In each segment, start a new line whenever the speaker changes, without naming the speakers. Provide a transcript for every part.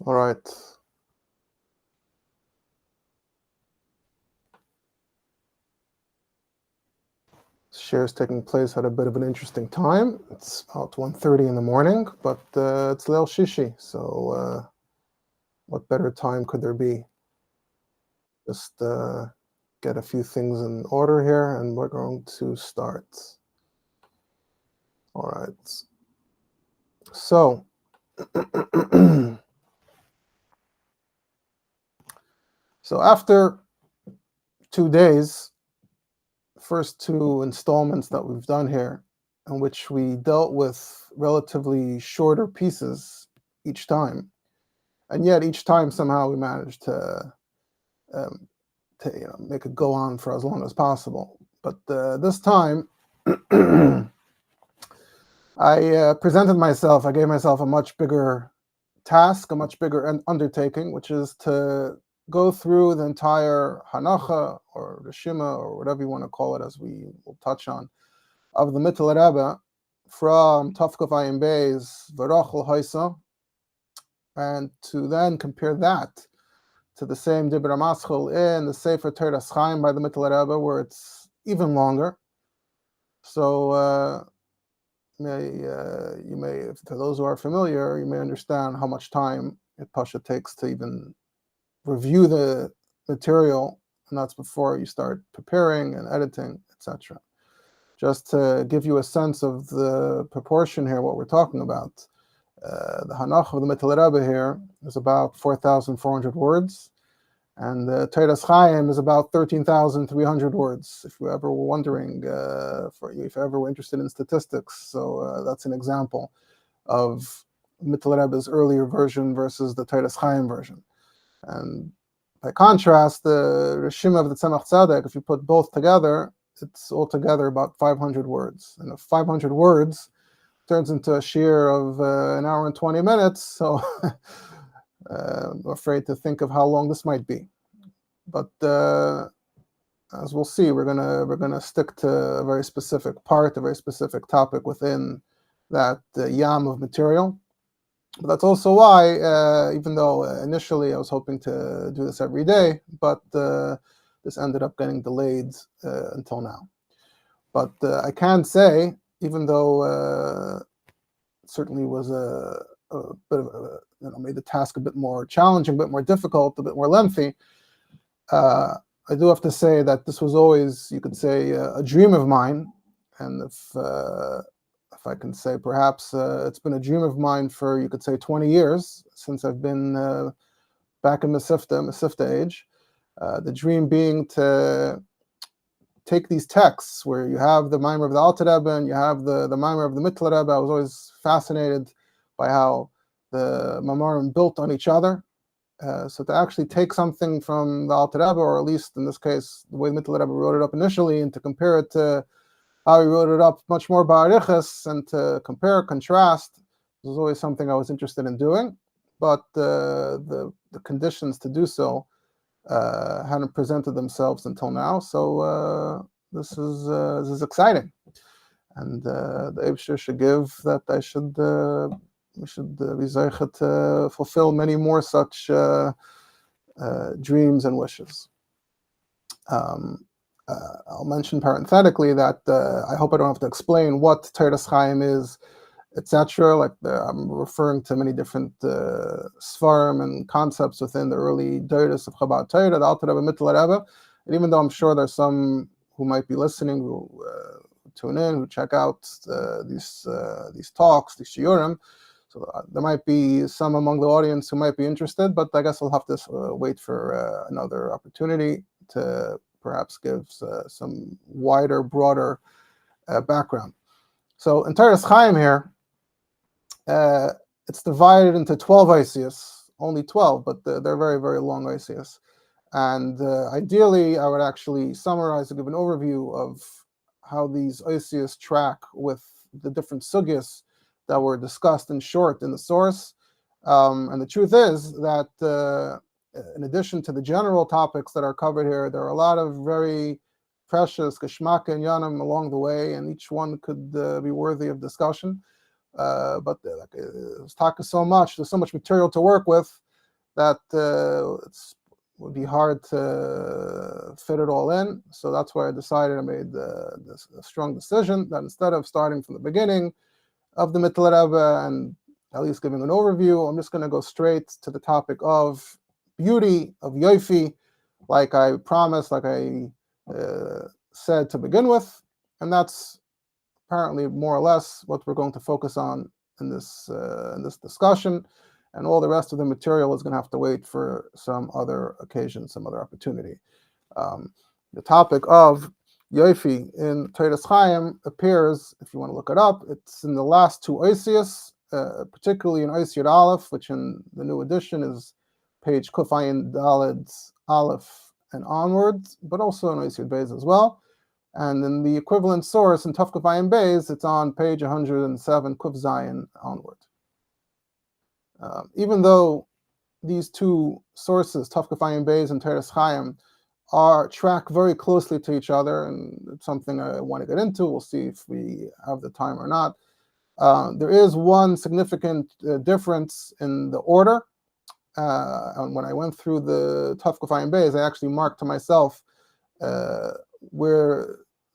All right. Share is taking place at a bit of an interesting time. It's about 1:30 in the morning, but it's Leil Shishi, so what better time could there be? Just get a few things in order here, and we're going to start. All right. So, so after 2 days, first two installments that we've done here, in which we dealt with relatively shorter pieces each time, and yet each time somehow we managed to make it go on for as long as possible. But this time, I presented myself. I gave myself a much bigger task, a much bigger undertaking, which is to go through the entire Hanacha or Rishima or whatever you want to call it, as we will touch on, of the Mitteler Rebbe from Tafkuf Ayin Bey's ורחל היתה, and to then compare that to the same Dibra Maschil in the Sefer Tורת Chaim by the Mitteler Rebbe, where it's even longer. So you may, to those who are familiar, you may understand how much time it Pasha takes to even review the material, and that's before you start preparing and editing, etc. Just to give you a sense of the proportion here, what we're talking about. The Hanach of the Mitteler Rebbe here is about 4,400 words, and the Teiras Chaim is about 13,300 words, if you ever were wondering, if you ever were interested in statistics. So that's an example of Mitteler Rebbe's earlier version versus the Teiras Chaim version. And by contrast, the Rishima of the Tzemach Tzedek, if you put both together, it's altogether about 500 words. And if 500 words turns into a shear of an hour and 20 minutes, so I'm afraid to think of how long this might be. But as we'll see, we're gonna stick to a very specific part, a very specific topic within that yam of material. But that's also why, even though initially I was hoping to do this every day, but this ended up getting delayed until now. But I can say, even though it certainly was a bit of made the task a bit more challenging, a bit more difficult, a bit more lengthy, I do have to say that this was always, you could say, a dream of mine. And if I can say, perhaps it's been a dream of mine for, you could say, 20 years, since I've been back in Mesivta age. The dream being to take these texts where you have the Maimer of the Alter Rebbe and you have the Maimer of the Mitteler Rebbe. I was always fascinated by how the Maimarim built on each other. So to actually take something from the Alter Rebbe, or at least in this case, the way the Mitteler Rebbe wrote it up initially, and to compare it to how he wrote it up much more ba'arichas, and to compare, contrast, was always something I was interested in doing. But the conditions to do so hadn't presented themselves until now. So this is exciting, and the Eibshter should give that we should be zeichet to fulfill many more such dreams and wishes. I'll mention parenthetically that I hope I don't have to explain what Teiras Chaim is, etc. Like I'm referring to many different svarim and concepts within the early Doros of Chabad Torah, the Alter Rebbe, Mitteler Rebbe. And even though I'm sure there's some who might be listening, who tune in, who check out these talks, these shiurim, so there might be some among the audience who might be interested, but I guess I'll have to wait for another opportunity to perhaps give some wider, broader background. So in Teiras Chaim here, it's divided into 12 Isias, only 12, but they're very, very long Isias. And ideally, I would actually summarize and give an overview of how these Isias track with the different sugyas that were discussed in short in the source. And the truth is that in addition to the general topics that are covered here, there are a lot of very precious geschmacke and yanim along the way, and each one could be worthy of discussion. But there's so much material to work with that it would be hard to fit it all in. So that's why I decided, I made a strong decision that instead of starting from the beginning of the Mitteler Rebbe and at least giving an overview, I'm just going to go straight to the topic of beauty, of yofi, like I promised, like I said to begin with. And that's apparently more or less what we're going to focus on in this discussion. And all the rest of the material is going to have to wait for some other occasion, some other opportunity. The topic of yofi in Teiras Chaim appears, if you want to look it up, it's in the last two oisius, particularly in Ois Yud Aleph, which in the new edition is page Kuf Ayin Daled Aleph and onwards, but also in Ois Yud Beis as well. And in the equivalent source in Tuf Kuf Ayin Beis, it's on page 107 Kuf Zayin onward. Even though these two sources, Tuf Kuf Ayin Beis and Teiras Chaim, track very closely to each other, and it's something I want to get into. We'll see if we have the time or not. There is one significant difference in the order. And when I went through the Tuf Kuf Ayin Beis, I actually marked to myself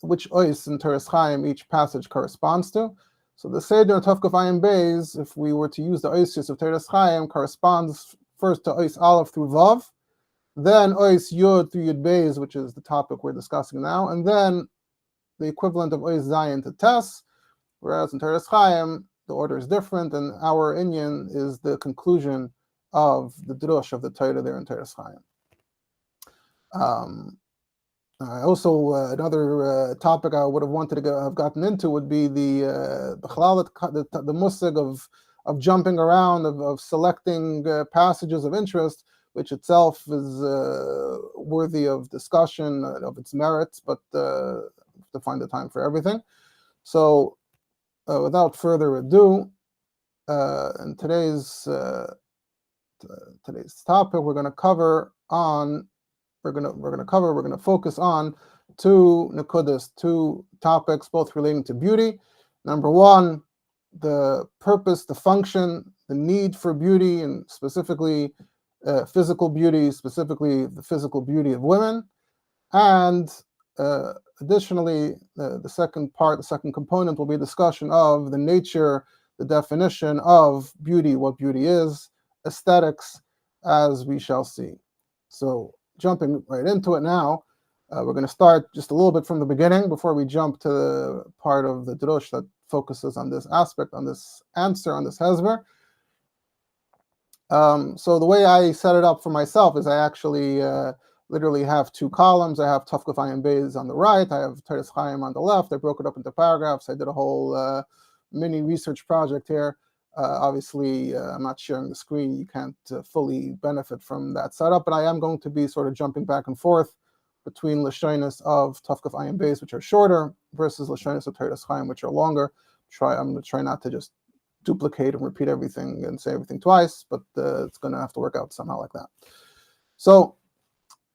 which ois in Teiras Chaim each passage corresponds to. So the Seder Tuf Kuf Ayin Beis, if we were to use the oisius of Teiras Chaim, corresponds first to ois Aleph through Vav, then ois Yud through Yud Beis, which is the topic we're discussing now, and then the equivalent of ois Zayin to Tes, whereas in Teiras Chaim, the order is different, and our inyan is the conclusion of the drush of the Torah there in Teiras Chaim. Also, another topic I would have wanted to have gotten into would be the musig of jumping around, of selecting passages of interest, which itself is worthy of discussion of its merits, but to find the time for everything. So, without further ado, in today's topic, we're going to focus on two nekudas, two topics, both relating to beauty. Number one, the purpose, the function, the need for beauty, and specifically physical beauty, specifically the physical beauty of women. And additionally, the second component will be a discussion of the nature, the definition of beauty, what beauty is, aesthetics, as we shall see. So, jumping right into it now, we're going to start just a little bit from the beginning before we jump to the part of the drush that focuses on this aspect, on this answer, on this hezber. So the way I set it up for myself is I actually literally have two columns. I have Tuf Kuf Ayin Beis on the right. I have Teiras Chaim on the left. I broke it up into paragraphs. I did a whole mini research project here. Obviously, I'm not sharing the screen. You can't fully benefit from that setup, but I am going to be sort of jumping back and forth between Lashonis of Tuf Kuf Ayin Beis, which are shorter, versus Lashonis of Teiras Chaim, which are longer. I'm going to try not to just duplicate and repeat everything and say everything twice, but it's going to have to work out somehow like that. So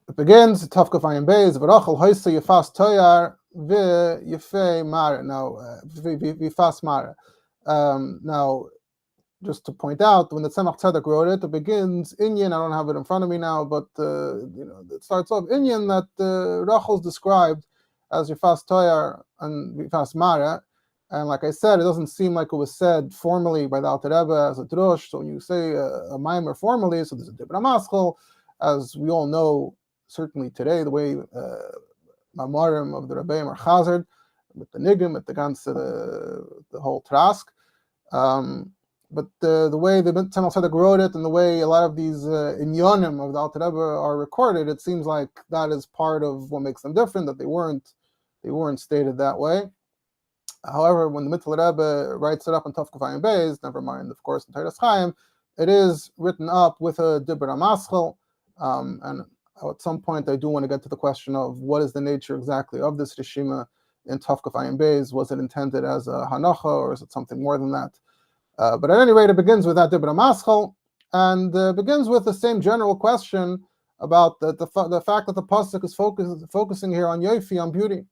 it begins, Tuf Kuf Ayin Beis, ורחל היתה יפס תואר ויפה מראה. Now, ויפס מראה. Now, just to point out, when the Tzemach Tzedek wrote it, it begins inyan. I don't have it in front of me now, but it starts off inyan that Rachel is described as Yifas Toyar and Yifas Mara, and like I said, it doesn't seem like it was said formally by the Alter Rebbe as a drush. So when you say a maimer formally, so there's a dibra maschel, as we all know, certainly today, the way mamarim of the Rebbeim are chazard with the nigim, with the ganze, the whole trask. But the way the Tzemach Tzedek wrote it and the way a lot of these inyonim of the Alter Rebbe are recorded, it seems like that is part of what makes them different, that they weren't stated that way. However, when the Mitteler Rebbe writes it up in Tuf Kuf Ayin Beis, never mind, of course, in Teiras Chaim, it is written up with a dibra maschel. And at some point, I do want to get to the question of what is the nature exactly of this rishima in Tuf Kuf Ayin Beis. Was it intended as a hanacha, or is it something more than that? But at any rate, it begins with that dibra maschel, and begins with the same general question about the fact that the pasuk is focusing here on yofi, on beauty.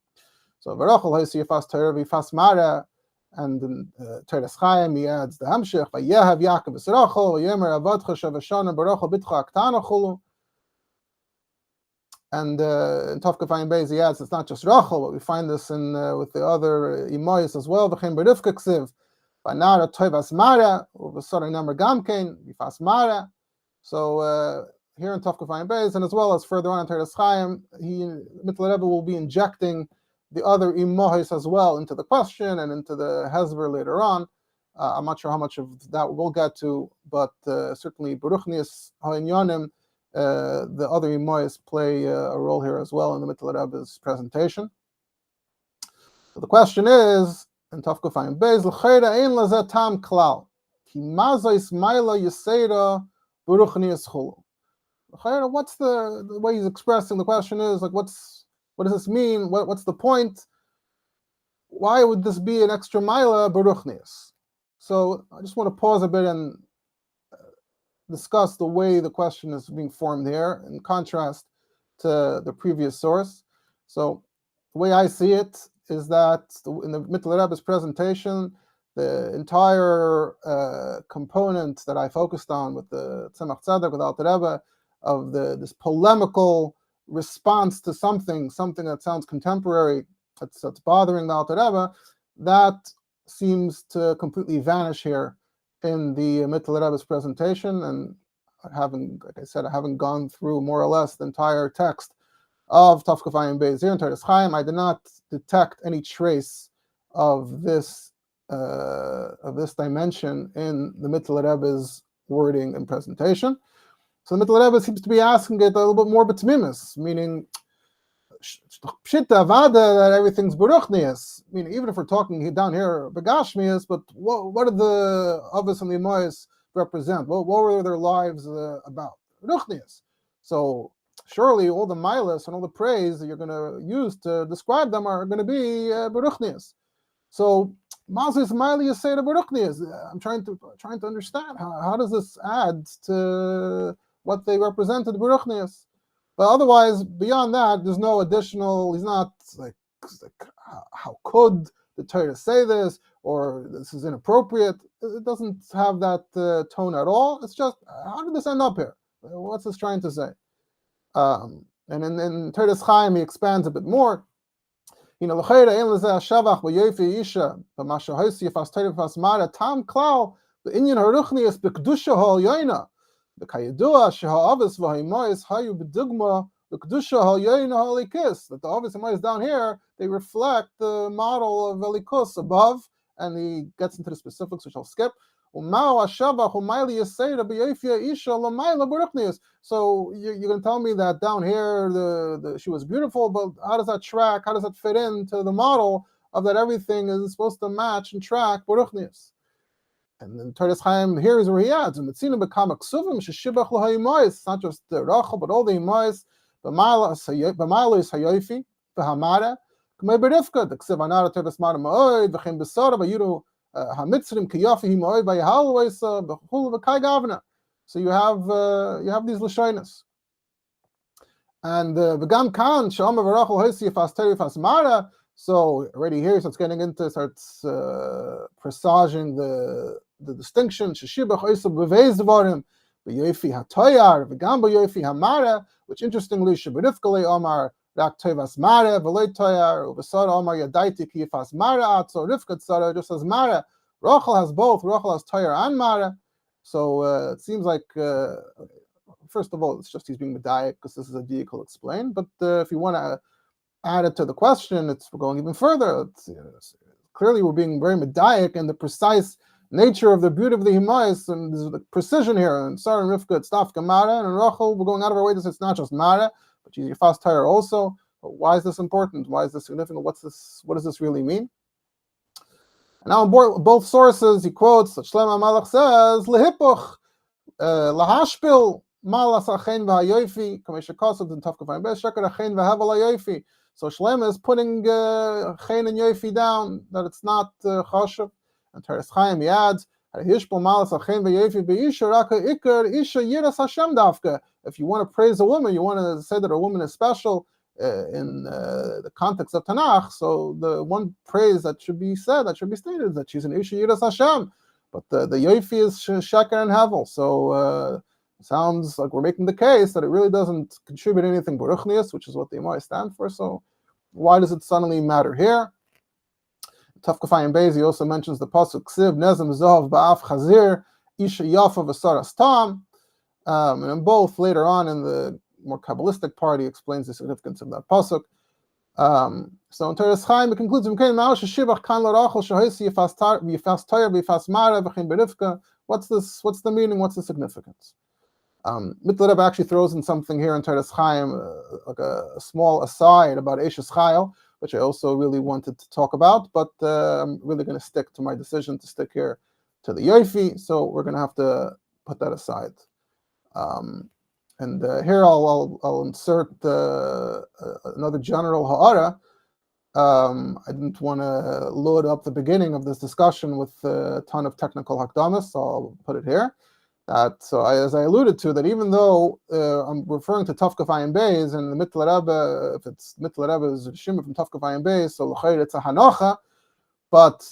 So ורחל היתה יפס תואר ויפס מראה, And in Teiras Chaim, he adds the Hamshech, Vayehav Yaakov es Rachel, Vayemer Avadcha Shavashana Baruch Bitcha Aktana Chulu. And in Tov Kafayim Beis, he adds it's not just Rachel, but we find this in with the other Imoyos as well. V'chein Berivka Ksiv, Vanara Toivas Mara, Uvasara Namer Gamkein, Vifas Mara. So here in Tov Kafayim Beis, and as well as further on in Teiras Chaim, Mitteler Rebbe will be injecting the other Imoyos as well into the question and into the Hezber later on. I'm not sure how much of that we'll get to, but certainly Beruchnius Ha'inyanim, the other Imoyos play a role here as well in the Mitteler Rebbe's presentation. So the question is, in Tov Kafayim Beis, L'chayra ein lazeh tam klal, ki mazois maila yisera Beruchnius chulu. L'chayra, what's the way he's expressing the question is, like, what does this mean? What's the point? Why would this be an extra maila Beruchnius? So I just want to pause a bit and discuss the way the question is being formed here in contrast to the previous source. So the way I see it is that in the Mitteler Rebbe's presentation, the entire component that I focused on with the Tzemach Tzedek, with Alter Rebbe, of this polemical response to something that sounds contemporary, that's bothering the Alter Rebbe, that seems to completely vanish here in the Mitteler Rebbe's presentation. And like I said, I haven't gone through more or less the entire text of Tov Kafayim Beis here in Teiras Chaim. I did not detect any trace of this dimension in the Mitteler Rebbe's wording and presentation. So the Mitteler Rebbe seems to be asking it a little bit more b'tmimus, meaning pshita vada that everything's beruchnius. I mean, even if we're talking down here begashmius, but what did the Avos and the Imoyos represent? What were their lives about? Beruchnius. So surely all the milas and all the praise that you're going to use to describe them are going to be beruchnius. So mazis maili yisera beruchnius. I'm trying to understand how does this add to what they represented beruchnius. But otherwise, beyond that, there's no additional. He's not like how could the Torah say this, or this is inappropriate. It doesn't have that tone at all. It's just, how did this end up here? What's this trying to say? And in Teiras Chaim, he expands a bit more. You know, l'chayra ein lezeh shavach v'yofi isha b'masha hosi yefas Torah v'fas mara tam klal b'inyan haruchnius b'kedusha ha'yoyna. The Kayadua Sheha'avis V'Haimois Hayu B'Dugma the Kedusha Ha'Yoyna Ha'Elikis, that the Avis and Mois down here, they reflect the model of Elikus above, and he gets into the specifics, which I'll skip. So you're going to tell me that down here she was beautiful, but how does that track? How does that fit into the model of that everything is supposed to match and track Baruchnius? And then Teiras Chaim, here is where he adds, and it's not just the Rachel, but all the Imoyos, b'mayla is hayofi, b'hamara, k'mei berivka, the ksiv anara teves mara ma'oid, v'chem besara, v'yiru hamitzrim kiyafi himoid, v'yahal oisa, b'chul v'kai gavna. So you have these lashonas. And v'gam kan, she'omer v'rachel hoisi yifas teri yifas mara. So already here, so it's getting into, starts presaging the distinction. Sheshibach oisa b'veiz dvarim, b'yofi hatoyar, v'gam b'yofi hamara, which interestingly, sheberifkale omar rak toivas mara, v'loy toyar, uv'sara omar yadaiti ki yifas mara atzo, rivka tzara, just as mara. Rachel has both, Rachel has toyar and mara. So it seems like, first of all, it's just he's being medayik, because this is a vehicle explained, but if you want to add it to the question, we're going even further. Clearly, we're being very medayik in the precise nature of the beauty of the Himayas, and there's the precision here. And Sarah and Rivka, it's Tafka Mara, and Rachel, we're going out of our way to say it's not just Mara, but she's your fast tire also. But why is this important? Why is this significant? What does this really mean? And now in both sources, he quotes, Shlomo Malach says, Lehipuch, Lahashpil, Malas Achen V'Hayofi, Kamesha Kosov, and Tafka Fine Besh, Shekar Achen V'Havel Hayofi. So Shlomo is putting Chen and Yofi down, that it's not Choshev. And Teiras Chaim, he adds, if you want to praise a woman, you want to say that a woman is special, in the context of Tanakh. So the one praise that should be said, that should be stated, is that she's an Isha Yiras Hashem. But the Yofi is Sheker and Havel. So it sounds like we're making the case that it really doesn't contribute anything Baruchnius, which is what the Amai stand for. So why does it suddenly matter here? Tafkafayim Beis, he also mentions the pasuk Ksiv Nezem Zav Ba'af Chazir Isha Yafa V'Saras Tam. And in both, later on in the more Kabbalistic part, he explains the significance of that pasuk. So in Teiras Chaim, it concludes, what's the meaning, what's the significance? Mitteler Rebbe actually throws in something here in Teiras Chaim, like a small aside about Eishes Chayil, which I also really wanted to talk about, but I'm really going to stick to my decision to stick here to the Yofi, so we're going to have to put that aside. And here I'll insert another general ha'ara. I didn't want to load up the beginning of this discussion with a ton of technical hakdamas, so I'll put it here. As I alluded to, that even though I'm referring to Tafkafayim Beis and the Mitteler Rebbe, if it's Mitteler Rebbe's Shimon from Tafkafayim Beis, so l'chayr it's a hanocha, but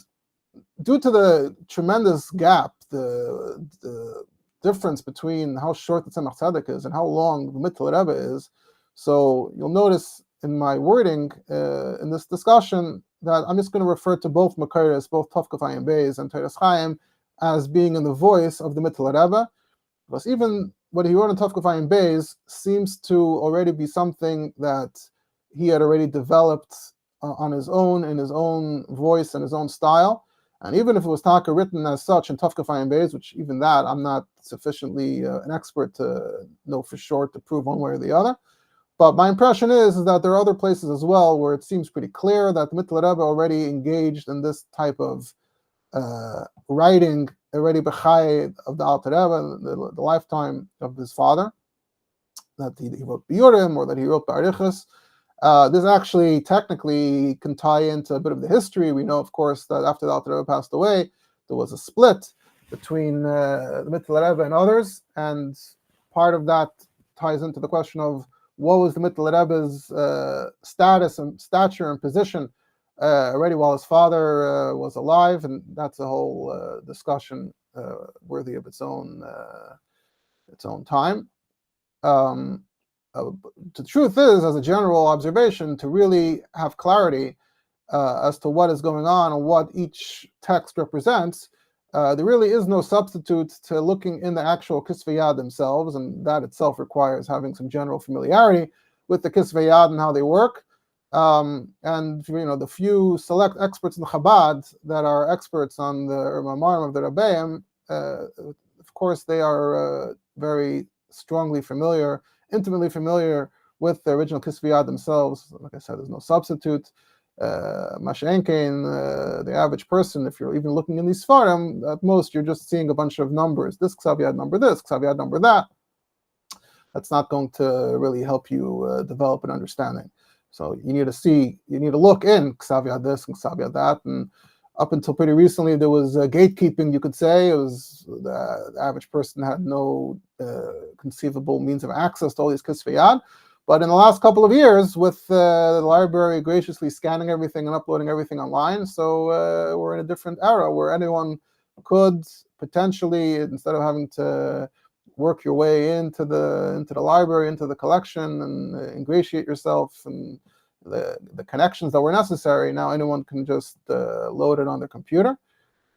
due to the tremendous gap, the difference between how short the Tzemach Tzedek is and how long the Mitteler Rebbe is, so you'll notice in my wording in this discussion that I'm just going to refer to both Makairis, both Tafkafayim Beis and Teiras Chaim, as being in the voice of the Mitteler Rebbe, because even what he wrote in Tafkafayim Beis seems to already be something that he had already developed on his own, in his own voice and his own style. And even if it was Taka written as such in Tafkafayim Beis, which even that I'm not sufficiently an expert to know for sure to prove one way or the other. But my impression is that there are other places as well where it seems pretty clear that the Mitteler Rebbe already engaged in this type of writing already b'chai of the Alter Rebbe, the lifetime of his father, that he wrote Biyurim or that he wrote Ba'arichas. This actually technically can tie into a bit of the history. We know, of course, that after the Alter Rebbe passed away, there was a split between the Mitteler Rebbe and others, and part of that ties into the question of what was the Mitteler Rebbe's status and stature and position already while his father was alive, and that's a whole discussion worthy of its own time. The truth is, as a general observation, to really have clarity as to what is going on and what each text represents, there really is no substitute to looking in the actual Kisvei Yad themselves, and that itself requires having some general familiarity with the Kisvei Yad and how they work. And the few select experts in the Chabad that are experts on the Mamarim of the Rebbeim, of course, they are very strongly familiar, intimately familiar with the original Kisvei Yad themselves. Like I said, there's no substitute. Mashenkein, the average person, if you're even looking in these Sfarim, at most you're just seeing a bunch of numbers. This Ksav Yad number, this Ksav Yad number, that. That's not going to really help you develop an understanding. So you need to look in Ksav Yad this and Ksav Yad that, and up until pretty recently there was gatekeeping, you could say. It was the average person had no conceivable means of access to all these Kisvei Yad. But in the last couple of years, with the library graciously scanning everything and uploading everything online, so we're in a different era where anyone could potentially, instead of having to work your way into the library, into the collection, and ingratiate yourself and the connections that were necessary, now anyone can just load it on their computer.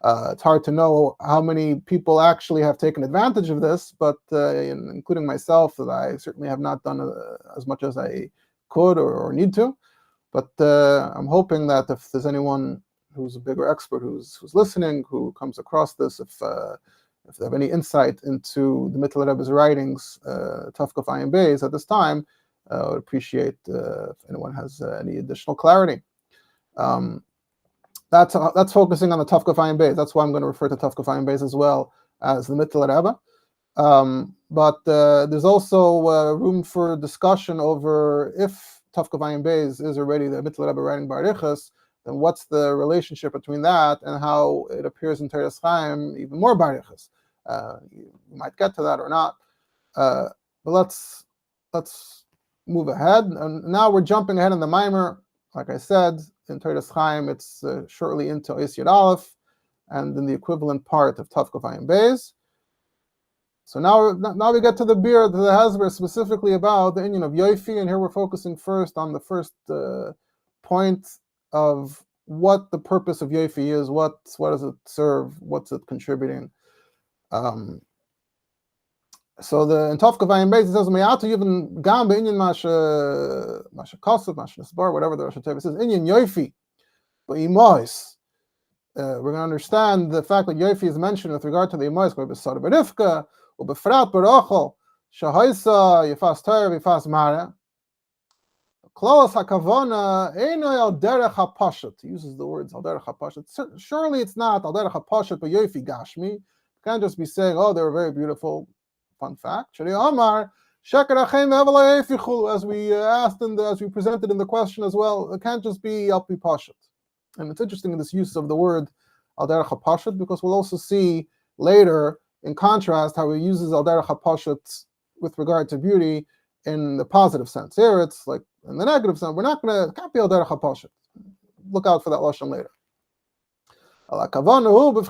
It's hard to know how many people actually have taken advantage of this, but including myself, that I certainly have not done as much as I could or need to. But I'm hoping that if there's anyone who's a bigger expert who's listening, who comes across this, if they have any insight into the Mitteler Rebbe's writings, Tafkafayim Beis at this time, I would appreciate if anyone has any additional clarity. That's focusing on the Tafkafayim Beis. That's why I'm going to refer to Tafkafayim Beis as well as the Mitteler Rebbe. But there's also room for discussion over if Tafkafayim Beis is already the Mitteler Rebbe writing Ba'arichas, then what's the relationship between that and how it appears in Teiras Chaim, even more Ba'arichas. You might get to that or not. But let's move ahead. And now we're jumping ahead in the mimer. Like I said, in Tורת Chaim, it's shortly into Ois Yud Aleph, and in the equivalent part of Tav Kuf Ayin Beis. So now we get to the beer, the Hasber, specifically about the inyan of Yofi, and here we're focusing first on the first point of what the purpose of Yofi is, what does it serve, what's it contributing. So in Tav Kuf Ayin Beis it says Me'atu Yivin Gam Be'inyan Masha Kosev, Masha Nesbar, whatever the Rosh Hashanah says, inyan Yofi, but Imois. We're going to understand the fact that Yofi is mentioned with regard to the Imois, B'Sar B'Rivka, Ubefrat ורחל, שהייתה יפס תורת ויפס מara. Kloas hakavona eino al derech hapashat. He uses the words al derech hapashat. Surely it's not al derech hapashat, but yofi gashmi. You can't just be saying, oh, they were very beautiful. Fun fact. Shari Omar sheker achem evelay efichul, as we asked as we presented in the question as well. It can't just be al pi pashat. And it's interesting in this use of the word al derech hapashat, because we'll also see later, in contrast, how he uses al derech hapashat with regard to beauty in the positive sense. Here it's like in the negative sense. Can't be al derech hapashat. Look out for that lashon later. After all the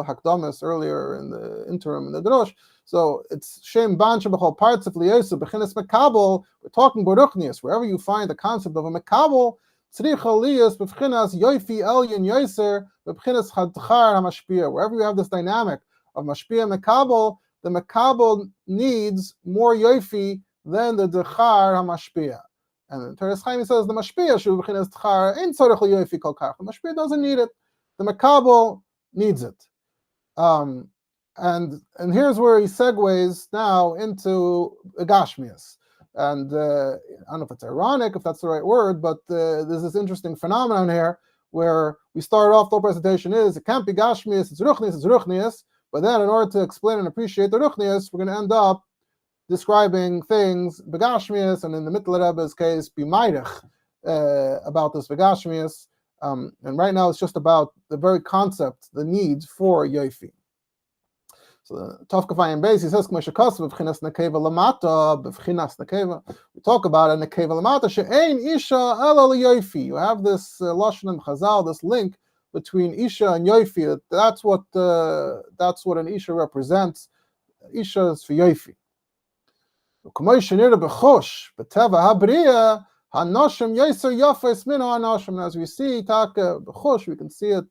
hakdamas earlier in the interim in the drosh, so it's shem ban shebechol parts of liyosu b'chinas mekabel. We're talking baruchnius. Wherever you find the concept of a mekabel, tzrich aliyus b'chinas yofi elyon yoser b'chinas hadchar hamashpia. Wherever you have this dynamic of mashpia mekabel, the mekabel needs more yofi than the dechar hamashpia. And in Tורת Chaim he says the mashpia shu b'chinas dechar ein tzorich yofi kol kach. The mashpia doesn't need it. The mekabel needs it. And here's where he segues now into Gashmias. And I don't know if it's ironic, if that's the right word, but there's this interesting phenomenon here where we start off, the whole presentation is, it can't be Gashmias, it's Ruchnias, but then in order to explain and appreciate the Ruchnias, we're going to end up describing things, Begashmias, and in the Mitteler Rebbe's case, B'mayrich, about this Begashmias. And right now it's just about the very concept, the need for Yofi. So the Tav Kuf Ayin Beis, he says, b'chinas nekeva lamata, b'chinas nekeva. We talk about a nekeva lamata, she'ein isha ela liyofi. You have this lashon and chazal, this link between isha and yofi. That's what an isha represents. Isha is for yofi. K'may shenira b'chosh b'teva habriya hanoshim yoser yafes min hanoshim. As we see, taka b'chosh, we can see it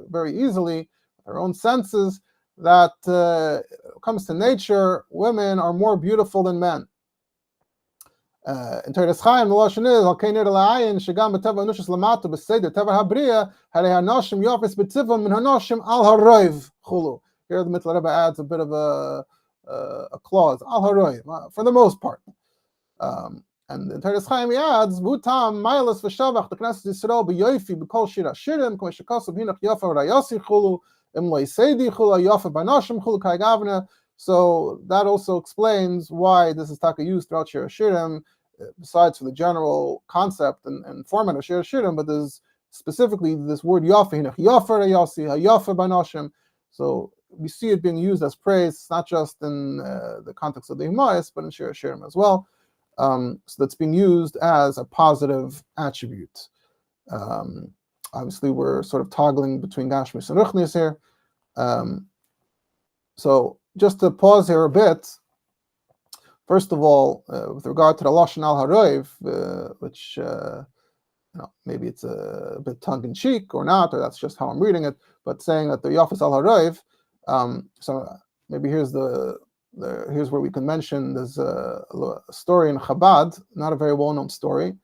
very easily with our own senses, that when it comes to nature, women are more beautiful than men. In Tורת Chaim, the lashon is al kei nir la'ayin shegam b'teva anushis lamata b'seder teva habriya harei hanoshim yafes b'tziva min hanoshim al haroiv chulu. Here the Mitteler Rebbe adds a bit of a clause, al haroiv, for the most part. And in Tורת Chaim he adds butam mailas v'shavach t'knesset Yisrael b'yofi b'kol shir hashirim k'may shekasav hinach yafa v'rayasi chulu. So that also explains why this is taka used throughout Shir Hashirim, besides for the general concept and format of Shir Hashirim, but there's specifically this word yafa, yafa banashim. So we see it being used as praise, not just in the context of the Himayas, but in Shir Hashirim as well. So that's being used as a positive attribute. Obviously, we're sort of toggling between Gashmis and Ruchnis here. So just to pause here a bit, first of all, with regard to the Lashon al Haroiv, which maybe it's a bit tongue-in-cheek or not, or that's just how I'm reading it, but saying that the Yafas al Haroiv, so maybe here's where we can mention there's a story in Chabad, not a very well-known story,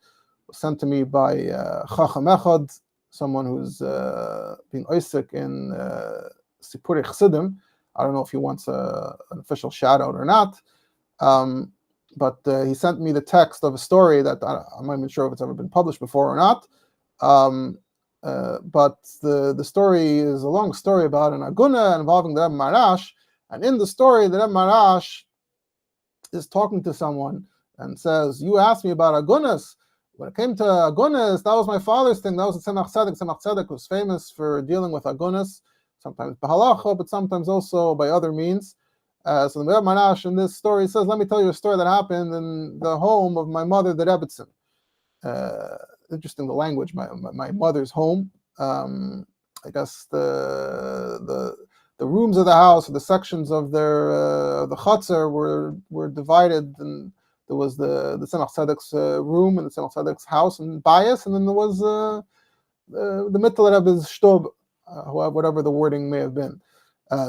sent to me by Chacham Echad, someone who's being oisik in Sipurei Chassidim. I don't know if he wants an official shout out or not, but he sent me the text of a story that I'm not even sure if it's ever been published before or not. But the story is a long story about an aguna involving the Rebbe Marash, and in the story, the Rebbe Marash is talking to someone and says, "You asked me about agunas. When it came to agunas, that was my father's thing. That was the Tzemach Tzedek. Tzemach Tzedek was famous for dealing with agunas, sometimes b'halacha, but sometimes also by other means. So the Rebbe Manash in this story says, let me tell you a story that happened in the home of my mother, the Rebbetzin. Interesting, the language, my mother's home. I guess the rooms of the house, or the sections of their the chutzner were divided, and there was the Tzemach Tzedek's room and the Tzemach Tzedek's house and bias, and then there was the Mitteler Rebbe's shtub, whatever the wording may have been.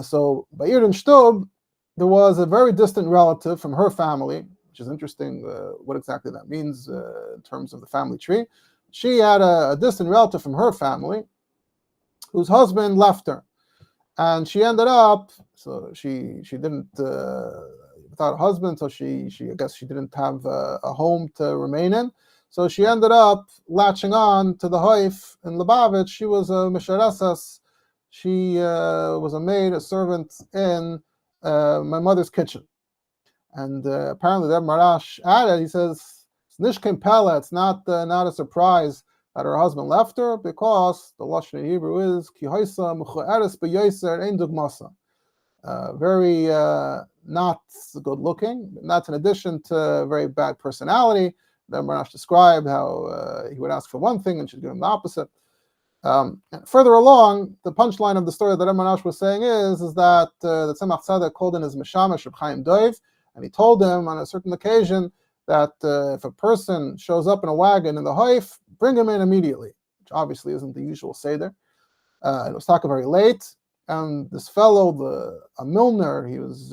So by Irden shtub, there was a very distant relative from her family, which is interesting what exactly that means in terms of the family tree. She had a distant relative from her family whose husband left her, and she ended up, so she didn't without a husband, so she I guess she didn't have a home to remain in, so she ended up latching on to the Haif in Lubavitch. She was a misharesas. She was a maid, a servant in my mother's kitchen. And apparently the Marash added, he says, Nishkim Pella, it's not a surprise that her husband left her, because the Lashon in Hebrew is Ki Haisa Muchaeres B'Yoser Ein Dugmasa. Very not good looking. And that's in addition to a very bad personality. The Marash described how he would ask for one thing and she'd give him the opposite. Further along, the punchline of the story that Marash was saying is that the Tzemach Tzedek called in his Meshamash of Chaim Dov, and he told him on a certain occasion that if a person shows up in a wagon in the Haif, bring him in immediately, which obviously isn't the usual seder. It was talking very late, and this fellow, a Milner, he was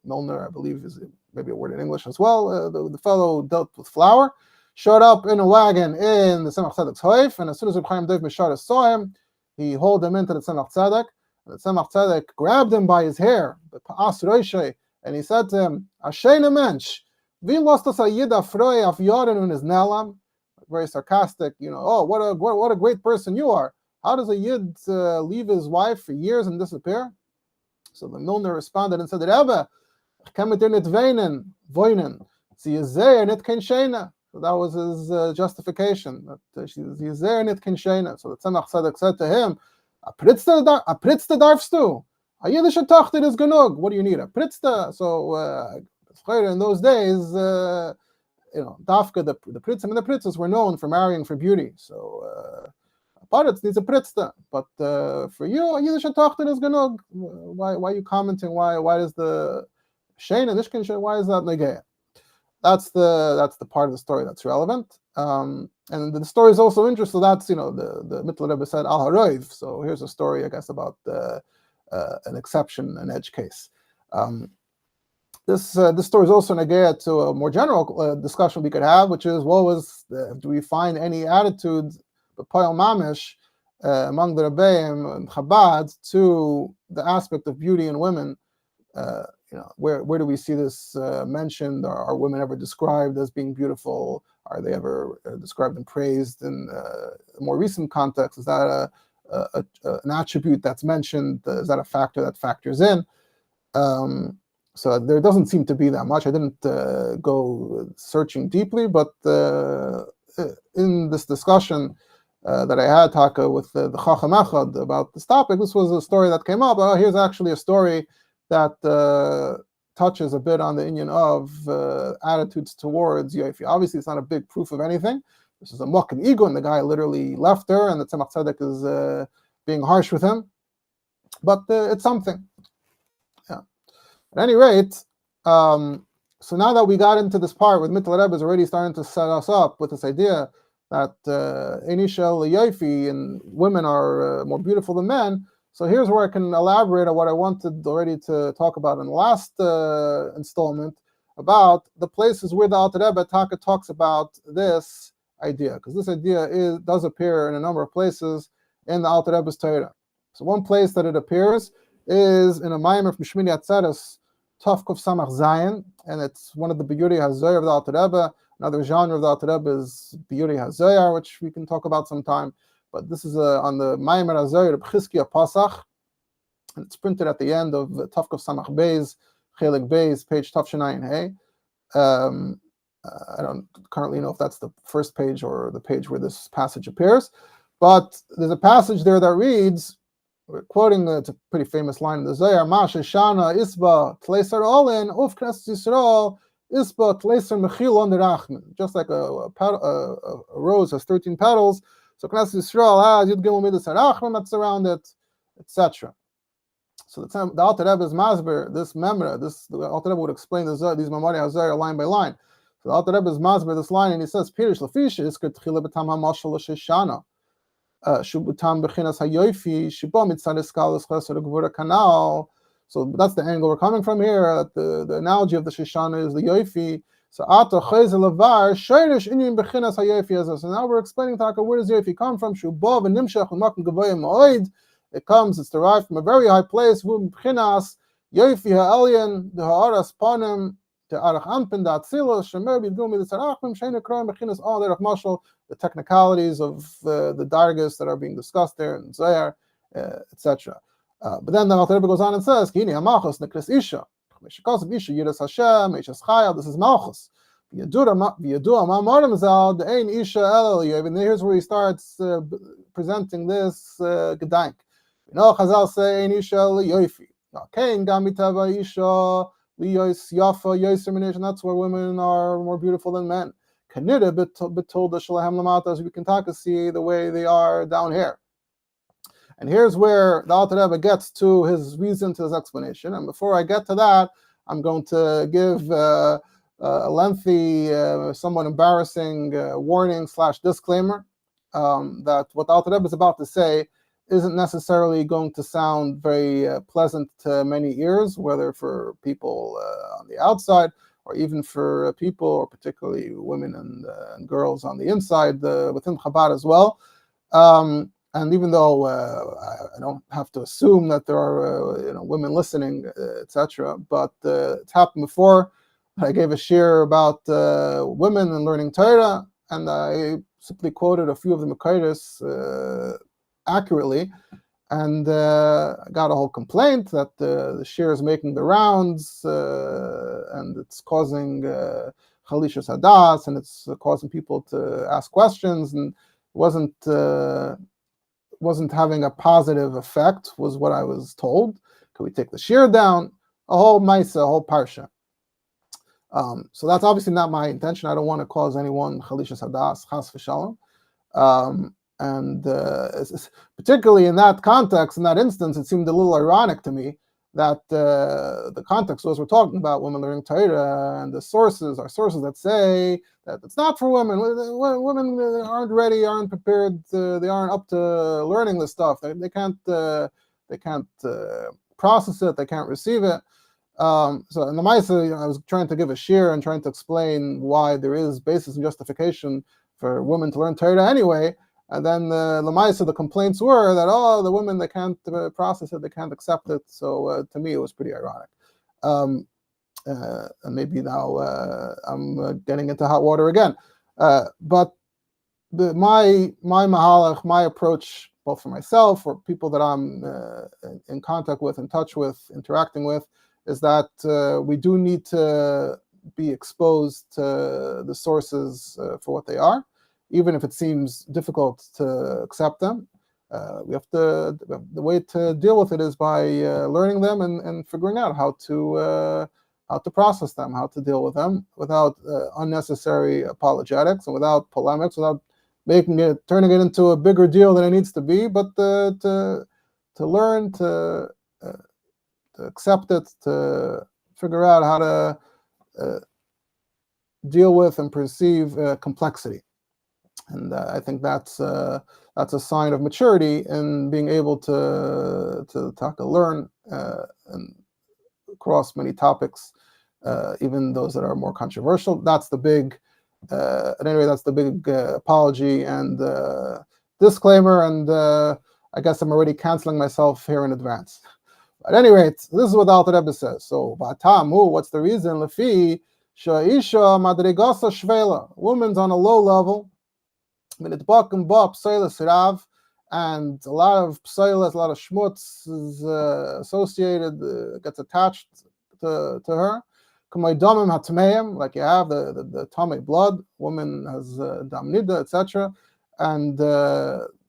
Milner, I believe is maybe a word in English as well. The fellow dealt with flour, showed up in a wagon in the Tzemach Tzedek's Haif, and as soon as Reb Chaim Dov Misharis saw him, he hauled him into the Tzemach Tzedek. The Tzemach Tzedek grabbed him by his hair, and he said to him, Ashena mensch, wie lost das a yid afroi af yaren un his nelam? Very sarcastic, oh, what a great person you are. How does a yid leave his wife for years and disappear? So the Milner responded and said, Rebbe, ich kann mit dir nicht wohnen. Sie ist sehr nicht kein Shena. So that was his justification, that she is sehr nicht kein Shena. So the Tzemach Tzedek said to him, a pritzte darfst du? A Yiddische Tochter is genug. What do you need? A pritzte? So in those days, Dafka, the pritzim and the pritzes were known for marrying for beauty. So Paritz needs a pritzte. But for you, a Yiddische Tochter is genug. Why are you commenting? Why does the Shein and Ishkin Shein, why is that negaya? That's the part of the story that's relevant. And the story is also interesting. So that's, the Mitteler Rebbe said al haroiv. So here's a story, I guess, about an exception, an edge case. This story is also negaya to a more general discussion we could have, which is, do we find any attitude, b'poel mamish, among the Rebbeim and Chabad to the aspect of beauty in women? Where do we see this mentioned? Are women ever described as being beautiful? Are they ever described and praised in a more recent context? Is that an attribute that's mentioned? Is that a factor that factors in? So there doesn't seem to be that much. I didn't go searching deeply, but in this discussion that I had, Taka, with the Chacham Echad about this topic, this was a story that came up. Here's actually a story that touches a bit on the inyan of attitudes towards Yofi. Obviously, it's not a big proof of anything. This is a muck and ego, and the guy literally left her, and the Tzemach Tzedek is being harsh with him. But it's something. Yeah. At any rate, so now that we got into this part with Mitteler Rebbe is already starting to set us up with this idea that Enishel Yofi and women are more beautiful than men. So here's where I can elaborate on what I wanted already to talk about in the last installment, about the places where the Alter Rebbe Taka talks about this idea, because this idea does appear in a number of places in the Alter Rebbe's Torah. So one place that it appears is in a Maimer from Shmini Atzeres, Tavkuf Samach Zayin, and it's one of the Biyuri HaZoyar of the Alter Rebbe. Another genre of the Alter Rebbe is Biyuri HaZoyar, which we can talk about sometime. But this is on the Maimer HaZoyar of Chizkiya Pasach, and it's printed at the end of Tavkuf Samach Beis, Chelik Beis, page Tavshinayin Hey. I don't currently know if that's the first page or the page where this passage appears, but there's a passage there that reads, we're quoting, it's a pretty famous line in the Zohar, Ma sheshana isba tleiser olin uf knesset Yisrael isba tleiser mechilon derachmin. Just like a rose has 13 petals, so Knesset Yisrael has Yud Gimel Midas Harachman that's around it, etc. So the Alter Rebbe's Masber, this memra, the Alter Rebbe would explain these Memori HaZohar line by line. So the Alter Rebbe's Masber this line, and he says, Pirish Lafisha iskar tchila b'tam hamashal l'sheshana. Shubutam bechinas hayofi shibo mitzad eskalas chesed gvura kanal. So that's the angle we're coming from here. The analogy of the Shoshana is the yofi. So ata chayzel lavar shayrish inyan bechinas hayofi as. So now we're explaining Taka, where does yofi come from? Shubo v'nimshach u'makim gavoya ma'oid. It comes, it's derived from a very high place. Bechinas yofi ha'elyon the ha'aras panim the arach anpin the atzilas shemer b'dgumi the tzarachim shayna kroim bechinas all the mashal. The technicalities of the dargas that are being discussed there in Zohar, etc. But then the Alter Rebbe goes on and says, "Kini amachos nekres isha, meshikos isha yiras Hashem, meishes chayil." This is malchus. V'yadua ma morim zal de'ein isha el yoyv. And here's where he starts presenting this gedank. You know, Chazal say ein isha el yoyfi. Kein gam mitava isha liyos yafa yoyser minish. And that's where women are more beautiful than men. As we can see the way they are down here. And here's where the Alter Rebbe gets to his reason, to his explanation. And before I get to that, I'm going to give a lengthy, somewhat embarrassing warning / disclaimer that what the Alter Rebbe is about to say isn't necessarily going to sound very pleasant to many ears, whether for people on the outside, or even for people, or particularly women and girls on the inside, within Chabad as well. And even though I don't have to assume that there are women listening, etc., but it's happened before. I gave a shir about women and learning Torah, and I simply quoted a few of the Makaitis accurately, and I got a whole complaint that the shir is making the rounds, and it's causing chalishas hadas, and it's causing people to ask questions, and wasn't having a positive effect, was what I was told. Could we take the shir down? A whole maisa, a whole parsha. So that's obviously not my intention. I don't want to cause anyone chalishas hadas, chas v'shalom. And particularly in that context, in that instance, it seemed a little ironic to me that the context was we're talking about women learning Torah, and the sources are sources that say that it's not for women. Women aren't ready, aren't prepared, they aren't up to learning this stuff. They can't process it, they can't receive it. So in the Maisa, I was trying to give a shir and trying to explain why there is basis and justification for women to learn Torah anyway. And then the complaints were that, the women, they can't process it, they can't accept it. So to me, it was pretty ironic. And maybe now I'm getting into hot water again. But my mahalach, my approach, both for myself or people that I'm in contact with, in touch with, interacting with, is that we do need to be exposed to the sources for what they are. Even if it seems difficult to accept them, the way to deal with it is by learning them and figuring out how to process them, how to deal with them without unnecessary apologetics and without polemics, without turning it into a bigger deal than it needs to be, but to learn, to accept it, to figure out how to deal with and perceive complexity. And I think that's a sign of maturity in being able to learn and across many topics, even those that are more controversial. That's the big, at any rate, that's the big apology and disclaimer. And I guess I'm already canceling myself here in advance. At any rate, this is what the Alter Rebbe says. So, Ba'atamu, what's the reason? Lefi sha'isha madrigasa shvela. Woman's on a low level. And a lot of psailas, a lot of shmutz is associated, gets attached to her. Like you have the tamei blood, woman has dam nida, etc. And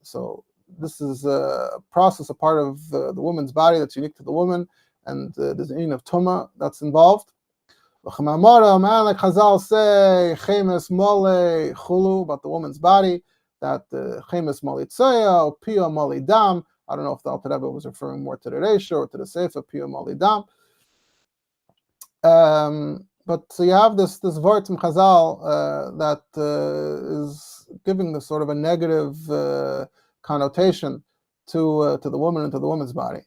so this is a process, a part of the woman's body that's unique to the woman, and there's an of tuma that's involved. Like Chazal say, chemes mole chulu, about the woman's body, that chemes mole tzoya, pia mole dam. I don't know if the Alter Rebbe was referring more to the Reisha or to the Sefer, pia mole dam. But so you have this word from Chazal that is giving this sort of a negative connotation to the woman and to the woman's body.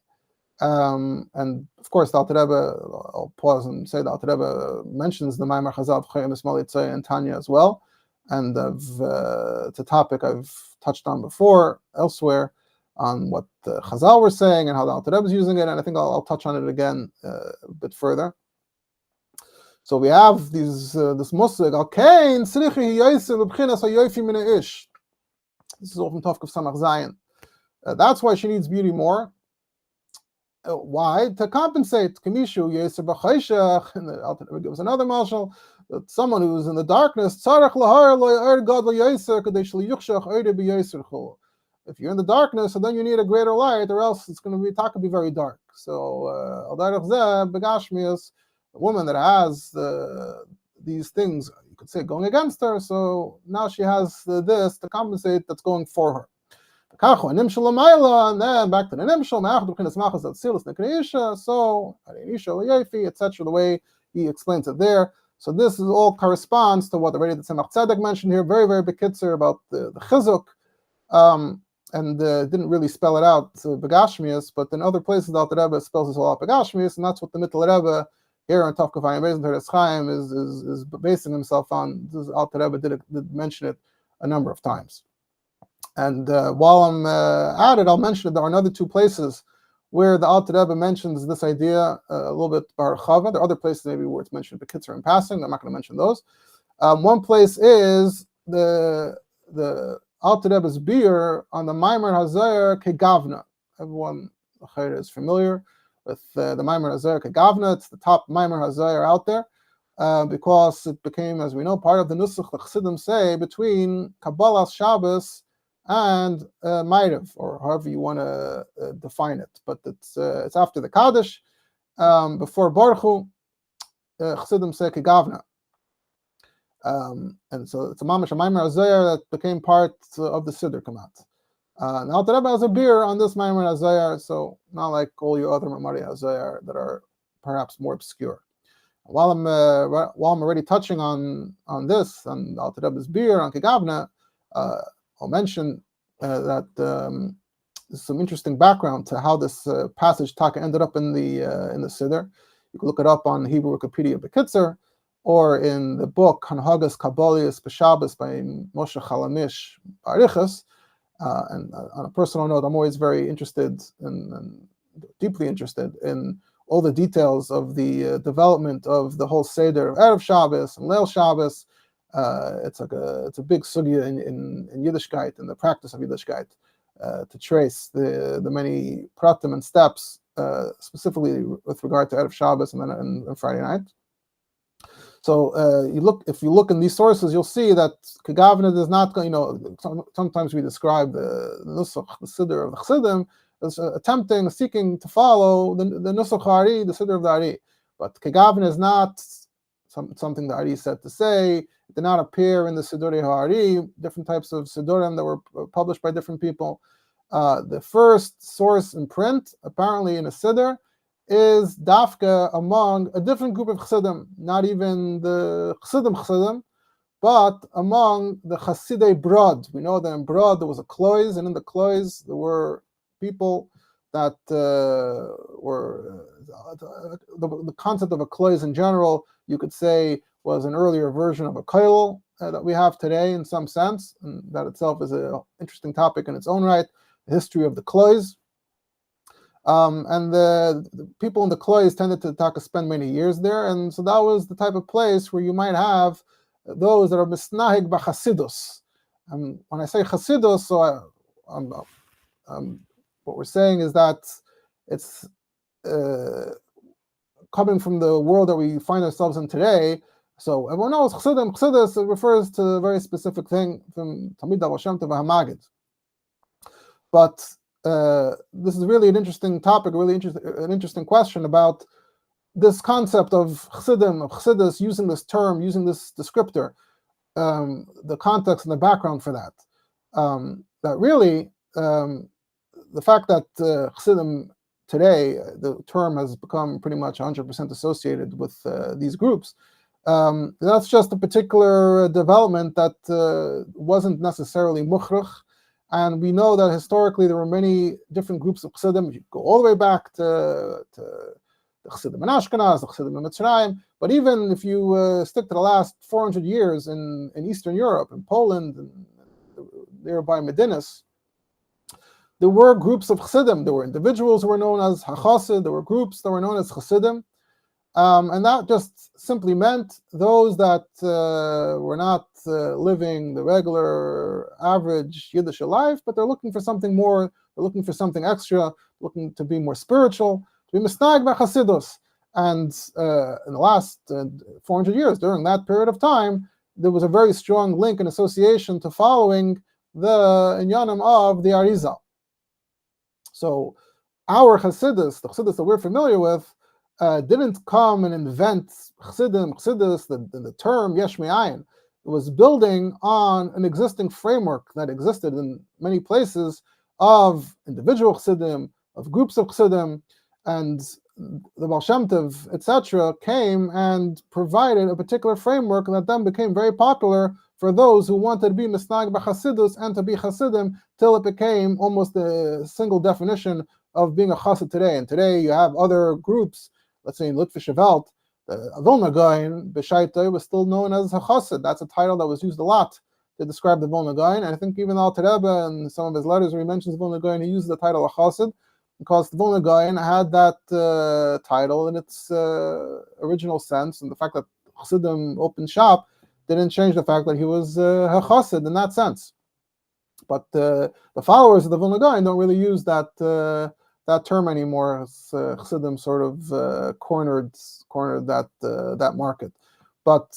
And of course, the Alter Rebbe, I'll pause and say the Alter Rebbe mentions the Maimar Chazal of Chayim Ismail Yitzay and Tanya as well. And it's a topic I've touched on before elsewhere on what the Chazal were saying and how the Alter Rebbe is using it. And I think I'll touch on it again a bit further. So we have this musig, Alkein Srichi Yoyse Lubchinas Hayofi Mina Ish. This is all from Tafkuf Samach Zayin. That's why she needs beauty more. Why? To compensate. Kamishu Yoyse B'Chayshach, and the Alter Rebbe gives another marshal, that someone who is in the darkness, Tzarech Lahar Lo God Lo Yoyse Kadesh Li Yuchshach Oide B'Yoyse Chul. If you're in the darkness, so then you need a greater light, or else it's going to be very dark. So Al Derech Zeh Begashmias, the woman that has these things, you could say, going against her, so now she has this to compensate that's going for her. And then back to the Nimshal, so etc., the way he explains it there. So this is all corresponds to what already the Tzemach Tzedek mentioned here, very, very bekitzer about the chizuk, and didn't really spell it out, Begashmias, but in other places, the Alter Rebbe spells this all out Begashmias, and that's what the Mitteler Rebbe here on Tafkuf Hayim Chaim is basing himself on. This Alter Rebbe did mention it a number of times. And while I'm at it, I'll mention that there are another two places where the Alter Rebbe mentions this idea a little bit bar chava. There are other places maybe where it's mentioned bekitzer in passing. I'm not going to mention those. One place is the Alter Rebbe's beer on the Maimar Hazayer Kegavna. Everyone is familiar with the Maimar Hazayer Kegavna. It's the top Maimar Hazayer out there because it became, as we know, part of the Nusach the Chassidim say between Kabbalas Shabbos and Ma'ariv, or however you want to define it. But it's after the Kaddish, before Baruch Hu, Chassidim say Kegavna. And so it's a mamash, a Maimar Hazayer that became part of the Siddur Kamat. Now the Rebbe has a beer on this Maimar Hazayer, so not like all your other Mamari Hazayer that are perhaps more obscure. While I'm already touching on this, on the Rebbe's beer on Kegavna, I'll mention that there's some interesting background to how this passage Taka ended up in the Siddur. You can look it up on Hebrew Wikipedia Bekitzer, or in the book Hanhagas Kabbalius B'Shabbos by Moshe Chalamish Barichas. And on a personal note, I'm always very interested and deeply interested in all the details of the development of the whole Seder of Erev Shabbos and Leil Shabbos. It's a big sugya in Yiddishkeit, in the practice of Yiddishkeit, to trace the many pratim and steps, specifically with regard to Erev Shabbos and then and Friday night. So if you look in these sources, you'll see that Kegavna does not, sometimes we describe the Nusach, the Siddur of the Chassidim, as seeking to follow the Nusach Hari, the Siddur of the Ari. But Kegavna is not something the Ari said to say. It did not appear in the Siddur Hari, different types of Siddurim that were published by different people. The first source in print, apparently in a Siddur, is dafka among a different group of chassidim, not even the chassidim, but among the Chassidei Brod. We know that in Brod there was a klois, and in the klois there were people that were the concept of a klois in general, you could say, was an earlier version of a koil that we have today in some sense, and that itself is an interesting topic in its own right, the history of the klois. And the people in the klois tended to spend many years there, and so that was the type of place where you might have those that are misnahig b'chasidus. When I say chasidus, so what we're saying is that it's coming from the world that we find ourselves in today. So everyone knows chassidus, it refers to a very specific thing from Talmid Baal Shem Tov HaMagid. But this is really an interesting topic, an interesting question about this concept of Chassidim, of Chassidus, using this term, using this descriptor, the context and the background for that. That really, the fact that Chassidim today, the term has become pretty much 100% associated with these groups. That's just a particular development that wasn't necessarily mukhrach. And we know that historically there were many different groups of Chassidim. You go all the way back to the Chassidim in Ashkenaz, the Chassidim in Mitzrayim. But even if you stick to the last 400 years in Eastern Europe, in Poland, and nearby Medinas, there were groups of Chassidim. There were individuals who were known as HaChassid. There were groups that were known as Chassidim. And that just simply meant those that were not living the regular, average Yiddish life, but they're looking for something more, they're looking for something extra, looking to be more spiritual, to be misnag by Chassidus. And in the last 400 years, during that period of time, there was a very strong link and association to following the inyanim of the Arizal. So our Chassidus, the Chassidus that we're familiar with, didn't come and invent Chassidus, the term Yesh Me'ayin. It was building on an existing framework that existed in many places of individual Chassidim, of groups of Chassidim, and the Baal Shem Tov, etc., came and provided a particular framework that then became very popular for those who wanted to be misnag b'Chassidus and to be Chassidim, till it became almost a single definition of being a Chassid today. And today you have other groups. Let's say in Litvische Welt, the Vilna Gaon, B'Shaita, was still known as a Chassid. That's a title that was used a lot to describe the Vilna Gaon. And I think even Alter Rebbe, in some of his letters where he mentions Vilna Gaon, he uses the title of Chassid, because the Vilna Gaon had that title in its original sense, and the fact that Chassidim opened shop didn't change the fact that he was a Chassid in that sense. But the followers of the Vilna Gaon don't really use that term anymore. Chassidim sort of cornered that market. But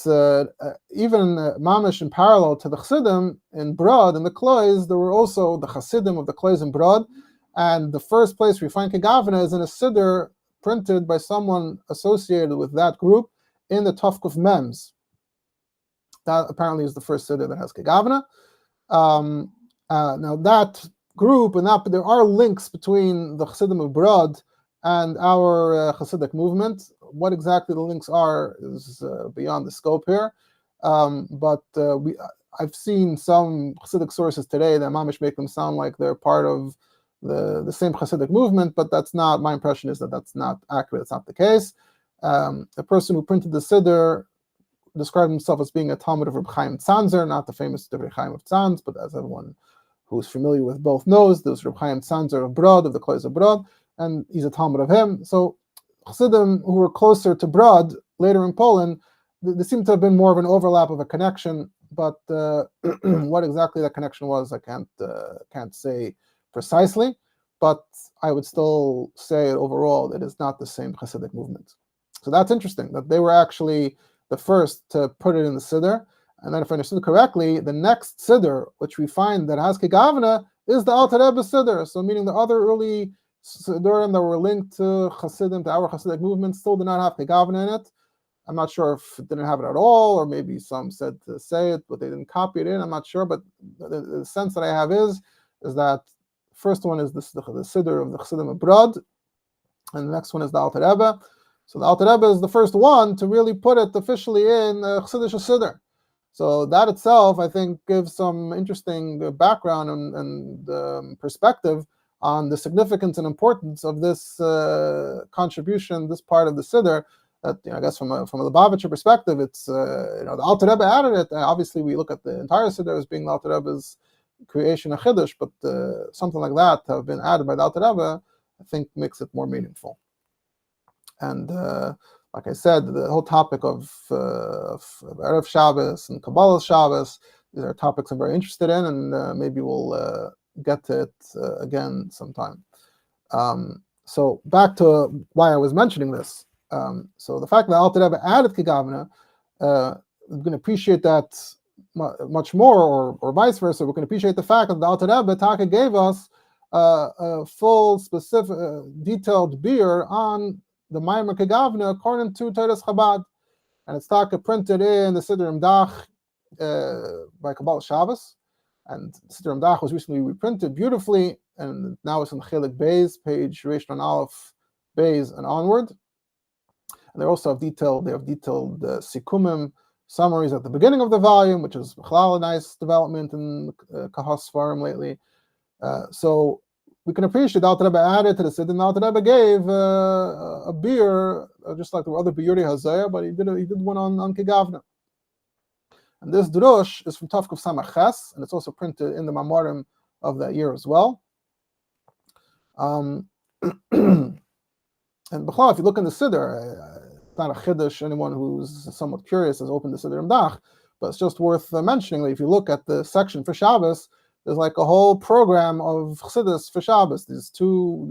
even mamish in parallel to the Chassidim in Brod, in the Klois, there were also the Chassidim of the Klois in Brod. And the first place we find Kegavna is in a siddur printed by someone associated with that group in the Tafkuf Mems. That apparently is the first siddur that has Kegavna. Now that group, and that there are links between the Chassidim of Brod and our Chassidic movement. What exactly the links are is beyond the scope here. But I've seen some Chassidic sources today that mamish make them sound like they're part of the same Chassidic movement, but that's not, my impression is that that's not accurate. It's not the case. The person who printed the siddur described himself as being a Talmud of Reb Chaim Tzanzer, not the famous Divrei Chaim of Tzanz, but as everyone who's familiar with both knows, there's Reb Chaim Tzanzer of Brod, of the Klois of Brod, and he's a Talmud of him. So Chassidim who were closer to Brod later in Poland, there seemed to have been more of an overlap of a connection, but what exactly that connection was, I can't say precisely, but I would still say overall that it's not the same Chassidic movement. So that's interesting, that they were actually the first to put it in the siddur. And then if I understood correctly, the next siddur, which we find that has Kegavna, is the Alter Rebbe siddur. So meaning the other early siddurim that were linked to Chassidim, to our Chassidic movement, still did not have Kegavna in it. I'm not sure if it didn't have it at all, or maybe some said to say it, but they didn't copy it in. I'm not sure, but the sense that I have is that the first one is the siddur of the Chassidim of Brod, and the next one is the Alter Rebbe. So the Alter Rebbe is the first one to really put it officially in Chassidish siddur. So that itself, I think, gives some interesting background and perspective on the significance and importance of this contribution, this part of the siddur. That, I guess from a Lubavitcher perspective, it's the Alter Rebbe added it. Obviously, we look at the entire siddur as being the Alter Rebbe's creation of Chiddush, but something like that to have been added by the Alter Rebbe, I think, makes it more meaningful. And like I said, the whole topic of Erev Shabbos and Kabbalah Shabbos, these are topics I'm very interested in, and maybe we'll get to it again sometime. So back to why I was mentioning this. So the fact that Alter Rebbe added Kegavna, we're going to appreciate that much more, or vice versa. We're going to appreciate the fact that the Alter Rebbe Taka gave us a full, specific, detailed beer on the Maimer Kegavna according to Toras Chabad, and it's printed in the Siddur Dach by Kabbalah Shabbos, and Siddur Dach was recently reprinted beautifully, and now it's in Chelik Beis, page Reish Nun Aleph Beis and onward. And they also have detailed sikumim, summaries at the beginning of the volume, which is a nice development in Kahas Farim lately. So we can appreciate the Alter Rebbe added to the Siddur. The Alter Rebbe gave a beer, just like the other Biyuri Hazaya, but he did one on Kegavna. And this drush is from Tavkuf Samach Ches, and it's also printed in the Mamorim of that year as well. And B'chal, if you look in the Siddur, it's not a chiddush. Anyone who's somewhat curious has opened the Siddur Dach, but it's just worth mentioning that if you look at the section for Shabbos, there's like a whole program of chassidus for Shabbos. There's two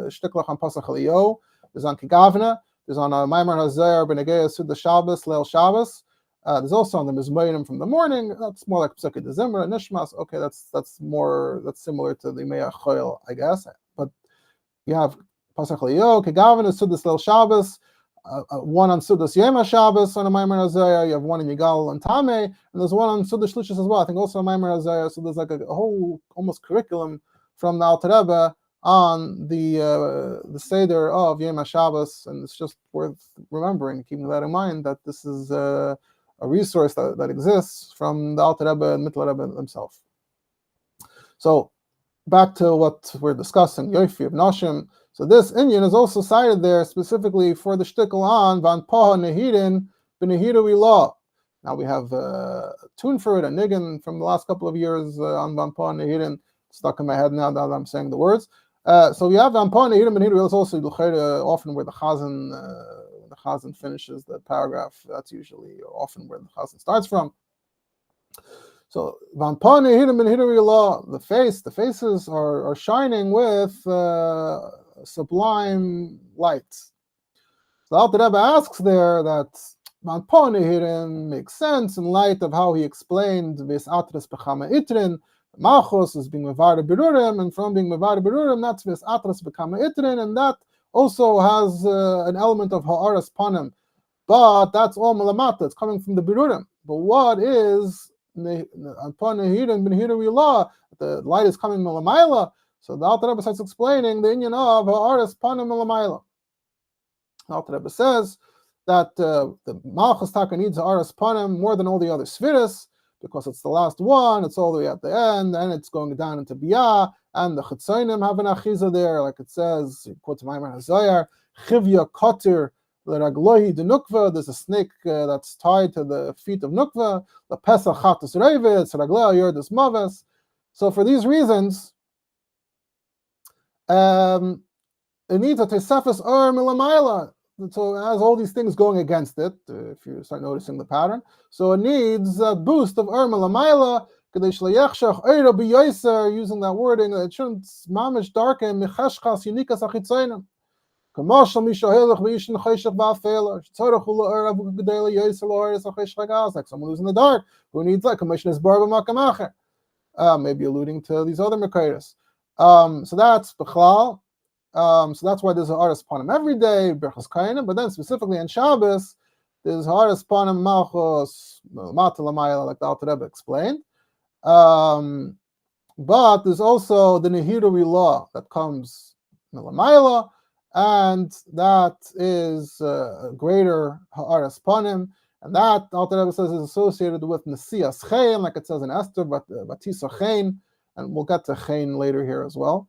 shtiklach on Pasach Eliyahu, there's on Kegavna, there's on Maimer Hazer B'negei Suda Shabbos, Leil Shabbos. There's also on the Mizmorim from the morning. That's more like Pesach Dezimra, Nishmas. Okay, that's similar to the Me'ach Choil, I guess. But you have Pasach Eliyahu, Kegavna, Sudas Leil Shabbos, one on Sudas Yema Shabbos on a Maimer Hazaya, you have one in Yigal and Tameh, and there's one on Sudas Shlishis as well. I think also on Maimer Hazaya. So there's like a whole almost curriculum from the Alter Rebbe on the Seder of Yema Shabbos, and it's just worth remembering, keeping that in mind, that this is a resource that exists from the Alter Rebbe and Mitteler Rebbe himself. So back to what we're discussing, Yofi of Nashim. So this Inyan is also cited there specifically for the shtickle on Van Paha Nehirin B'Nehiru Ilah. Now we have a tune for it, a niggin from the last couple of years on Van Paha Nehirin, stuck in my head now that I'm saying the words. So we have Van Paha Nehirin B'Nehiru Ilah. It's also often where the Chazan finishes the paragraph. That's usually often where the Chazan starts from. So Van Paha Nehirin B'Nehiru Ilah, the faces are shining with sublime light. So the Alter Rebbe asks there that Van Paha Nehirin makes sense in light of how he explained Ves Atras B'Chama Itrin. Malchus is being Mevar Berurim, and from being Mevar Berurim, that's Ves Atras B'Chama Itrin, and that also has an element of Ha'aras Panim. But that's all Malamata, it's coming from the Berurim. But what is Van Paha Nehirin B'Nehiru Ilah? The light is coming Malamayla. So the Alter Rebbe starts explaining the inyan of Ha'aras Panim Malamayla. The Alter Rebbe says that the Malchus Taka needs Ha'aras Panim more than all the other Sfiris, because it's the last one, it's all the way at the end, and it's going down into Biyah, and the Chetzonim have an Achiza there, like it says, quote Maimer Hazayar, Chivya Kotir L'Raglohi de Nukva, there's a snake that's tied to the feet of Nukva, the Pesach Chatus Reivitz, Raglea Yerdus Maves. So for these reasons, it needs a Tesefes Ur Milamayla. So it has all these things going against it, if you start noticing the pattern. So it needs a boost of Ur Milamayla, using that wording, it shouldn't mamish darken, Micheshchas Unikas Achitzoinim. Like someone who's in the dark, who needs like Commissioner's Barba maybe alluding to these other Mekairis. So that's B'chlal. So that's why there's a Ha'aras Panim every day, Berchas Kainim, but then specifically on Shabbos, there's Ha'aras Panim Malchus, Mata Lamayla, like the Alter Rebbe explained. But there's also the Nehiru Ilah that comes Lamayla, and that is a greater Ha'aras Panim, and that Alter Rebbe says is associated with Nesias Chayin, like it says in Esther, but Batisa Chayin, and we'll get to Chayin later here as well.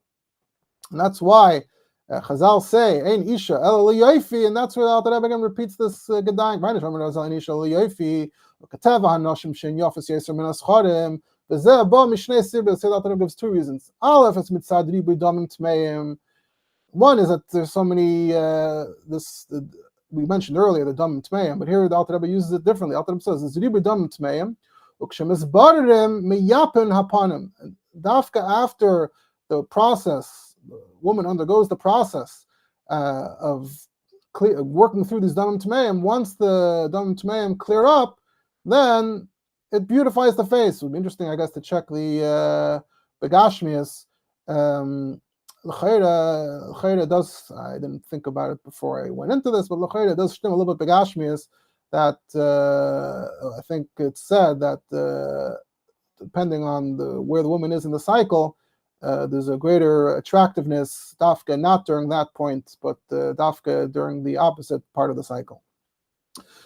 And that's why Chazal say, Ein Isha El Yofi, and that's where the Alter Rebbe again repeats this Gedayim. Right? Ein Isha El Yofi, Kateva HaNoshim Shen Yofes Yeser Min Ascharim, V'zeh Bo Mishnei Sibir. The Alter Rebbe gives two reasons. Aleph, it's Mitzad Ribu Damim Tmeim. One is that there's so many, we mentioned earlier, the Damim Tmeim, but here the Alter Rebbe uses it differently. The Alter Rebbe says, it's Ribu Damim Tmeim, Ukshem Meyapen Hapanim. Dafka, after the process, the woman undergoes the process of working through these damim tmeim. Once the damim tmeim clear up, then it beautifies the face. It would be interesting, I guess, to check the Begashmias L'chayra does, I didn't think about it before I went into this, but l'chayra does stem a little bit begashmias that I think it's said that depending on where the woman is in the cycle, there's a greater attractiveness, dafka, not during that point, but dafka during the opposite part of the cycle.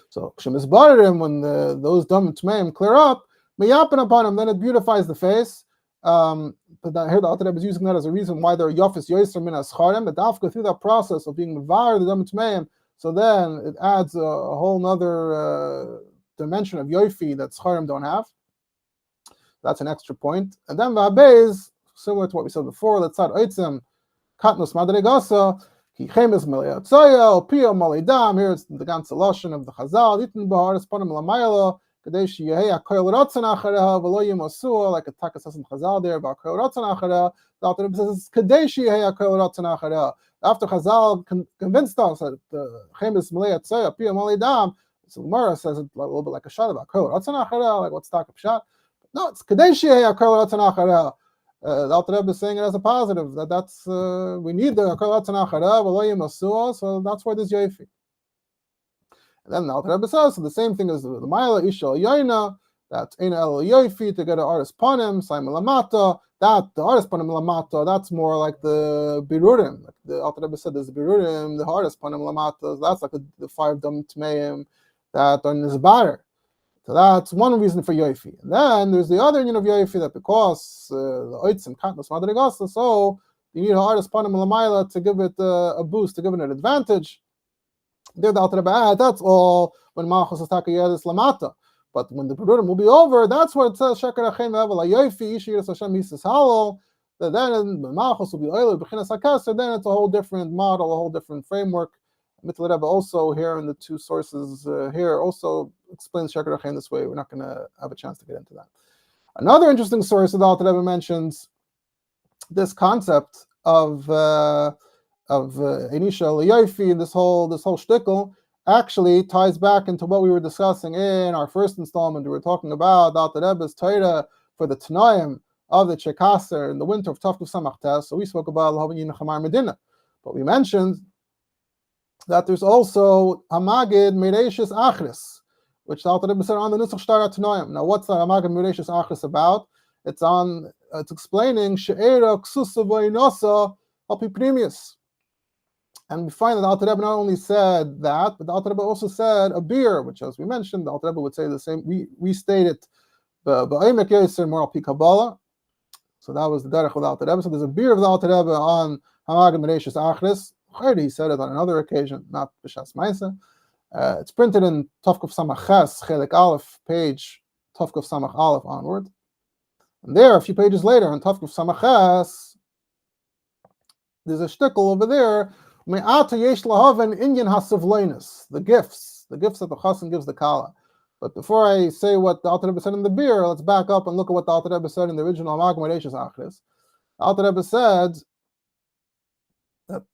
So, when those dam tmeim clear up, meyapen upon him, then it beautifies the face. But here the Alter Rebbe is using that as a reason why they're yofis yoiser min ascharim, but dafka through that process of being mevar the dam tmeim, so then it adds a whole nother dimension of yoifi that scharim don't have. That's an extra point. And then va'abez, similar to what we said before, let's start oitzim katnus madregasa ki chemes meliatzoya opia malidam. Here it's the ganze lashon of the Chazal. Yitin b'haris panim lamayla kadei sheyehei hakoil ratzon achareha v'lo yimosua, like a takas in Chazal there about koil ratzon achareha. The Alter Rebbe says kadei sheyehei hakoil ratzon achareha. After Chazal convinced us that chemes meliatzoya opia malidam, so Gemara says it a little bit like a shot about koil ratzon achareha, like what's tak pshat. No, it's Kadeshi Akar Ratzon Achara. The Alter Rebbe is saying it as a positive, that's we need the Akar Ratzon Achara, V'lo Yimasua, so that's why there's Yoifi. And then the Alter Rebbe says, so the same thing as the Maila Isha Yoina, that's Ein El Yoifi to get an artist panim, Simon Lamata, that the artist panim Lamata, that's more like the Birurim. Like the Alter Rebbe said, there's the Birurim, the artist panim Lamata, that's like the 5 Dam Tmeim that are Nizbarer. So that's one reason for Yoifi. And then there's the other union of Yoifi, that because the Oitzim Katnas Madrigasa, so you need a artist panim lamayla to give it a boost, to give it an advantage. There the Alter Rebbe, that's all when Malchus Astaka Yedis Lamata. But when the Perurim will be over, that's where it says Shekar Achem Evel Yoifi Ishi Yiras Hashem Yisis Halal. That then Malchus will be oiler B'chinas HaKaser. Then it's a whole different model, a whole different framework. Mitteler Rebbe also here in the two sources here also explains Shekar Achem this way. We're not going to have a chance to get into that. Another interesting source that the Alter Rebbe mentions this concept of Enisha L'Yoifi, this whole shtickle actually ties back into what we were discussing in our first installment. We were talking about the Alter Rebbe's Torah for the Tanaim of the Chekaser in the winter of Tafkuf Samach Tes. So we spoke about L'Havin Yinachamar Medina, but we mentioned that there's also Hamagid Mereishis Achris, which the Alter Rebbe said on the Nusach Shtar Tanoim. Now, what's the Hamagid Mereishis Achris about? It's explaining She'era Ksusa V'Inosa Alpi Primius. And we find that the Alter Rebbe not only said that, but the Alter Rebbe also said a beer, which, as we mentioned, the Alter Rebbe would say the same. We stated Ba'emek Yosef more Alpi Kabbalah. So that was the derech of the Alter Rebbe. So there's a beer of the Alter Rebbe on Hamagid Mereishis Achris. He said it on another occasion, not B'Shas Ma'aseh. It's printed in Tafkuf Samach Ches, Chelik Aleph, page Tafkuf Samach Aleph onward. And there, a few pages later, in Tafkuf Samach Ches, there's a shtickle over there. Me'ata yesh lahaven inyan hasivloinus, the gifts that the Chassan gives the Kala. But before I say what the Alter Rebbe said in the beer, let's back up and look at what the Alter Rebbe said in the original Hamagid Mereishis Achris. The Alter Rebbe said that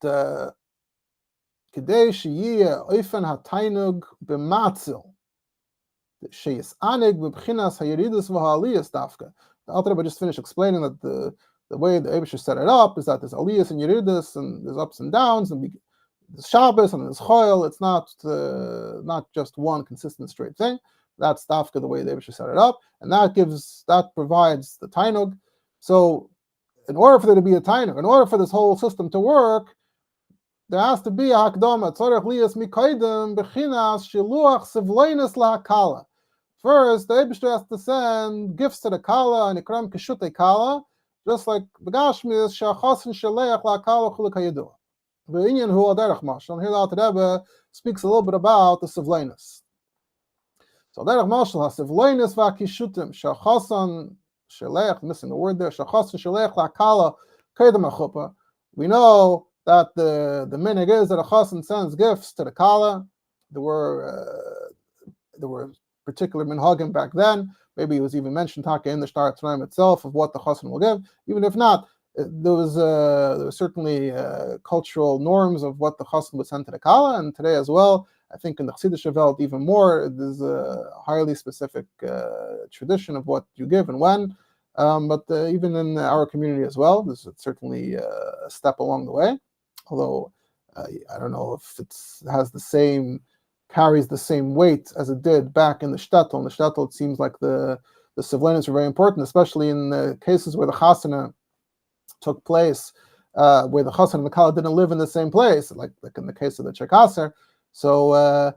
Kedei sheyiyeh oifen hatainug b'matzil sheyisanig b'bchinas hayeridus v'ha'aliyas dafka. The Alter Rebbe just finished explaining that the way the Eibusher set it up is that there's aliyas and yeridus, and there's ups and downs, and there's Shabbos and there's Choil. It's not just one consistent straight thing. That's dafka the way the Eibusher set it up, and that provides the tainug. So, in order for there to be a tainug, in order for this whole system to work, there has to be a hakdama. Tzorech liyas mikaydem bechinas shiluach sivloinus lahakala. First, the Eibusher has to send gifts to the kala and ikram keshutei kala, just like b'gashmis she'achasin sheleach lahakala chuluk hayidua. V'inyan hu aderech mashal. And here the Alter Rebbe speaks a little bit about the sivloinus. So aderech mashal has sivloinus v'akishutim she'achasan sheleach, missing a word there, she'achasin sheleach lahakala kaydem achupa. We know that the minig is that a chassan sends gifts to the kala. There were particular minhagim back then. Maybe it was even mentioned taka in the Shtar Tanaim itself of what the chassan will give. Even if not, there was certainly cultural norms of what the chassan would send to the kala. And today as well, I think in the Chassidish Welt even more, there's a highly specific tradition of what you give and when. but even in our community as well, this is certainly a step along the way. Although I don't know if it carries the same weight as it did back in the shtetl. In the shtetl, it seems like the sivlenis are very important, especially in the cases where the chasana took place, where the chassan and the kala didn't live in the same place, like in the case of the chekaser. So a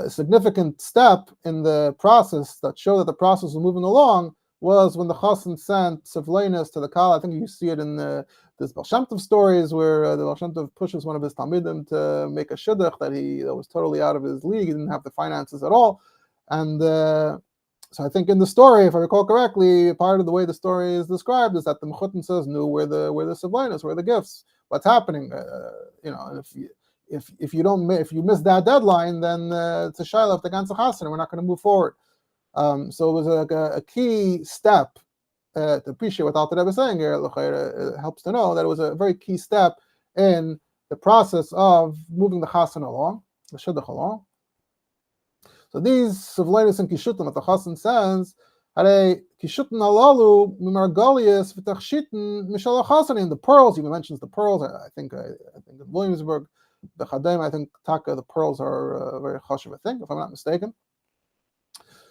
significant step in the process that showed that the process was moving along was when the chassan sent sivlenis to the kala. I think you see it in this Baal Shem Tov stories where the Baal Shem Tov pushes one of his talmidim to make a shidduch that was totally out of his league. He didn't have the finances at all. And so I think in the story, if I recall correctly, part of the way the story is described is that the mechutin says knew where the sivlenis, where the gifts, what's happening. And if you miss that deadline, then it's a shayla of the ganze chasana. We're not going to move forward. So it was a key step to appreciate what Alter Rebbe is saying here. It helps to know that it was a very key step in the process of moving the chassan along, the shidduch along. So these sivlenis and kishutim, what the chassan says, "Harei kishutim alalu mimargalius v'tachshitin mishal chasanin." The pearls, he mentions the pearls. I think in Williamsburg, the Chadaim, I think Taka, the pearls are very chashuv, I think, if I'm not mistaken.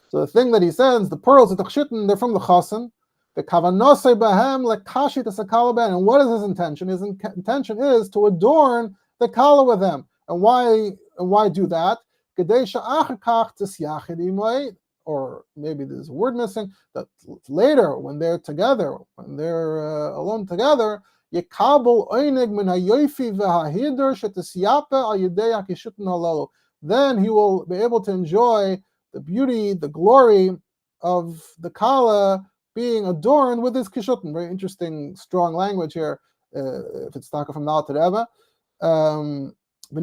So the thing that he says, the pearls, the tachshitin, they're from the chassan. The kavanose bahem lekashit asakala ben. And what is his intention? His intention is to adorn the kala with them. And why do that? Or maybe there's a word missing, that later when they're together, when they're alone together, then he will be able to enjoy the beauty, the glory of the kala being adorned with his kishutin. Very interesting, strong language here, if it's talking from the Alter Rebbe. So the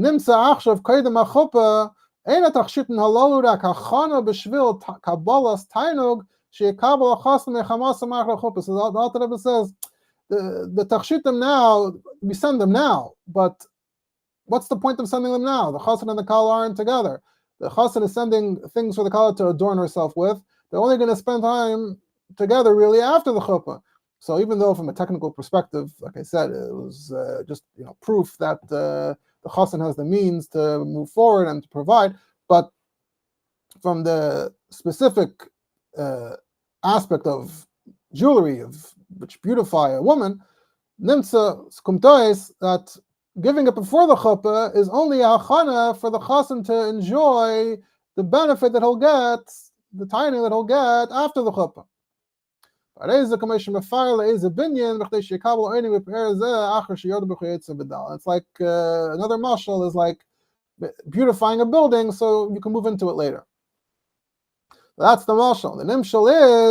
Alter Rebbe says the tachshitim now, we send them now, but what's the point of sending them now? The chassan and the kala aren't together. The chassan is sending things for the kala to adorn herself with. They're only going to spend time together really after the chuppah. So even though from a technical perspective, like I said, it was just proof that the chassan has the means to move forward and to provide, but from the specific aspect of jewelry, which beautify a woman, nimtza skumtois, that giving it before the chuppah is only a hachana for the chassan to enjoy the benefit that he'll get, the tiny that he'll get after the chuppah. It's like another mashal is like beautifying a building so you can move into it later. That's the mashal. The nimshal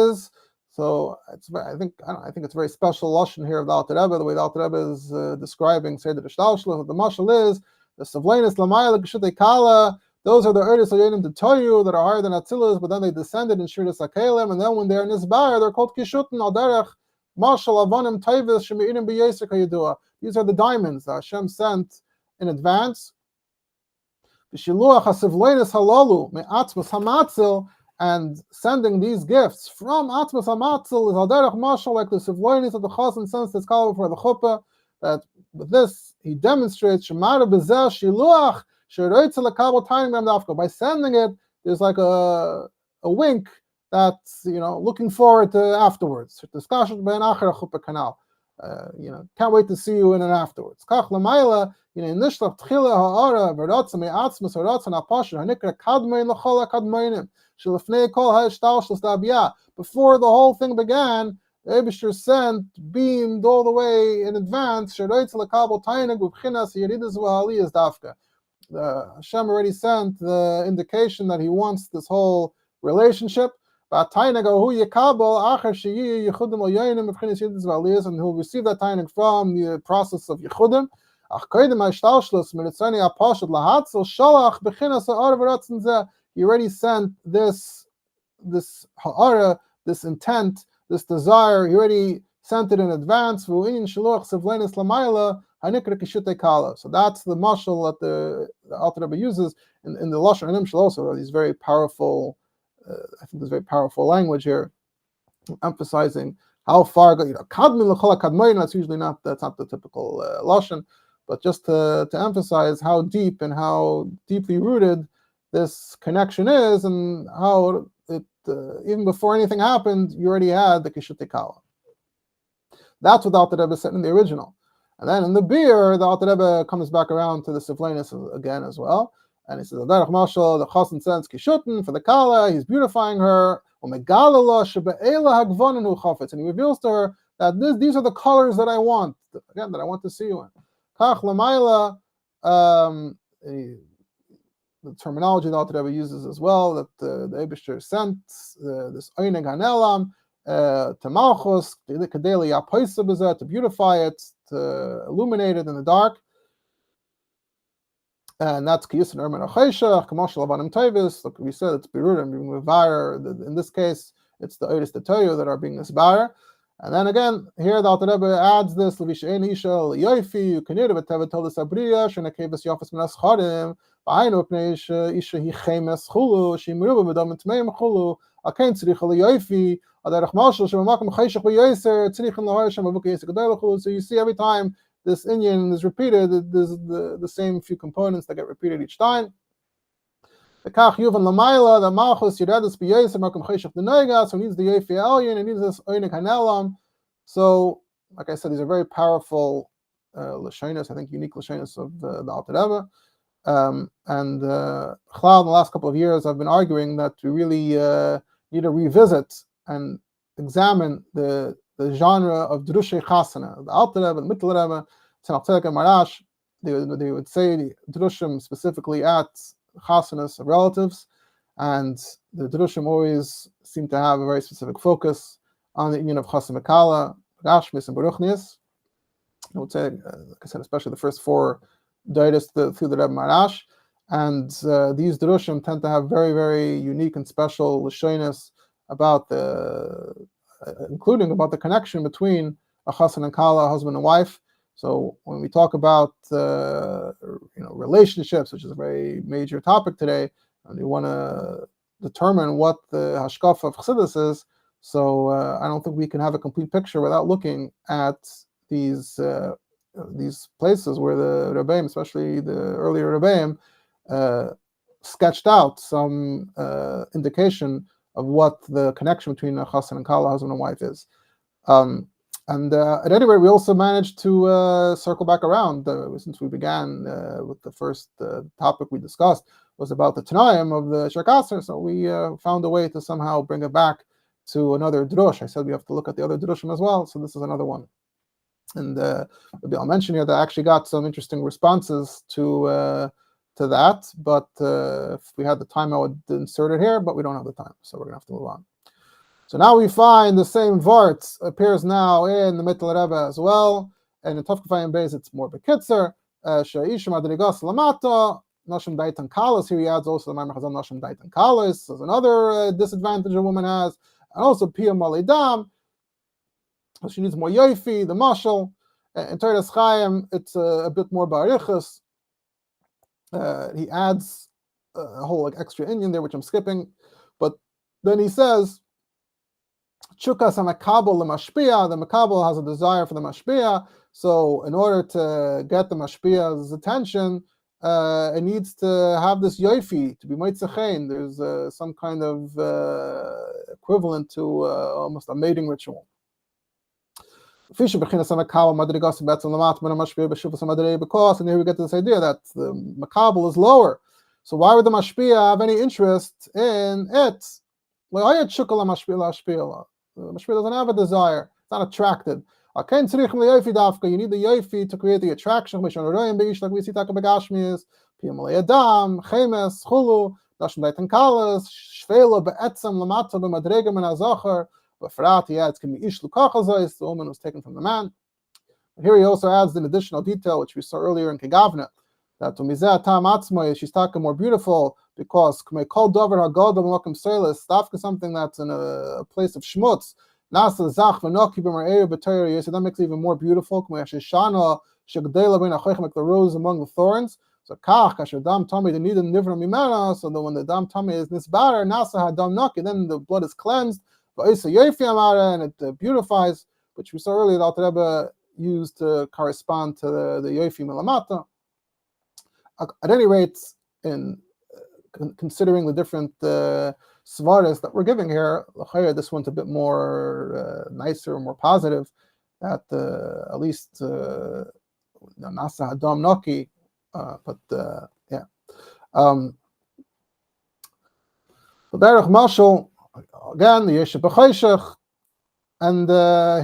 is, so I think it's a very special lashon here of the Alter Rebbe, the way the Alter Rebbe is describing Seder Shtalshlah. The mashal is the savlenis lamayla geshutei kala. Those are the Erdis Oyenim to Toyu that are higher than Atzilas, but then they descended in Shirdas HaKelim, and then when they're in Nisbar, they're called Kishutin al Derech Mashal Avonim Taivis Shemeinim B'Yesek HaYidua. These are the diamonds that Hashem sent in advance. V'shiluach HaSivlenis Halalu Me'atzmas HaMatzil, and sending these gifts from Atzmas HaMatzil is al Derech Mashal, like the Sivlenis of the Chassan sends this call before the Chuppah, that with this he demonstrates Shemara B'zeh Shiluach. By sending it, there's like a wink that's looking forward to afterwards. Can't wait to see you in and afterwards. Before the whole thing began, the Eibishter sent, beamed all the way in advance. Hashem already sent the indication that he wants this whole relationship. And he'll receive that tainig from the process of yichudim. He already sent this ha'ara, this intent, this desire. He already sent it in advance. So that's the mashal that the Alter Rebbe uses in the Lashon Nimshal also. These very powerful, I think there's very powerful language here, emphasizing how far, kadmin l'chol kadmoin, that's not the typical lashon, but just to emphasize how deep and how deeply rooted this connection is, and how it even before anything happened, you already had the Kishut Kala. That's what the Alter Rebbe said in the original. And then in the beer, the Alter Rebbe comes back around to the Siflenis again as well. And he says, the Chassan sends Kishuten for the Kala, he's beautifying her, and he reveals to her that these are the colors that I want, again, that I want to see you in. Kach Lamaila, the terminology the Alter Rebbe uses as well, that the Eibishter sent this Oineg Hanelam to Malchus, to beautify it, to illuminate it in the dark. And that's Kiyusin Ermin Acheshach, Kamashal Avanim Tevis. Like we said, it's Birurim, being Mevar. In this case, it's the Oiris Tetoyu that are being Nisbar. And then again, here the Alter Rebbe adds this, Levishain Isha, Yoifi, Ukanir, Beteva Told the Sabriya, Shenakevis Yafas Minas Chadim, Baino Pnei Isha Hichemes Chulu, Shimruba Bedam Tmeim Chulu, Akain Tzrich Yoifi, Adarach Mashal, Shemamakam Cheshach Yoiser, Tzrich and Lahar Shem Avuk Yesek Chulu. So you see every time this Inyan is repeated, there's the same few components that get repeated each time. The Kach Yuvan Lamaila, the Malchus Yeredus B'Yosef Makam Cheshach the Noigas, who needs the Yofi Elyon, and needs this Oinik Hanelam. So, like I said, these are very powerful Lashonis, I think unique Lashonis of the Alter Rebbe. And Chlal, in the last couple of years, I've been arguing that we really need to revisit and examine the genre of Drushei Chasana. The Alter Rebbe, the Mitteler Rebbe, Tzemach Tzedek and Marash, they would say the Drushim specifically at Chasanas of relatives, and the Drushim always seem to have a very specific focus on the union of Chasan Mekala, Rashmis, and Baruchnias. I would say, like I said, especially the first four Dairis through the Rebbe Marash, and these Drushim tend to have very, very unique and special Lashonis about including about the connection between a Chasan and Kala, a husband and wife. So when we talk about relationships, which is a very major topic today, and you want to determine what the hashkafa of Chassidus is, so I don't think we can have a complete picture without looking at these places where the Rebbeim, especially the earlier Rebbeim, sketched out some indication of what the connection between a Chasan and Kala, husband and wife, is. And at any rate, we also managed to circle back around since we began with the first topic we discussed was about the Tanaim of the Shirkasser. So we found a way to somehow bring it back to another drush. I said we have to look at the other drushim as well, so this is another one. And I'll mention here that I actually got some interesting responses to that, but if we had the time, I would insert it here, but we don't have the time, so we're going to have to move on. So now we find the same Vart appears now in the Mitteler Rebbe as well, and in Tovkafayim Beis it's more Bekitzer, She'ishim Adrigas Lamata, Nashim Daitan Kalas. Here he adds also the Maimar Chazal Nashim Daitan Kalas as another disadvantage a woman has, and also Pia Malidam, so she needs more Yofi, the Mashal. In Teiras Chaim, it's a bit more Barichas. He adds a whole extra Indian there, which I'm skipping, but then he says, Chukas HaMakabel LeMashpia, the Makabel has a desire for the Mashpia, so in order to get the Mashpia's attention, it needs to have this Yofi, to be Moitzachein. There's some kind of equivalent to almost a mating ritual. Because, and here we get to this idea that the Makabel is lower. So why would the Mashpia have any interest in it? The Mashpia doesn't have a desire, it's not attracted. You need the Yofi to create the attraction. Like we see Begashmias, Piamalei Adam, Chemes, Chulu, Nashim Daitan Kalas, Shvela Be'etzem Lamata B'Madrega Min HaZachar. But Frat, he adds, can be Ish Lukachazais, the woman was taken from the man. Here he also adds an additional detail, which we saw earlier in Kegavna, that Umizeh Tam Atzmai, she's talking more beautiful because K'mei Kol Dover HaGodol B'Mokim Seilis, Stavka, something that's in a place of Shmutz, Nasa Zach V'Noki B'Mar'eir B'Toyer, so that makes it even more beautiful. K'mei Hashishana Shegdela B'In HaChoichem, like the rose among the thorns. So Kach, Kasher Dam Tami, they need a Nivra Mimena, so that when the Dam Tami is Nisbar, Nasa HaDam Noki, then the blood is cleansed. and it beautifies, which we saw earlier, the Alter Rebbe used to correspond to the Yofi Milamata. At any rate, in considering the different svaras that we're giving here, this one's a bit more nicer, more positive, that at least Nasa Adam Noki, but yeah. The Derech Mashal, again, the Yeshe B'Choshech, and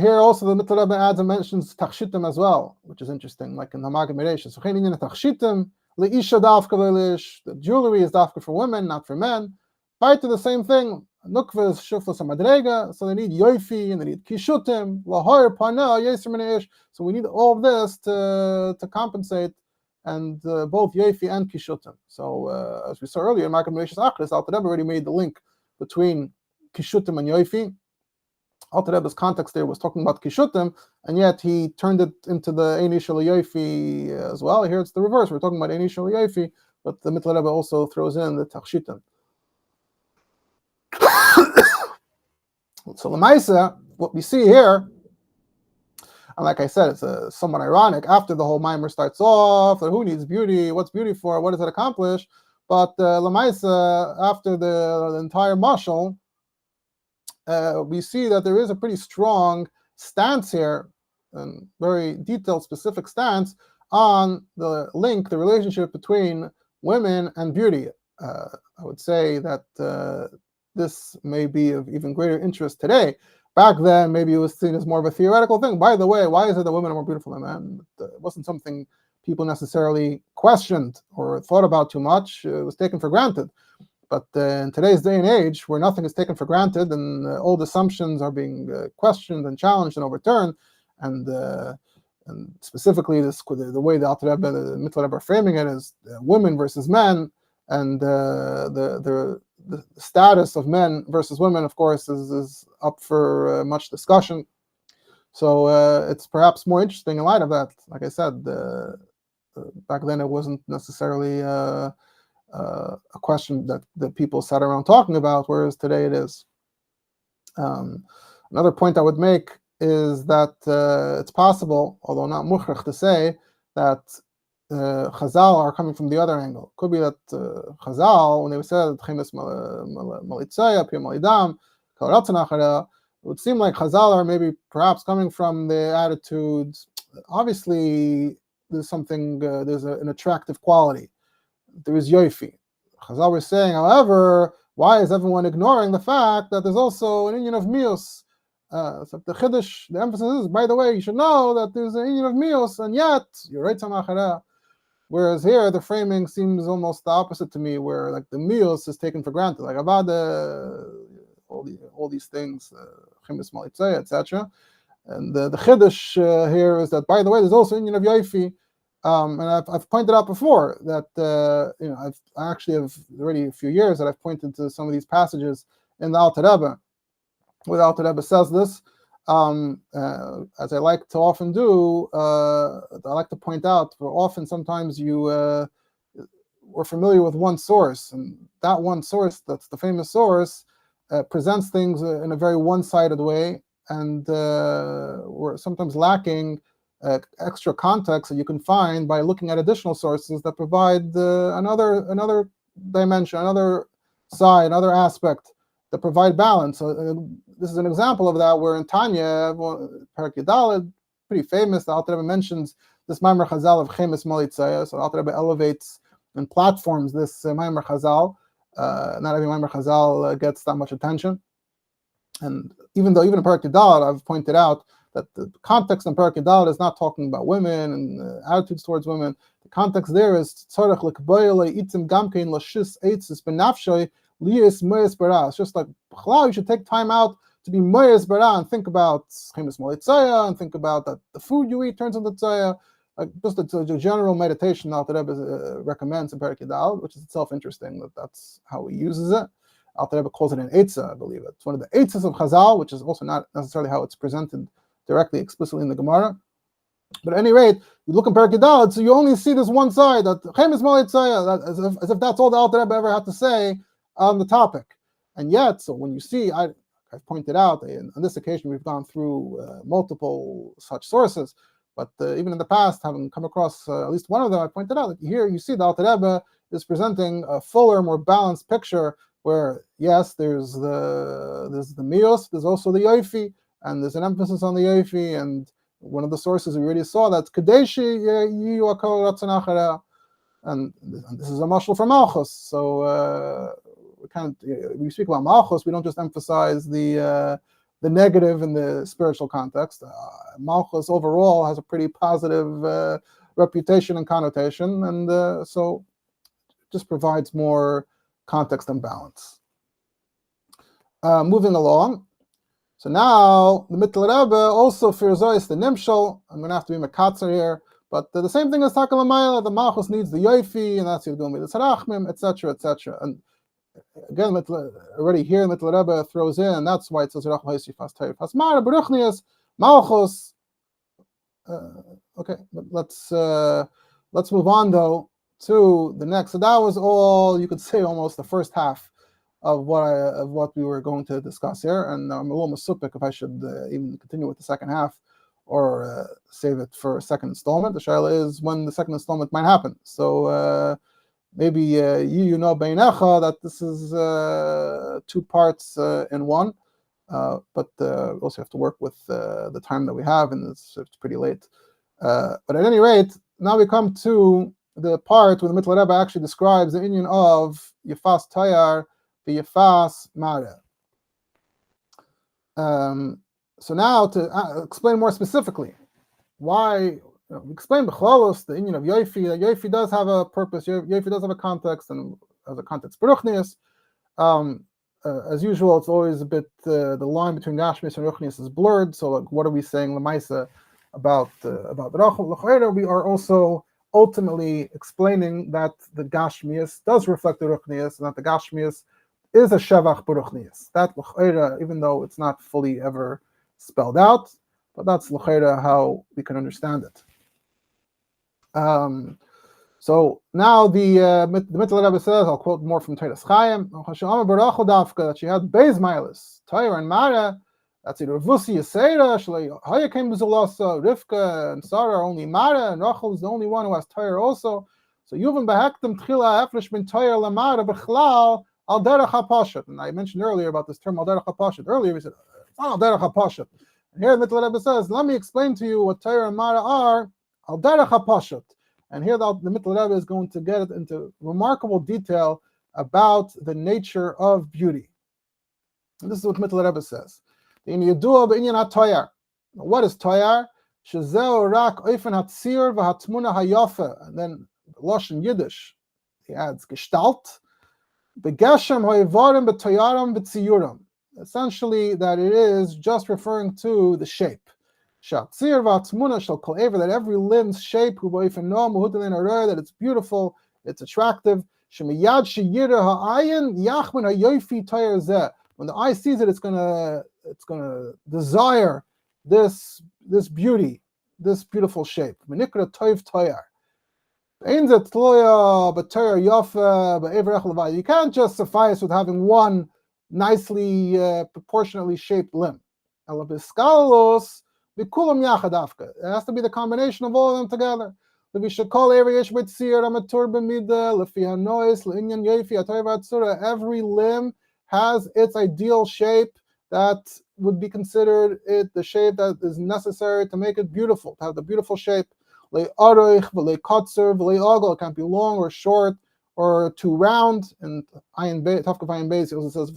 here also the Mitteler Rebbe adds and mentions Tachshitim as well, which is interesting, like in the Magid Meresh. So Tachshitim, Leisha Dafka Leilish, the jewelry is Dafka for women, not for men. Back to the same thing, Nukva is Shuflas Amadrega, so they need Yoifi and they need Kishutim, Lahar Pana, Yeser Meneish. So we need all of this to compensate, and both Yoifi and Kishutim. So as we saw earlier in Magid Meresh Achris, Alter Rebbe already made the link between Kishutim and Yoifi. Alter Rebbe's context there was talking about Kishutim, and yet he turned it into the Einishal Yoifi as well. Here it's the reverse. We're talking about Einishal Yoifi, but the Mitteler Rebbe also throws in the Tachshitim. So Lamaisa, what we see here, and like I said, it's somewhat ironic. After the whole mimer starts off, who needs beauty? What's beauty for? What does it accomplish? But Lamaisa, after the entire mashal, we see that there is a pretty strong stance here, and very detailed, specific stance on the link, the relationship between women and beauty. I would say that this may be of even greater interest today. Back then, maybe it was seen as more of a theoretical thing. By the way, why is it that women are more beautiful than men? It wasn't something people necessarily questioned or thought about too much. It was taken for granted. But in today's day and age, where nothing is taken for granted and old assumptions are being questioned and challenged and overturned, and specifically the way the Alter Rebbe, the Mitteler Rebbe are framing it is women versus men, and the status of men versus women, of course, is up for much discussion. So it's perhaps more interesting in light of that. Like I said, back then it wasn't necessarily a question that people sat around talking about, whereas today it is. Another point I would make is that it's possible, although not mukhrach, to say that Chazal are coming from the other angle. Could be that Chazal, when they said Chemes Malitzaya, Pir Malidam, Kalaratzanachara, it would seem like Chazal are maybe perhaps coming from the attitude, obviously there's something, there's an attractive quality. There is Yoifi. Chazal were saying, however, why is everyone ignoring the fact that there's also an union of Mius? So the Chiddush, the emphasis is, by the way, you should know that there's an union of Mius, and yet, you're right, Samachara. Whereas here, the framing seems almost the opposite to me, where like the Mius is taken for granted, like Avada, all these things, Chemes Malitzaya, etc. And the Chiddush here is that, by the way, there's also an union of Yoifi. And I've pointed out before that I actually have already a few years that I've pointed to some of these passages in the Alter Rebbe, where the Alter Rebbe says this. As I like to often do, I like to point out, for often sometimes we're familiar with one source, and that one source, that's the famous source, presents things in a very one-sided way, and we're sometimes lacking extra context that you can find by looking at additional sources that provide another dimension, another side, another aspect that provide balance. So this is an example of that, where in Tanya, Perek Yudaled, pretty famous, the Alter Rebbe mentions this Maimer Chazal of Chemes Malitzaya. So the Alter Rebbe elevates and platforms this Maimer Chazal. Not every Maimer Chazal gets that much attention. And even in Perek Yudaled, I've pointed out that the context in Perek Yudaled is not talking about women and attitudes towards women. The context there is tzarech lekboyle itzim gamkein lashis eitzis benafshay liyis moyes bara. It's just like you should take time out to be moyes bara and think about chemes malitzaya and think about that the food you eat turns into tzaya. Like just a general meditation Alter Rebbe recommends in Perek Yudaled, which is itself interesting that's how he uses it. Alter Rebbe calls it an eitzah, I believe. It's one of the eitzahs of Chazal, which is also not necessarily how it's presented directly, explicitly in the Gemara. But at any rate, you look in Perek Yudaled, so you only see this one side, that Chemes Malitzaya, as if that's all the Alter Rebbe ever had to say on the topic. And yet, so when you see, I've pointed out, on this occasion we've gone through multiple such sources, but even in the past, having come across at least one of them, I pointed out that here you see the Alter Rebbe is presenting a fuller, more balanced picture where, yes, there's the mios, there's also the yofi, and there's an emphasis on the yofi, and one of the sources we already saw, that's Kadeshi Yiyu Akol Ratzon Achara, and this is a mashal from Malchus. So we speak about Malchus, we don't just emphasize the negative in the spiritual context. Malchus overall has a pretty positive reputation and connotation, and so it just provides more context and balance. Moving along. So now the Mitteler Rebbe also firzois the nimshal. I'm going to have to be mekatzer here, but the same thing as Takal Amayla, the Malchus needs the yofi, and that's Yudum with the Sarachmim, etc., etc. And again, already here, Mitteler Rebbe throws in, and that's why it says ורחל היתה fast Torah fast Mara Baruchnias Malchus. Okay, but let's move on though to the next. So that was all, you could say, almost the first half of what we were going to discuss here, and I'm a little masupik if I should even continue with the second half or save it for a second installment. The shaila is when the second installment might happen. So maybe you know beinecha that this is 2 parts in one, but also have to work with the time that we have, and it's pretty late. But at any rate, now we come to the part where the Mitteler Rebbe actually describes the union of Yefas Tayar Yefas Mara. So now to explain more specifically why, we explain b'cholos the union of Yofi. That Yofi does have a purpose. Yofi does have a context, and as a context Baruchnius. As usual, it's always a bit the line between Gashmius and Ruchnius is blurred. So, like, what are we saying Lamaisa about Rachel? We are also ultimately explaining that the Gashmius does reflect the Ruchnius, and that the Gashmius is a Shevach Baruchnius. That l'chayra, even though it's not fully ever spelled out, but that's l'chayra how we can understand it. So now the Mitteler Rebbe says, I'll quote more from Teiras Chaim, that she had Beis Milas, Torah and Mara, that's either Vusi Yisera, Haya came B'Zulasa, Rivka and Sarah are only Mara, and Rachel is the only one who has Torah also. So Yuvim Behektim Tchila Efresh Bin Torah Lamara B'Chlal Al Derech HaPashat. And I mentioned earlier about this term Al Derech HaPashat. Earlier we said, it's not Al Derech HaPashat. And here the Mitteler Rebbe says, let me explain to you what Torah and Mara are, Al Derech HaPashat. And here the Mitteler Rebbe is going to get into remarkable detail about the nature of beauty. And this is what Mitteler Rebbe says. What is Toyar? Shezeo rak oifen hatzir v'hatmuna hayafa. And then Lashon Yiddish, he adds Gestalt. Begeshem hoivarim b'toyaram v'tziyuram. Essentially, that it is just referring to the shape. Shatzir v'hatmuna shall kol ever, that every limb's shape, that it's beautiful, it's attractive. Shemiyad sheyira ha'ayin yachman hayofi toyar zeh. When the eye sees it, it's gonna desire this beauty, this beautiful shape. Menikra toiv toyar. You can't just suffice with having one nicely, proportionately shaped limb. It has to be the combination of all of them together. Every limb has its ideal shape that would be considered the shape that is necessary to make it beautiful, to have the beautiful shape. It can't be long or short or too round. And Tafkaf Ayin Beis, he also says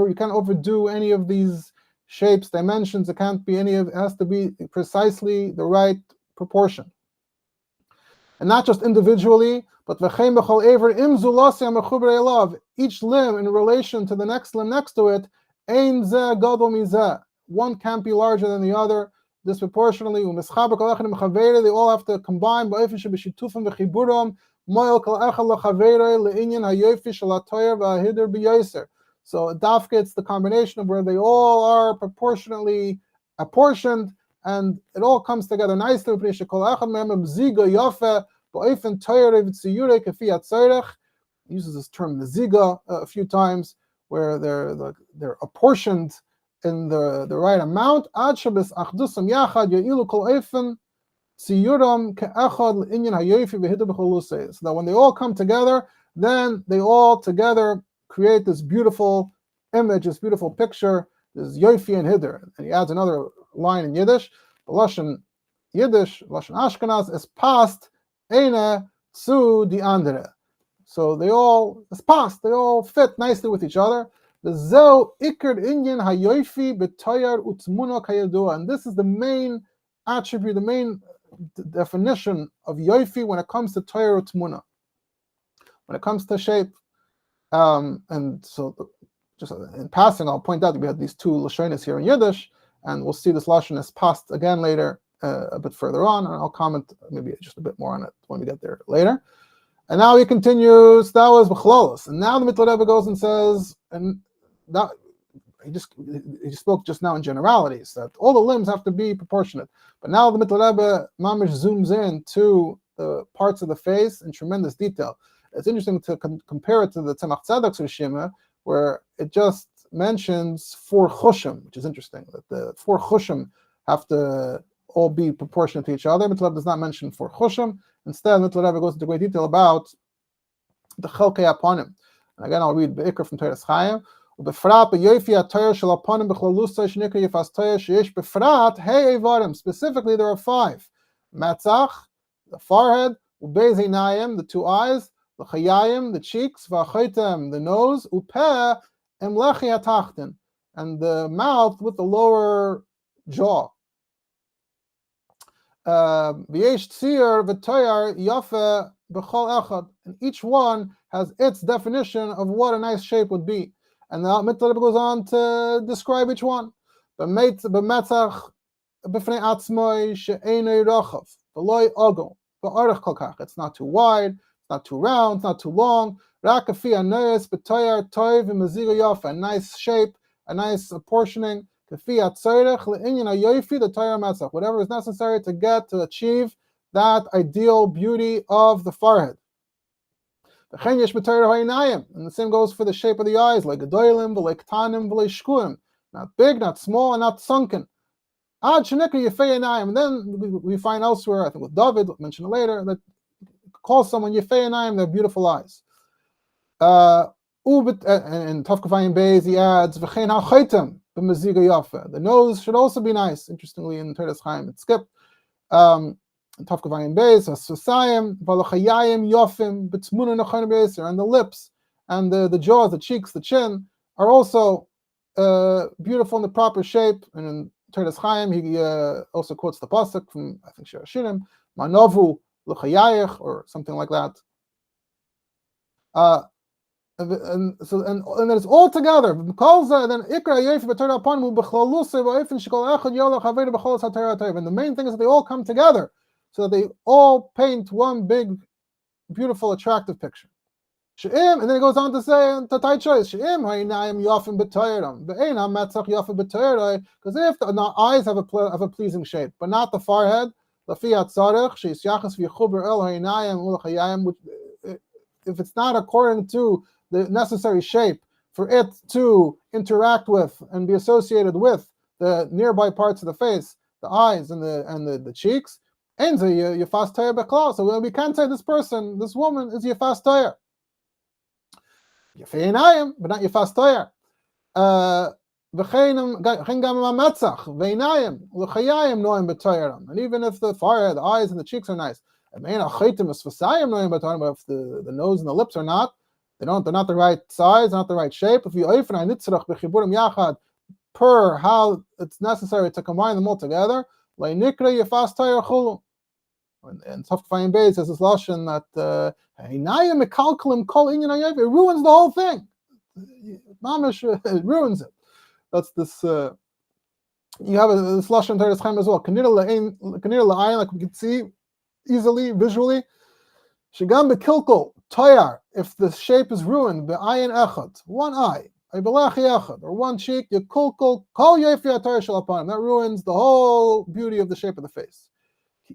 you can't overdo any of these shapes, dimensions. It can't be any of it. Has to be precisely the right proportion. And not just individually, but each limb in relation to the next limb next to it, one can't be larger than the other disproportionately. They all have to combine. So dafka, it's the combination of where they all are proportionally apportioned, and it all comes together nicely. He uses this term meziga a few times, where they're apportioned in the right amount. Ad shebes achdusam yachad ya'ilu kol efen tziyuram ke'echad l'inyan hayofi v'hita b'cholusei. So that when they all come together, then they all together create this beautiful image, this beautiful picture, this yofi and hider. And he adds another line in Yiddish. The Lashon Yiddish, Lashon Ashkenaz, is past eine zu die andere. So they all fit nicely with each other. And this is the main attribute, the main definition of yofi when it comes to Toyer Utmuna, when it comes to shape. And so, just in passing, I'll point out that we had these two lashonis here in Yiddish, and we'll see this lashon is passed again later, a bit further on, and I'll comment maybe just a bit more on it when we get there later. And now he continues. That was b'chlolos, and now the Mitteler Rebbe goes and says, and that he spoke just now in generalities that all the limbs have to be proportionate. But now the Mitteler Rebbe mamish zooms in to the parts of the face in tremendous detail. It's interesting to compare it to the Tzemach Tzedak's Rishima, where it just mentions 4 chushim, which is interesting, that the 4 chushim have to all be proportionate to each other. Mitteler Rebbe does not mention 4 chushim. Instead, Mitteler Rebbe goes into great detail about the chelkei aponim. And again, I'll read Be'ikr from Teiras Chaim. Ubefrat be'yofi ha'toyer shel aponim b'chlalustay shnikra yifas toyer sheyesh befrat hey evarim. Specifically, there are 5: matzach, the forehead; ubez einayim, the 2 eyes; the chayayim, the cheeks; v'achaitem, the nose; upeh emlechi hatachten, and the mouth with the lower jaw. V'yesh tzir v'toyer yafe b'chol echad, and each one has its definition of what a nice shape would be. And the Mitteler Rebbe goes on to describe each one. B'metzach b'fnei atzmoi she'enei rochav v'loi ogel v'arich kol kach. It's not too wide, it's not too round, it's not too long. Rak afi anoyes b'toyer toiv v'meziga yafa, a nice shape, a nice apportioning. Kafi atzorech le'inyan hayofi the toyer metzach, whatever is necessary to achieve that ideal beauty of the forehead. And the same goes for the shape of the eyes, like gedolim, like tanim, like shkuim, not big, not small, and not sunken. And then we find elsewhere, I think with David, I'll mention it later, that calls someone yefei einayim, their beautiful eyes. And Tafkafayim Beis, he adds v'chein ha'chaitem b'meziga yafa. The nose should also be nice. Interestingly, in Teiras Chaim, it's skipped. Tafkavayim Beis, Asfasayim, Valachayayim, Yofim, B'tzmuna Nachon Beiser, and the lips and the jaws, the cheeks, the chin are also beautiful in the proper shape. And in Teiras Chaim, he also quotes the pasuk from, I think, Shir Hashirim, Manovu L'chayayich, or something like that. And then it's all together. Then Ikra Yefi B'Torah Aponim B'Chlaluse B'Ofen Shekol Echad Yolach Haveda B'Cholos HaTorah HaTorah. And the main thing is that they all come together, so that they all paint one big, beautiful, attractive picture. She'im, and then it goes on to say, Tatai choice, She'im ha'inayim yafim b'toyeram, be'einam matzach yafim b'toyerai, because if the eyes have a pleasing shape, but not the forehead, Lafi hatzarech, she'is yachas v'yechuber el ha'inayim ulachayayim, which, if it's not according to the necessary shape for it to interact with and be associated with the nearby parts of the face, the eyes and the cheeks, so we can't say this person, this woman is yefas toyer. Yefei einayim, but not yefas toyer. And even if the forehead, the eyes, and the cheeks are nice, but if the nose and the lips are not, they're not the right size, not the right shape. If you per how it's necessary to combine them all together, and Tafkafayim Beis says this lashon that it ruins the whole thing. Mamish, it ruins it. That's this. You have this lashon in Teiras Chaim as well. Kanir la'ayin, like we can see easily, visually. Shigam bekilkol toyar. If the shape is ruined, be'ayin echad, one eye, or one cheek, yekulkol kol yefi ha'toyer shel aponim. That ruins the whole beauty of the shape of the face. The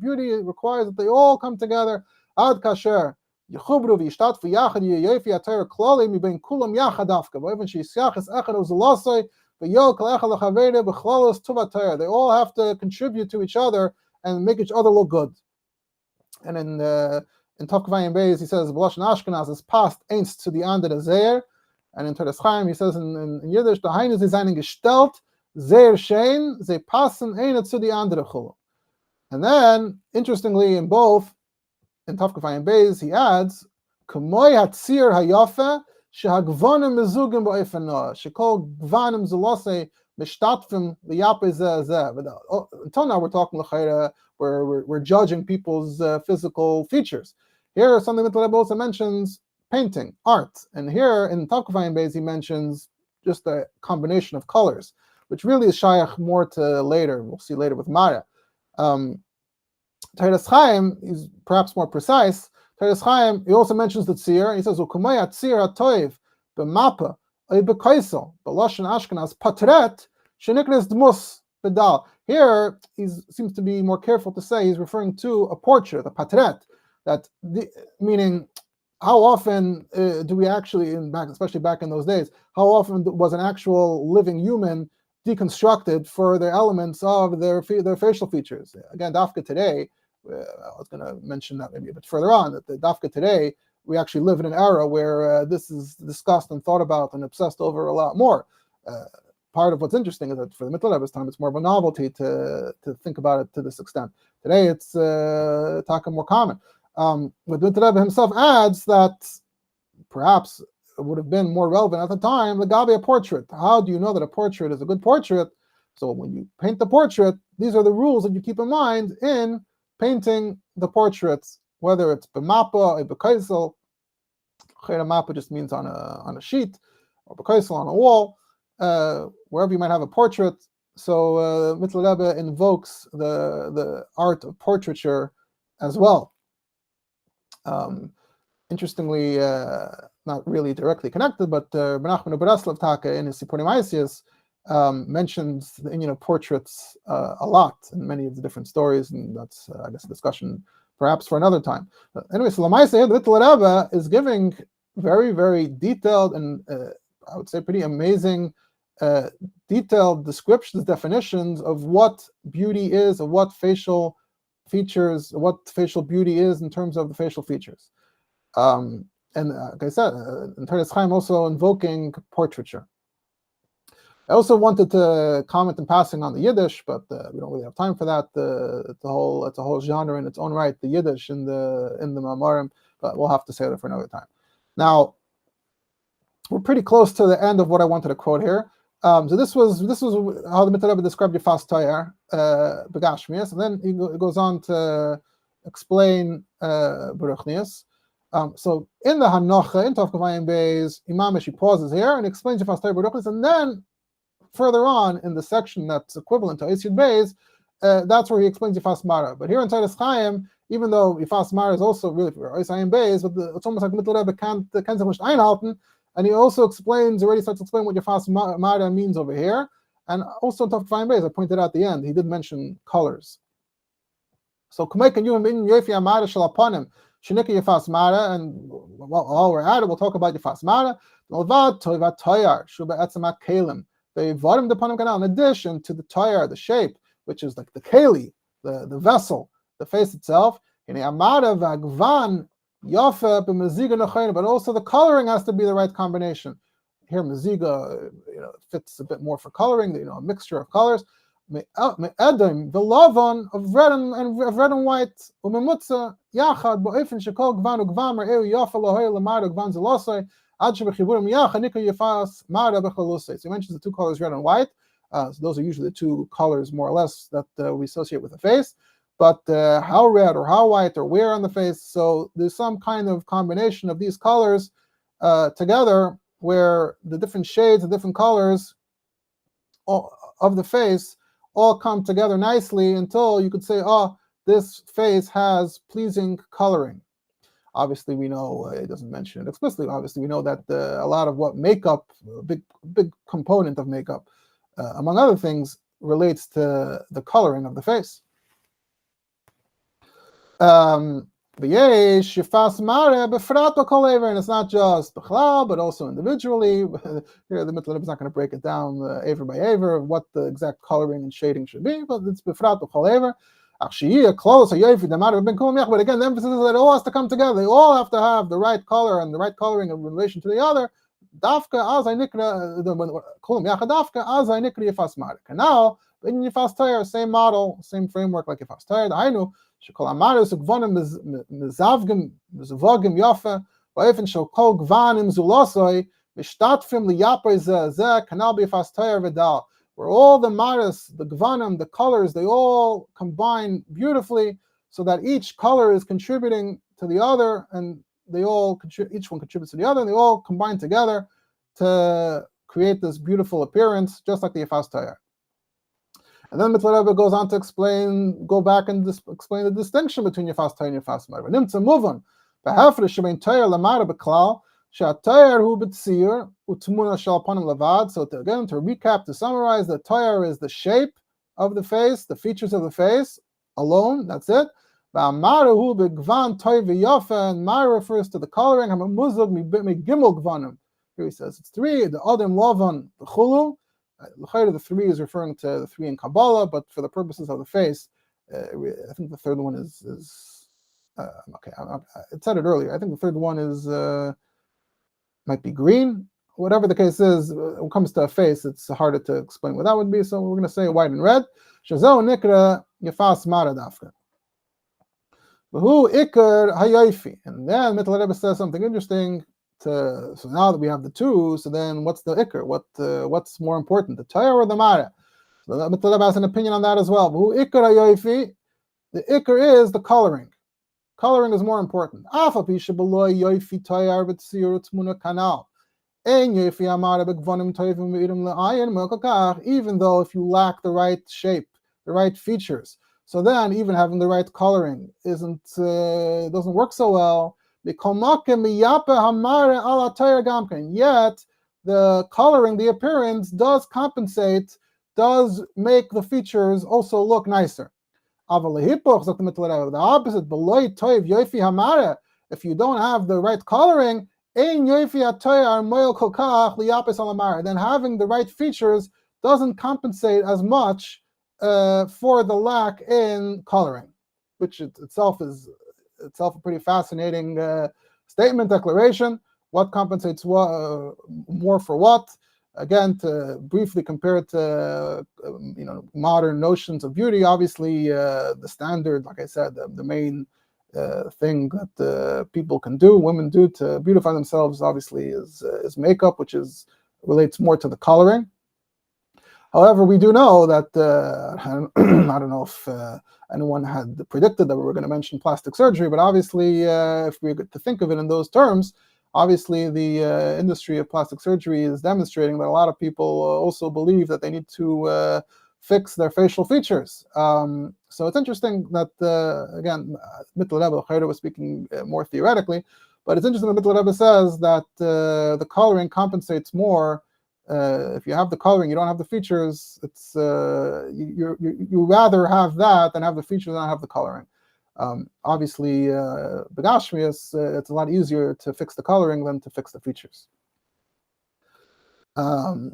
beauty requires that they all come together. Ad kasher yechubru v'yishtatfu yachad yofi atayr klali mibein kulam yachad dafka. V'evan sheyisyachas echad uzalasei v'yol kol echad lechaveda b'chlalos tuv atayr. They all have to contribute to each other and make each other look good. And in Tov Kavayim Beis, he says, B'lashon Ashkenaz is past einst zu die andere Zeher. And in Teuras Chaim, he says in Yiddish, the Heine sie seinen gestellt, sehr schön, sie passen eine zu die andere Chulu. And then, interestingly, in both, in Tov Kavayim Beis, he adds, K'moy hatzir hayafe, shehagvonim mezugim ba'ofen noah, shekol gvanim zulose mishtatfim liyape zeh zeh. Until now, we're talking l'chayra, we're judging people's physical features. Here, something that Mitteler Rebbe also mentions, painting, art. And here in Tov Kavayim Beis, he mentions just a combination of colors, which really is shaykh more to later. We'll see later with Mara. Teuras Chaim is perhaps more precise. Teuras Chaim, he also mentions the tzir. He says, "Ukumay tzir hatoiv b'mapa ay b'kaisel b'lashon Ashkenaz patret sheniknes dmus bedal." Here, he seems to be more careful to say he's referring to a portrait, a patret, meaning how often do we actually, especially back in those days, how often was an actual living human deconstructed for the elements of their facial features? Again, dafka today, I was going to mention that maybe a bit further on, that the dafka today, we actually live in an era where this is discussed and thought about and obsessed over a lot more. Part of what's interesting is that for the Mitteler Rebbe's time, it's more of a novelty to think about it to this extent. Today, it's talking more common. But Mitteler Rebbe himself adds that perhaps it would have been more relevant at the time, the Gabi a portrait. How do you know that a portrait is a good portrait? So when you paint the portrait, these are the rules that you keep in mind in painting the portraits, whether it's b'mapa or b'kaisel. Mapa just means on a sheet, or b'kaisel on a wall. Wherever you might have a portrait. So Mitteler Rebbe invokes the art of portraiture as well. Interestingly, not really directly connected, but Menachem Breslev Taka in his Sipurim Isis mentions the Indian of portraits a lot in many of the different stories, and that's I guess a discussion perhaps for another time. Anyway, so Lamaisa here, the Mitteler Rebbe is giving very, very detailed and I would say pretty amazing detailed descriptions, definitions of what beauty is, of what facial features, what facial beauty is in terms of the facial features. And like I said, in Teuras Chaim also invoking portraiture. I also wanted to comment in passing on the Yiddish, but we don't really have time for that. It's a whole genre in its own right, the Yiddish in the Ma'amarim, but we'll have to say that for another time. Now, we're pretty close to the end of what I wanted to quote here. So this was how the Mitteler Rebbe described Yefas Toyer Begashmias, and then he goes on to explain Beruchnias. So in the Hanocha, in Tov Kavayim Beis, Imam she pauses here and explains Yefas Toyer Beruchnias, and then further on in the section that's equivalent to Eisyud Beis, that's where he explains Yefas Mara. But here in Teuras Chaim, even though Yefas Mara is also really for Eisyud Beis, but it's almost like Mitteler Rebbe can't sich nicht einhalten. And he also already starts to explain what Yefas Mara means over here. And also in Tov Kavayim Beis, I pointed out at the end, he did mention colors. So, and while we're at it, we'll talk about Yefas Mara. In addition to the toyer, the shape, which is like the keli, the vessel, the face itself, but also the coloring has to be the right combination. Here, meziga, fits a bit more for coloring, a mixture of colors. The lavan of red and white. So he mentions the two colors, red and white. So those are usually the two colors, more or less, that we associate with the face. But how red or how white or where on the face? So there's some kind of combination of these colors together, where the different shades and different colors of the face all come together nicely until you could say, oh, this face has pleasing coloring. Obviously, we know it doesn't mention it explicitly. Obviously, we know that a lot of what makeup, a big component of makeup, among other things, relates to the coloring of the face. And it's not just b'chlal, but also individually. Here, the Mitteler Rebbe is not going to break it down aver by aver what the exact coloring and shading should be, but it's b'frat b'chol aver. But again, the emphasis is that it all has to come together. They all have to have the right color and the right coloring in relation to the other. And now, in Yifas Torah, same model, same framework like Yifas Torah. Hainu shekol amaros ugvanim mezavgim mezavogim yafa va'efin shel kol gvanim zulosoi mishtatfim liyaper zeh kanal b'Yifas Torah v'dal, where all the maras, the gvanim, the colors, they all combine beautifully, so that each color is contributing to the other, and they all each one contributes to the other, and they all combine together to create this beautiful appearance, just like the Yifas Torah. And then Mitteler Rebbe goes on to go back and explain the distinction between Yifas Torah and Yifas Marva. Nimtza muvan, behefresh shebein Torah lamara b'klal, she'atayar hu b'tzir utmuna shel panim levad. So to recap, to summarize, the Torah is the shape of the face, the features of the face alone. That's it. V'amara hu b'gvan toy v'yafa, and Mara refers to the coloring. Hamamuzog gimel gvanim. Here he says it's three. The Adam Lavan the Chulu. The three is referring to the three in Kabbalah, but for the purposes of the face, I think the third one is okay. I said it earlier. I think the third one is might be green. Whatever the case is, when it comes to a face, it's harder to explain what that would be. So we're going to say white and red. Shazau nikra yafas mara dafka. Who ikar hayofi. And then Mitteler Rebbe says something interesting. So now that we have the two, so then what's the ikar? What's more important, the Torah or the Mara? So Mitteler Rebbe has an opinion on that as well. Who ikar hayofi? The ikar is the coloring. Coloring is more important. Even though if you lack the right shape, the right features, so then even having the right coloring doesn't work so well. Yet the coloring, the appearance does compensate, does make the features also look nicer. The opposite, if you don't have the right coloring, then having the right features doesn't compensate as much for the lack in coloring, which itself is a pretty fascinating statement, declaration. What compensates more for what? Again, to briefly compare it to modern notions of beauty, obviously the standard, like I said, the main thing that people can do, women do to beautify themselves, obviously is makeup, which relates more to the coloring. However, we do know that I don't know if anyone had predicted that we were going to mention plastic surgery, but obviously, if we get to think of it in those terms, obviously the industry of plastic surgery is demonstrating that a lot of people also believe that they need to fix their facial features. So it's interesting that, again, Mitteler Rebbe was speaking more theoretically, but it's interesting that Mitteler Rebbe says that the coloring compensates more. If you have the coloring, you don't have the features. It's you rather have that than have the features than not have the coloring. Obviously, Begashmias, it's a lot easier to fix the coloring than to fix the features. Now,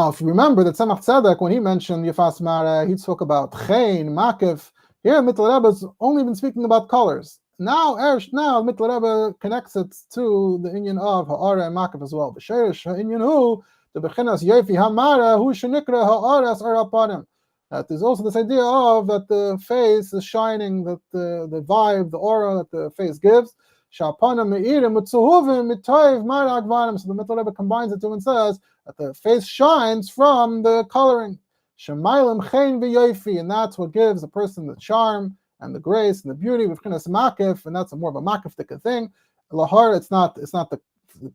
if you remember that Tzemach Tzedek, when he mentioned Yifas Mara, he spoke about Chayin, Makif. Here, Mitteler Rebbe's only been speaking about colors. Now Mitteler Rebbe connects it to the inyan of Ha'ara and Makif as well. B'sherish ha'inyan hu, the Bechinas Yofi Hamara, hu shenikra Ha'aras Arapanim. That there's also this idea of that the face is shining, that the vibe, the aura that the face gives. Sha'apanim me'irim utzuhuvim mitoiv mara agvanim. So the Mitteler Rebbe combines the two and says that the face shines from the coloring. Shemaylim chen v'yofi, and that's what gives a person the charm and the grace and the beauty with Chinas Makif, and that's more of a Makif-tika thing. Lahar, it's not the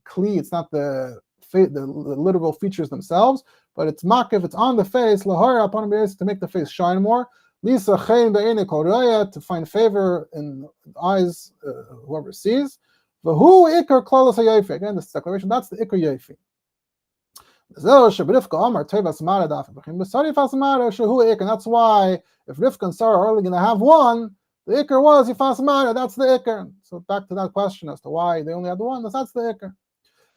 kli, it's not the literal features themselves, but it's Makif, it's on the face, Lahar upon to make the face shine more. Lisa Chaim Be'ene Kol Roya, to find favor in the eyes whoever sees. V'hu Ikar Klolos HaYofi. Again, this declaration, that's the Ikar Yofi. And that's why if Rivka and Sarah are only going to have one, the Ikar was Yifas Mara, that's the Ikar. So back to that question as to why they only had the one, that's the Ikar.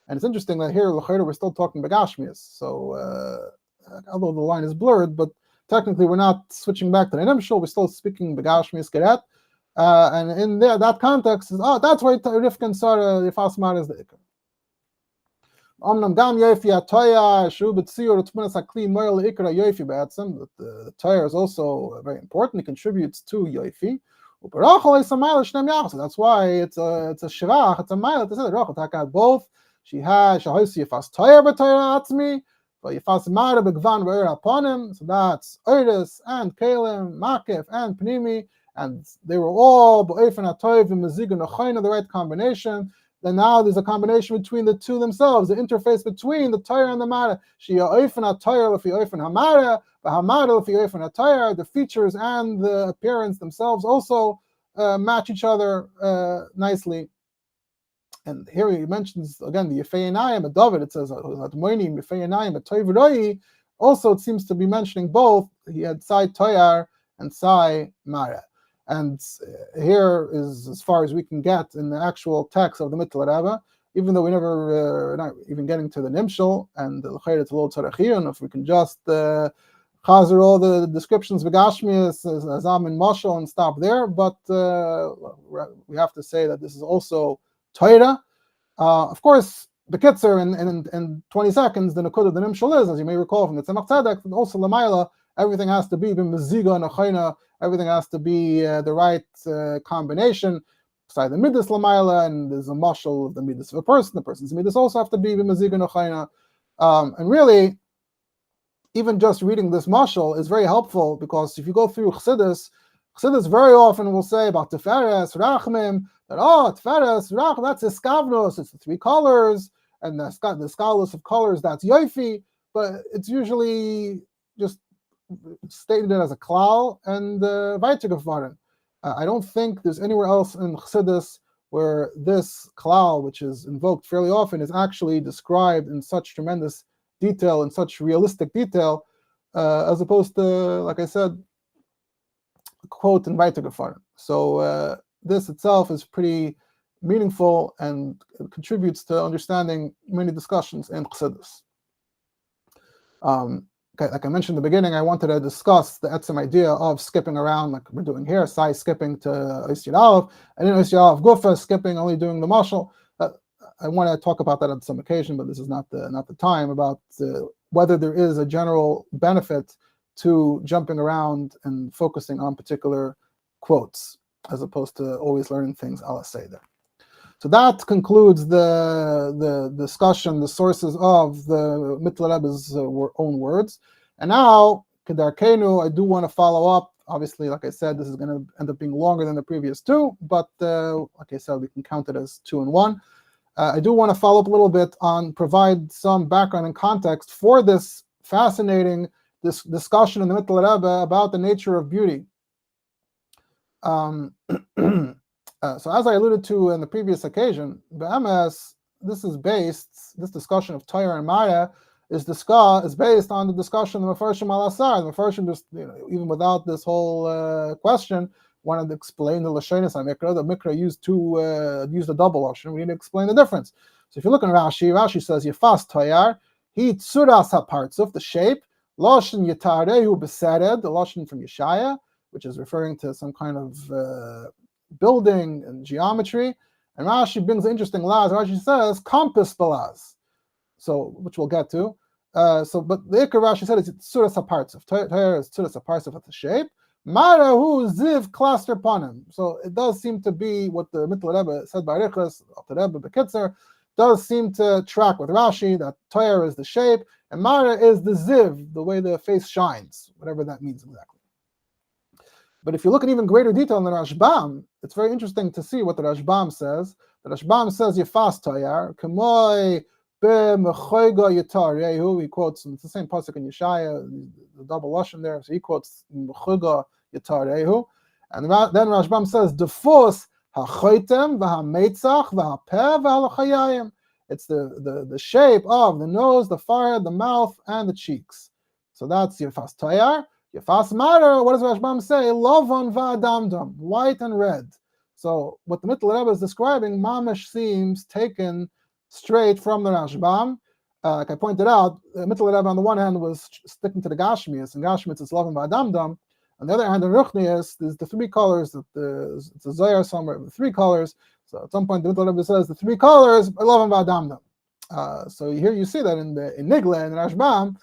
And it's interesting that here, we're still talking Begashmias. So, although the line is blurred, but technically we're not switching back to the Nimshul, we're still speaking Begashmias Geret. And in there, that context is, that's why Rivka and Sarah, Yifas Mara is the Ikar. The Torah is also very important. It contributes to Yofi. So that's why it's a shirach, it's a mile to say that Rachel had both. She had Shahosi Yifas Torah b'Torah Atzmi, but Yifas Mara b'Gvan v'Eira upon him. So that's Oiris and Kalim, Makif and Pnimi, and they were all b'Oifen HaToiv and Mezig and Achayin, the right combination. Then now there's a combination between the two themselves, the interface between the Torah and the Mara. Shia Oifen HaTorah l'fi Oifen HaMara, v'HaMara l'fi Oifen HaTorah. The features and the appearance themselves also match each other nicely. And here he mentions again the Yefei Einayim, but David, it says Admoini Yefei Einayim, but Toiv Roi. Also, it seems to be mentioning both. He had Sai Toyar and Sai Mara. And here is as far as we can get in the actual text of the Mitteler Rebbe, even though we never, not even getting to the Nimshul and the L'chayr to Lo Tzarechiyun, if we can just chazer all the descriptions of Gashmias, Azam and Mashal, and stop there. But we have to say that this is also Torah. Of course, the Kitzer in 20 seconds, the Nakud of the Nimshul is, as you may recall from the Tzemach Tzedek, also Lamaila, everything has to be B'meziga and Achayna. Everything has to be the right combination. Beside the midas lamaila, and there's a mashal of the midas of a person. The person's midas also have to be b'mezig and achayna. And really, even just reading this mashal is very helpful, because if you go through Chassidus very often will say about Tiferes, Rachmim, that Tiferes, Rachmim, that's Iskavnos, it's the three colors, and the scholars of colors, that's Yofi, but it's usually just stated it as a klal and weitergefahren. I don't think there's anywhere else in Chassidus where this klal, which is invoked fairly often, is actually described in such tremendous detail, in such realistic detail, as opposed to, like I said, a quote and weitergefahren. So this itself is pretty meaningful and contributes to understanding many discussions in Chassidus. Like I mentioned in the beginning, I wanted to discuss the etzem idea of skipping around, like we're doing here, Sai skipping to Ois Aleph, and then Ois Aleph Gufa skipping, only doing the mashal. I want to talk about that on some occasion, but this is not the time, about whether there is a general benefit to jumping around and focusing on particular quotes, as opposed to always learning things ala seder. So that concludes the discussion, the sources of the Mitteler Rebbe's own words. And now, Kedarkenu, I do want to follow up. Obviously, like I said, this is going to end up being longer than the previous two, but like I said, we can count it as 2 and 1. I do want to follow up a little bit on, provide some background and context for this fascinating discussion in the Mitteler Rebbe about the nature of beauty. So as I alluded to in the previous occasion, BMS, this discussion of Torah and Mara is based on the discussion of Mefarshim al Asar. The Mefarshim, just even without this whole question, wanted to explain the Lashonis HaMikra. The Mikra used a double Lashon. We need to explain the difference. So if you look at Rashi says Yefas Toyar, he tzuras hapartzuf, the shape, Lashon Yitarehu Besered, the Lashon from Yeshaya, which is referring to some kind of building and geometry. And Rashi brings an interesting laz. Rashi says compass balaz, so which we'll get to. But the Ikar Rashi said it's tzuras hapartzuf. Torah is tzuras hapartzuf at the shape. Mara hu ziv cluster panim. So it does seem to be what the Mitteler Rebbe said by Riches, the Rebbe Bekitzer, does seem to track with Rashi, that Torah is the shape and Mara is the ziv, the way the face shines, whatever that means exactly. But if you look in even greater detail in the Rashbam, it's very interesting to see what the Rashbam says. The Rashbam says Yefas Toyar, K'moy be'mechoyga Yitarehu. He quotes, and it's the same pasuk in Yeshaya, the double lashon there. So he quotes Mechoyga Yitarehu. And then Rashbam says, Defus ha'choitem v'ha'metzach v'ha'peh v'ha'lachayayim. It's the shape of the nose, the forehead, the mouth, and the cheeks. So that's Yefas Tayar. Yefas Matter, what does Rashbam say? Lovon va'adamdam, white and red. So what the Mitteler Rebbe is describing, mamish seems taken straight from the Rashbam. Like I pointed out, the Mitteler Rebbe on the one hand was sticking to the Gashmias, and Gashmias is lovon va'adamdam. On the other hand, in Ruchnias, there's the three colors. It's a Zohar somewhere, the three colors. So at some point, the Mitteler Rebbe says the three colors are lovon va'adamdam. So here you see that in Nigla and Rashbam,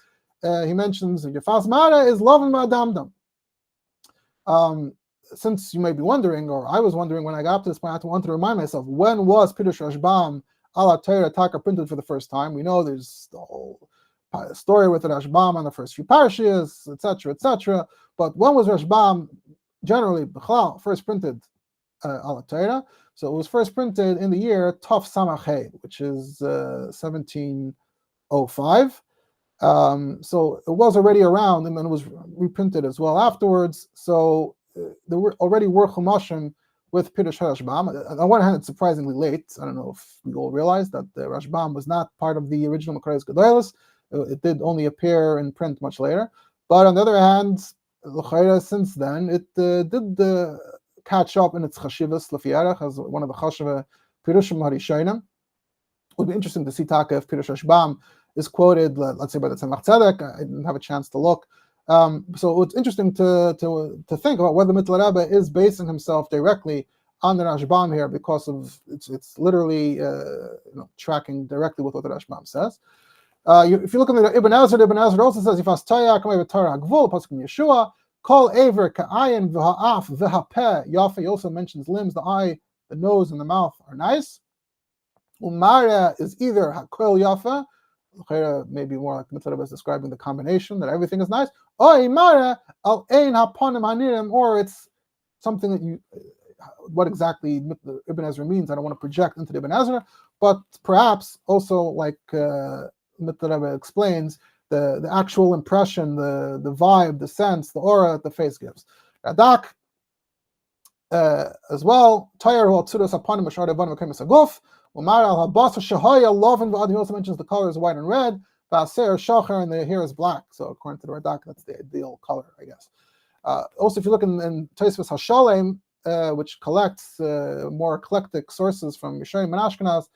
he mentions Yefas Mara is lovon va'adamdam. Since you may be wondering, or I was wondering when I got up to this point, I wanted to remind myself, when was Pirush Rashbam ala Torah Taka printed for the first time? We know there's the whole story with the Rashbam on the first few parashas, etc., etc. But when was Rashbam generally B'chlal first printed ala Torah? So it was first printed in the year Tov Samachay, which is 1705. So it was already around, and then it was reprinted as well afterwards. So there were already chumashim with Pirush Rashbam. On one hand, it's surprisingly late. I don't know if we all realize that the Rashbam was not part of the original Makaros Gedolos. It did only appear in print much later. But on the other hand, since then, it did catch up in its chashivas lefiyarach as one of the chashiva Pirushim Harishonim. It would be interesting to see Taka if Pirush Rashbam is quoted, let's say by the Tzemach Tzedek. I didn't have a chance to look. So it's interesting to think about whether Mitteler Rebbe is basing himself directly on the Rashbam here, because of it's literally tracking directly with what the Rashbam says. If you look at the Ibn Ezra also says, "Yifas Taya kamei v'Torah Hagvul," pasuk in Yeshua, "Kol Aver ka'ayin v'ha'af v'ha'peh yafa." He also mentions limbs, the eye, the nose, and the mouth are nice. Umara is either hakol yafa, maybe more like Mitteler Rebbe is describing the combination that everything is nice, or imara al ein haponim anirim, or it's something that you. What exactly Ibn Ezra means, I don't want to project into the Ibn Ezra, but perhaps also like Mitteler Rebbe explains the actual impression, the vibe, the sense, the aura that the face gives. Radak as well. He also mentions the colors white and red. And the hair is black. So according to the Radak, that's the ideal color, I guess. Also, if you look in Tosfos HaSholem, which collects more eclectic sources from Yisrael and Ashkenaz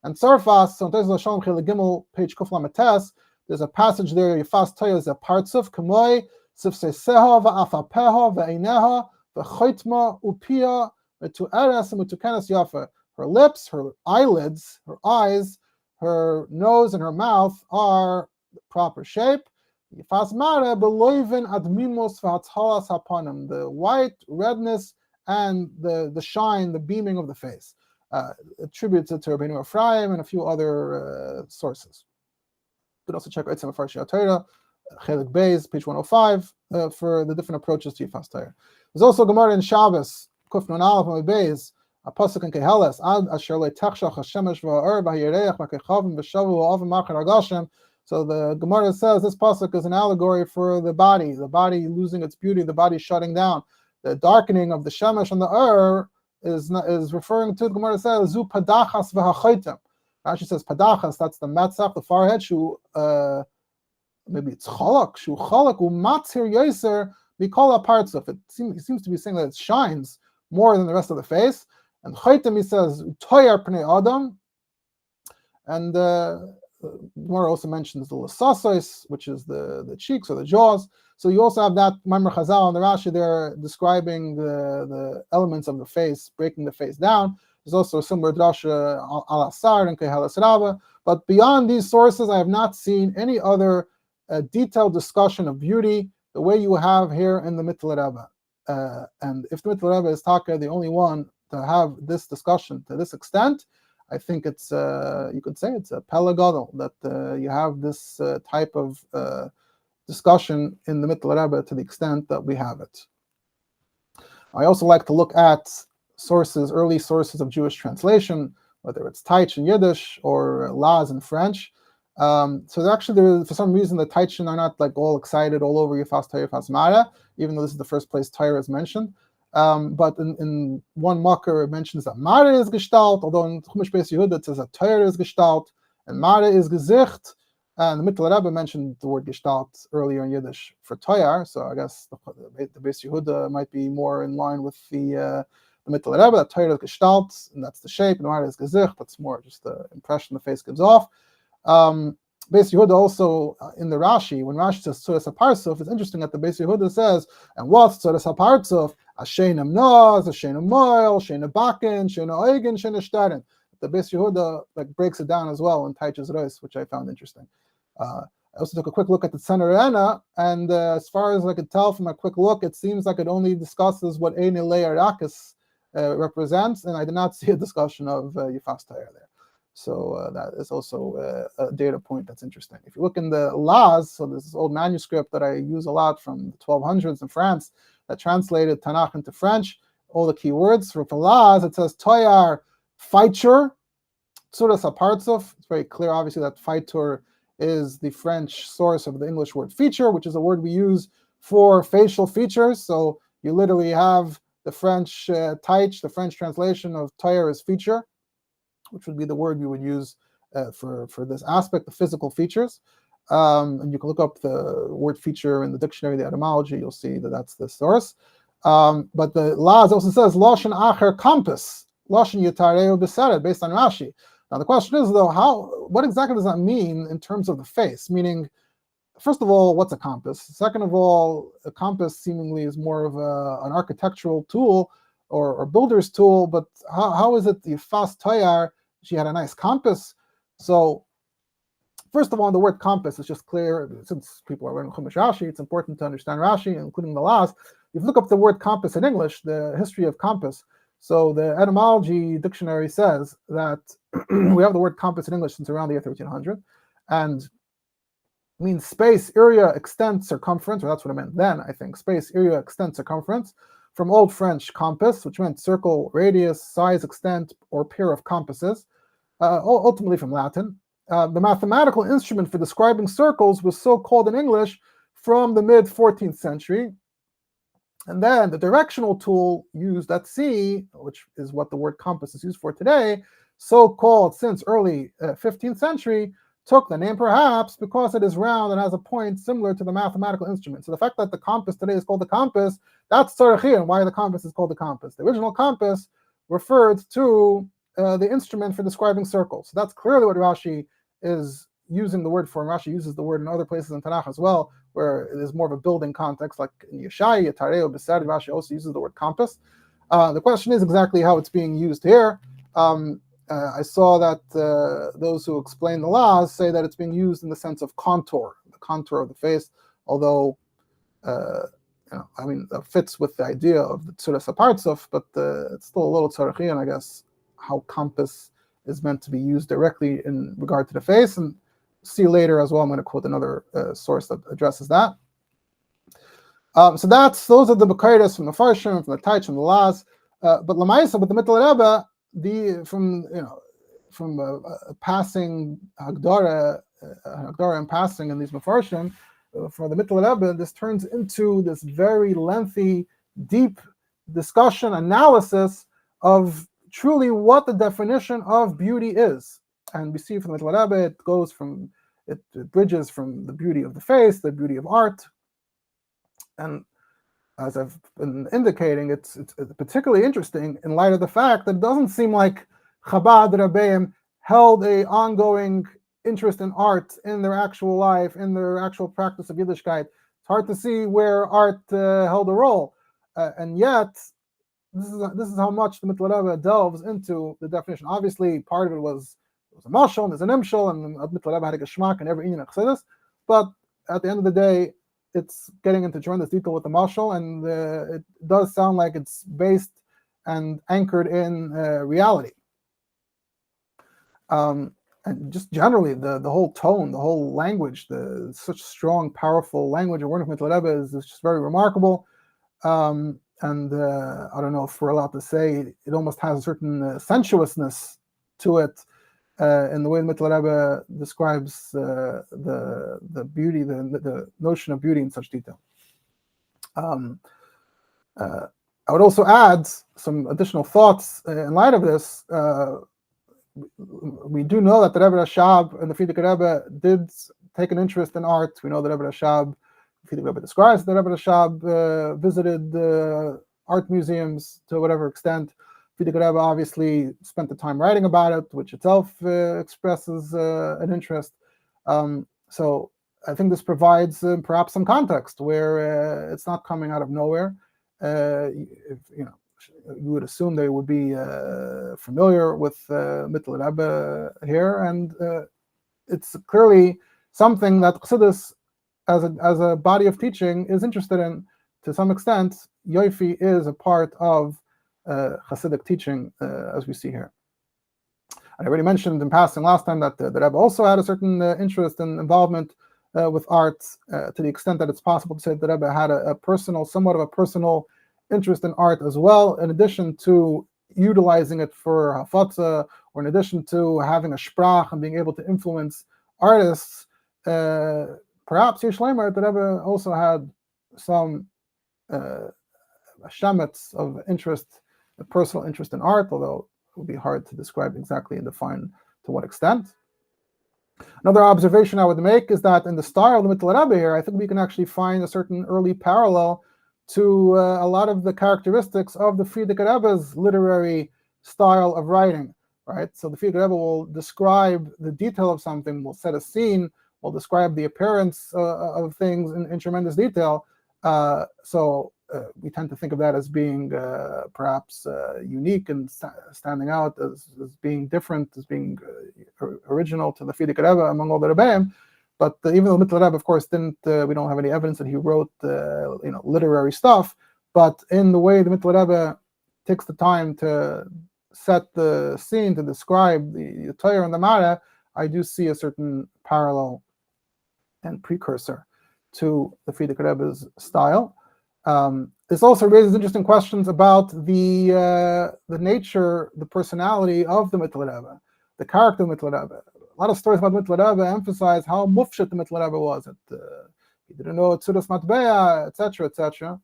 and Sarfas, so in Tosfos HaSholem Chilek Gimel, page Kuf Lamed Tes, there's a passage there. Yifas Toya is a partzuf kamoi sifseiseha va'afapeha ve'eineha ve'choitma upia ve'tu'eres and yafa. Her lips, her eyelids, her eyes, her nose, and her mouth are the proper shape. Yifas mara beloivin admimos v'hatzhalas hapanim, the white, redness, and the shine, the beaming of the face. Attributes it to Rabbeinu Ephraim and a few other sources. You can also check Eitzim Farshi Torah, Chelik Beis, page 105, for the different approaches to Yifas Torah. There's also Gemara in Shabbos, Kuf Nun Aleph Beis, a pasuk in Keheles, Ad Asher Leitachshach Hashemesh Va'ar V'Yireach V'Kechavim V'Shavu V'Avim Machar Agashem. So the Gemara says this pasuk is an allegory for the body losing its beauty, the body shutting down. The darkening of the Shemesh and the Ur is referring to, the Gemara says, Zu Padachas V'Hachaitem. Rashi says Padachas, that's the Metzach, the forehead, Shu, maybe it's Chalak, Shu Chalak, Umatzir Yoser, Mikol HaPartzuf. It seems to be saying that it shines more than the rest of the face. And Chaitem, he says, Toyar Pnei Adam. And Gemara also mentions the Lasasos, which is the cheeks or the jaws. So you also have that Maimar Chazal and the Rashi there describing the elements of the face, breaking the face down. There's also a similar drasha al Asar and Keheles Rabbah. But beyond these sources, I have not seen any other detailed discussion of beauty the way you have here in the Mitteler Rebbe. And if the Mitteler Rebbe is Taka, the only one to have this discussion to this extent, I think it's you could say it's a Pele Gadol that you have this type of discussion in the Mitteler Rebbe to the extent that we have it. I also like to look at early sources of Jewish translation, whether it's Taich in Yiddish or Laz in French. So actually, for some reason, the Taichin are not like all excited all over Yifas Torah, Yifas Mara, even though this is the first place Torah is mentioned. But in one Makar, it mentions that Mara is Gestalt, although in Chumash Beis Yehuda it says that Torah is Gestalt, and Mara is Gesicht. And the Mitteler Rebbe mentioned the word Gestalt earlier in Yiddish for Toyar, so I guess the Beis Yehuda might be more in line with the Mitteler Rebbe, that Torah is Gestalt, and that's the shape, and Mara is Gesicht, that's more just the impression the face gives off. Beis Yehuda also, in the Rashi, when Rashi says Tzuras HaParsuf, it's interesting that the Beis Yehuda says, and what's Tzuras HaParsuf? Ashenim Noz, Ashenim Moil, Shena Bakin, Shena Eugen, Shena Steren. The Beis Yehuda breaks it down as well in Taich's Reis, which I found interesting. I also took a quick look at the Tzener Ena, and as far as I could tell from a quick look, it seems like it only discusses what Ein Elei Arakis represents, and I did not see a discussion of Yifas Torah there. So that is also a data point that's interesting. If you look in the Laz, so this old manuscript that I use a lot from the 1200s in France that translated Tanakh into French, all the key words. For Laz, it says Toyar Feitur, Tzuras HaParsuf. It's very clear, obviously, that Feitur is the French source of the English word feature, which is a word we use for facial features. So you literally have the French Taich, the French translation of Toyar is feature, which would be the word we would use for this aspect, the physical features. And you can look up the word feature in the dictionary, the etymology, you'll see that that's the source. But the Laz also says, Loshen Acher Compass, Loshen Yitareo Beseret, based on Rashi. Now the question is, though, what exactly does that mean in terms of the face? Meaning, first of all, what's a compass? Second of all, a compass seemingly is more of an architectural tool or builder's tool, but how is it the Yifas Toyar, she had a nice compass? So, first of all, the word compass is just clear. Since people are learning Chumash Rashi, it's important to understand Rashi, including the Laz. If you look up the word compass in English, the history of compass, so the etymology dictionary says that we have the word compass in English since around the year 1300, and means space, area, extent, circumference, or that's what it meant then, I think. Space, area, extent, circumference. From Old French compass, which meant circle, radius, size, extent, or pair of compasses, ultimately from Latin. The mathematical instrument for describing circles was so called in English from the mid-14th century. And then the directional tool used at sea, which is what the word compass is used for today, so called since early 15th century, took the name perhaps because it is round and has a point similar to the mathematical instrument. So the fact that the compass today is called the compass, that's tzarech and why the compass is called the compass. The original compass referred to the instrument for describing circles. So that's clearly what Rashi is using the word for, and Rashi uses the word in other places in Tanakh as well, where it is more of a building context, like in Yeshai, Yatareo, Besed, Rashi also uses the word compass. The question is exactly how it's being used here. I saw that those who explain the Laws say that it's being used in the sense of contour, the contour of the face, although, that fits with the idea of the Tzuras HaParsuf, but it's still a little tzarachian, I guess, how compass is meant to be used directly in regard to the face. And see later as well, I'm going to quote another source that addresses that. So those are the Bekairas from the Farshim, from the Taich, from the Laws. But Lamaisa, with the Mitteler Rebbe, from a passing Hagdara and passing in these Mefarshim, for the Mitteler Rebbe, this turns into this very lengthy, deep discussion, analysis of truly what the definition of beauty is. And we see from the Mitteler Rebbe, it bridges from the beauty of the face, the beauty of art. And as I've been indicating, it's particularly interesting in light of the fact that it doesn't seem like Chabad Rebbeim held an ongoing interest in art in their actual life, in their actual practice of Yiddishkeit. It's hard to see where art held a role. And yet, this is how much the Mitteler Rebbe delves into the definition. Obviously, part of it was a mashal, there's an imshal, and the Mitteler Rebbe had a geschmack in every inyan chassidus. But at the end of the day, it's getting into tremendous detail with the mashal, and it does sound like it's based and anchored in reality. And just generally, the whole tone, the whole language, such strong, powerful language of word of Mitteler Rebbe is just very remarkable. And I don't know if we're allowed to say it almost has a certain sensuousness to it, in the way the Mitteler Rebbe describes the beauty, the notion of beauty in such detail. I would also add some additional thoughts in light of this. We do know that the Rebbe Rashab and the Frierdiker Rebbe did take an interest in art. We know that Rebbe Rashab, the Frierdiker Rebbe describes the Rebbe Rashab visited art museums to whatever extent. Frierdiker Rebbe obviously spent the time writing about it, which itself expresses an interest. So I think this provides perhaps some context where it's not coming out of nowhere. You would assume they would be familiar with Mitteler Rebbe here, and it's clearly something that Chassidus, as a body of teaching, is interested in to some extent. Yofi is a part of Hasidic teaching, as we see here. I already mentioned in passing last time that the Rebbe also had a certain interest and involvement with art, to the extent that it's possible to say that the Rebbe had somewhat of a personal interest in art as well, in addition to utilizing it for hafatza, or in addition to having a sprach and being able to influence artists. Perhaps Yesh Leimer, the Rebbe also had some shemetz of interest, a personal interest in art, although it would be hard to describe exactly and define to what extent. Another observation I would make is that in the style of the Mitteler Rebbe here, I think we can actually find a certain early parallel to a lot of the characteristics of the Frierdiker Rebbe's literary style of writing, right? So the Frierdiker Rebbe will describe the detail of something, will set a scene, will describe the appearance of things in tremendous detail. So we tend to think of that as being perhaps unique and standing out as being different, as being original to the Frierdiker Rebbe among all the Rebbeim. But even though Mitteler Rebbe, of course, didn't, we don't have any evidence that he wrote, literary stuff. But in the way the Mitteler Rebbe takes the time to set the scene, to describe the Torah and the Mara, I do see a certain parallel and precursor to the Frierdiker Rebbe's style. This also raises interesting questions about the nature, the personality of the Mitteler Rebbe, the character of the Mitteler Rebbe. A lot of stories about Mitteler Rebbe emphasize how mufshet the Mitteler Rebbe was. He didn't know Tzuras Matbeya, etc., etc.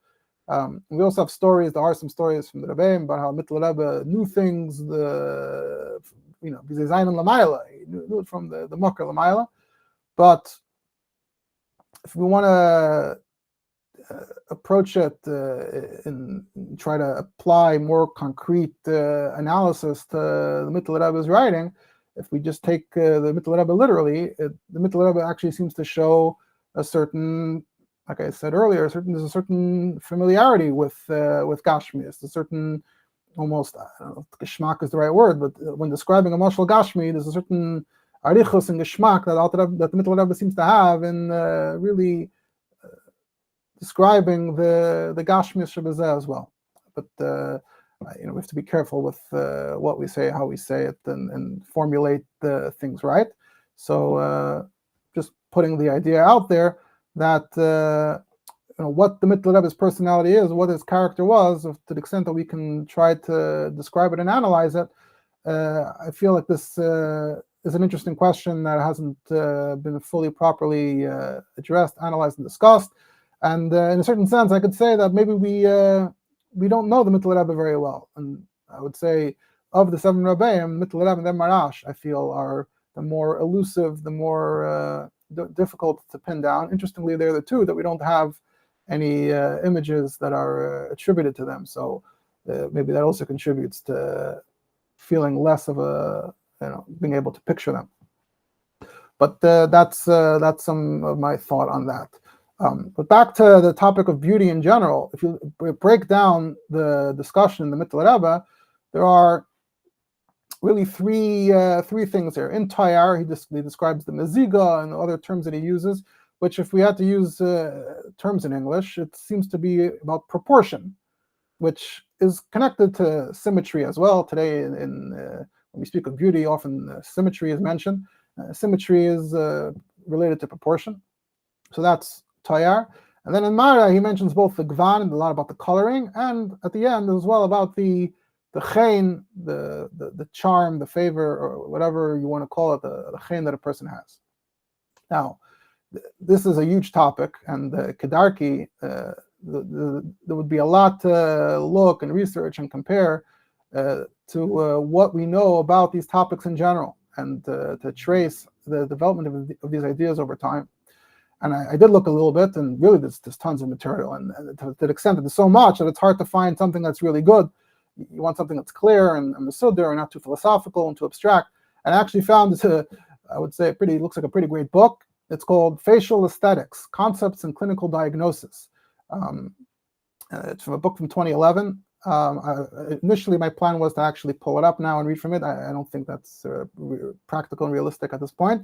We also have stories. There are some stories from the Rebbeim about how Mitteler Rebbe knew things. Because he's Zayin Lamayla, he knew it from the Makar Lamayla. But if we want to approach it and try to apply more concrete analysis to the Mitteler Rebbe's writing, if we just take the Mitteler Rebbe literally, the Mitteler Rebbe actually seems to show a certain, like I said earlier, there's a certain familiarity with Gashmi. A certain, almost, I don't know if geschmack is the right word, but when describing a mashal Gashmi, there's a certain arichos and geschmack that the Mitteler Rebbe seems to have in really describing the Gashmi Shabazeh as well. But we have to be careful with what we say, how we say it, and formulate the things right. So just putting the idea out there that what the Mitteler Rebbe's personality is, what his character was, to the extent that we can try to describe it and analyze it, I feel like this is an interesting question that hasn't been fully properly addressed, analyzed, and discussed. And in a certain sense, I could say that maybe we don't know the Mitteler Rebbe very well. And I would say of the seven Rebbeim, Mitteler Rebbe and then Marash, I feel, are the more elusive, the more difficult to pin down. Interestingly, they're the two that we don't have any images that are attributed to them. So maybe that also contributes to feeling less of being able to picture them. But that's some of my thought on that. But back to the topic of beauty in general, if you break down the discussion in the Mitteler Rebbe, there are really three things here. In Tayar, he describes the meziga and other terms that he uses, which if we had to use terms in English, it seems to be about proportion, which is connected to symmetry as well. Today, when we speak of beauty, often symmetry is mentioned. Symmetry is related to proportion. So that's Tayar. And then in Mara, he mentions both the Gvan and a lot about the coloring, and at the end as well about the the chayin, the charm, the favor, or whatever you want to call it, the chayin that a person has. Now, this is a huge topic, and kedarki, there would be a lot to look and research and compare to what we know about these topics in general, and to trace the development of these ideas over time. And I did look a little bit, and really there's tons of material, and to the extent that there's so much that it's hard to find something that's really good. You want something that's clear and masudar, and not too philosophical and too abstract. And I actually found this, I would say, looks like a pretty great book. It's called Facial Aesthetics, Concepts in Clinical Diagnosis. It's from a book from 2011. Initially, my plan was to actually pull it up now and read from it. I don't think that's practical and realistic at this point.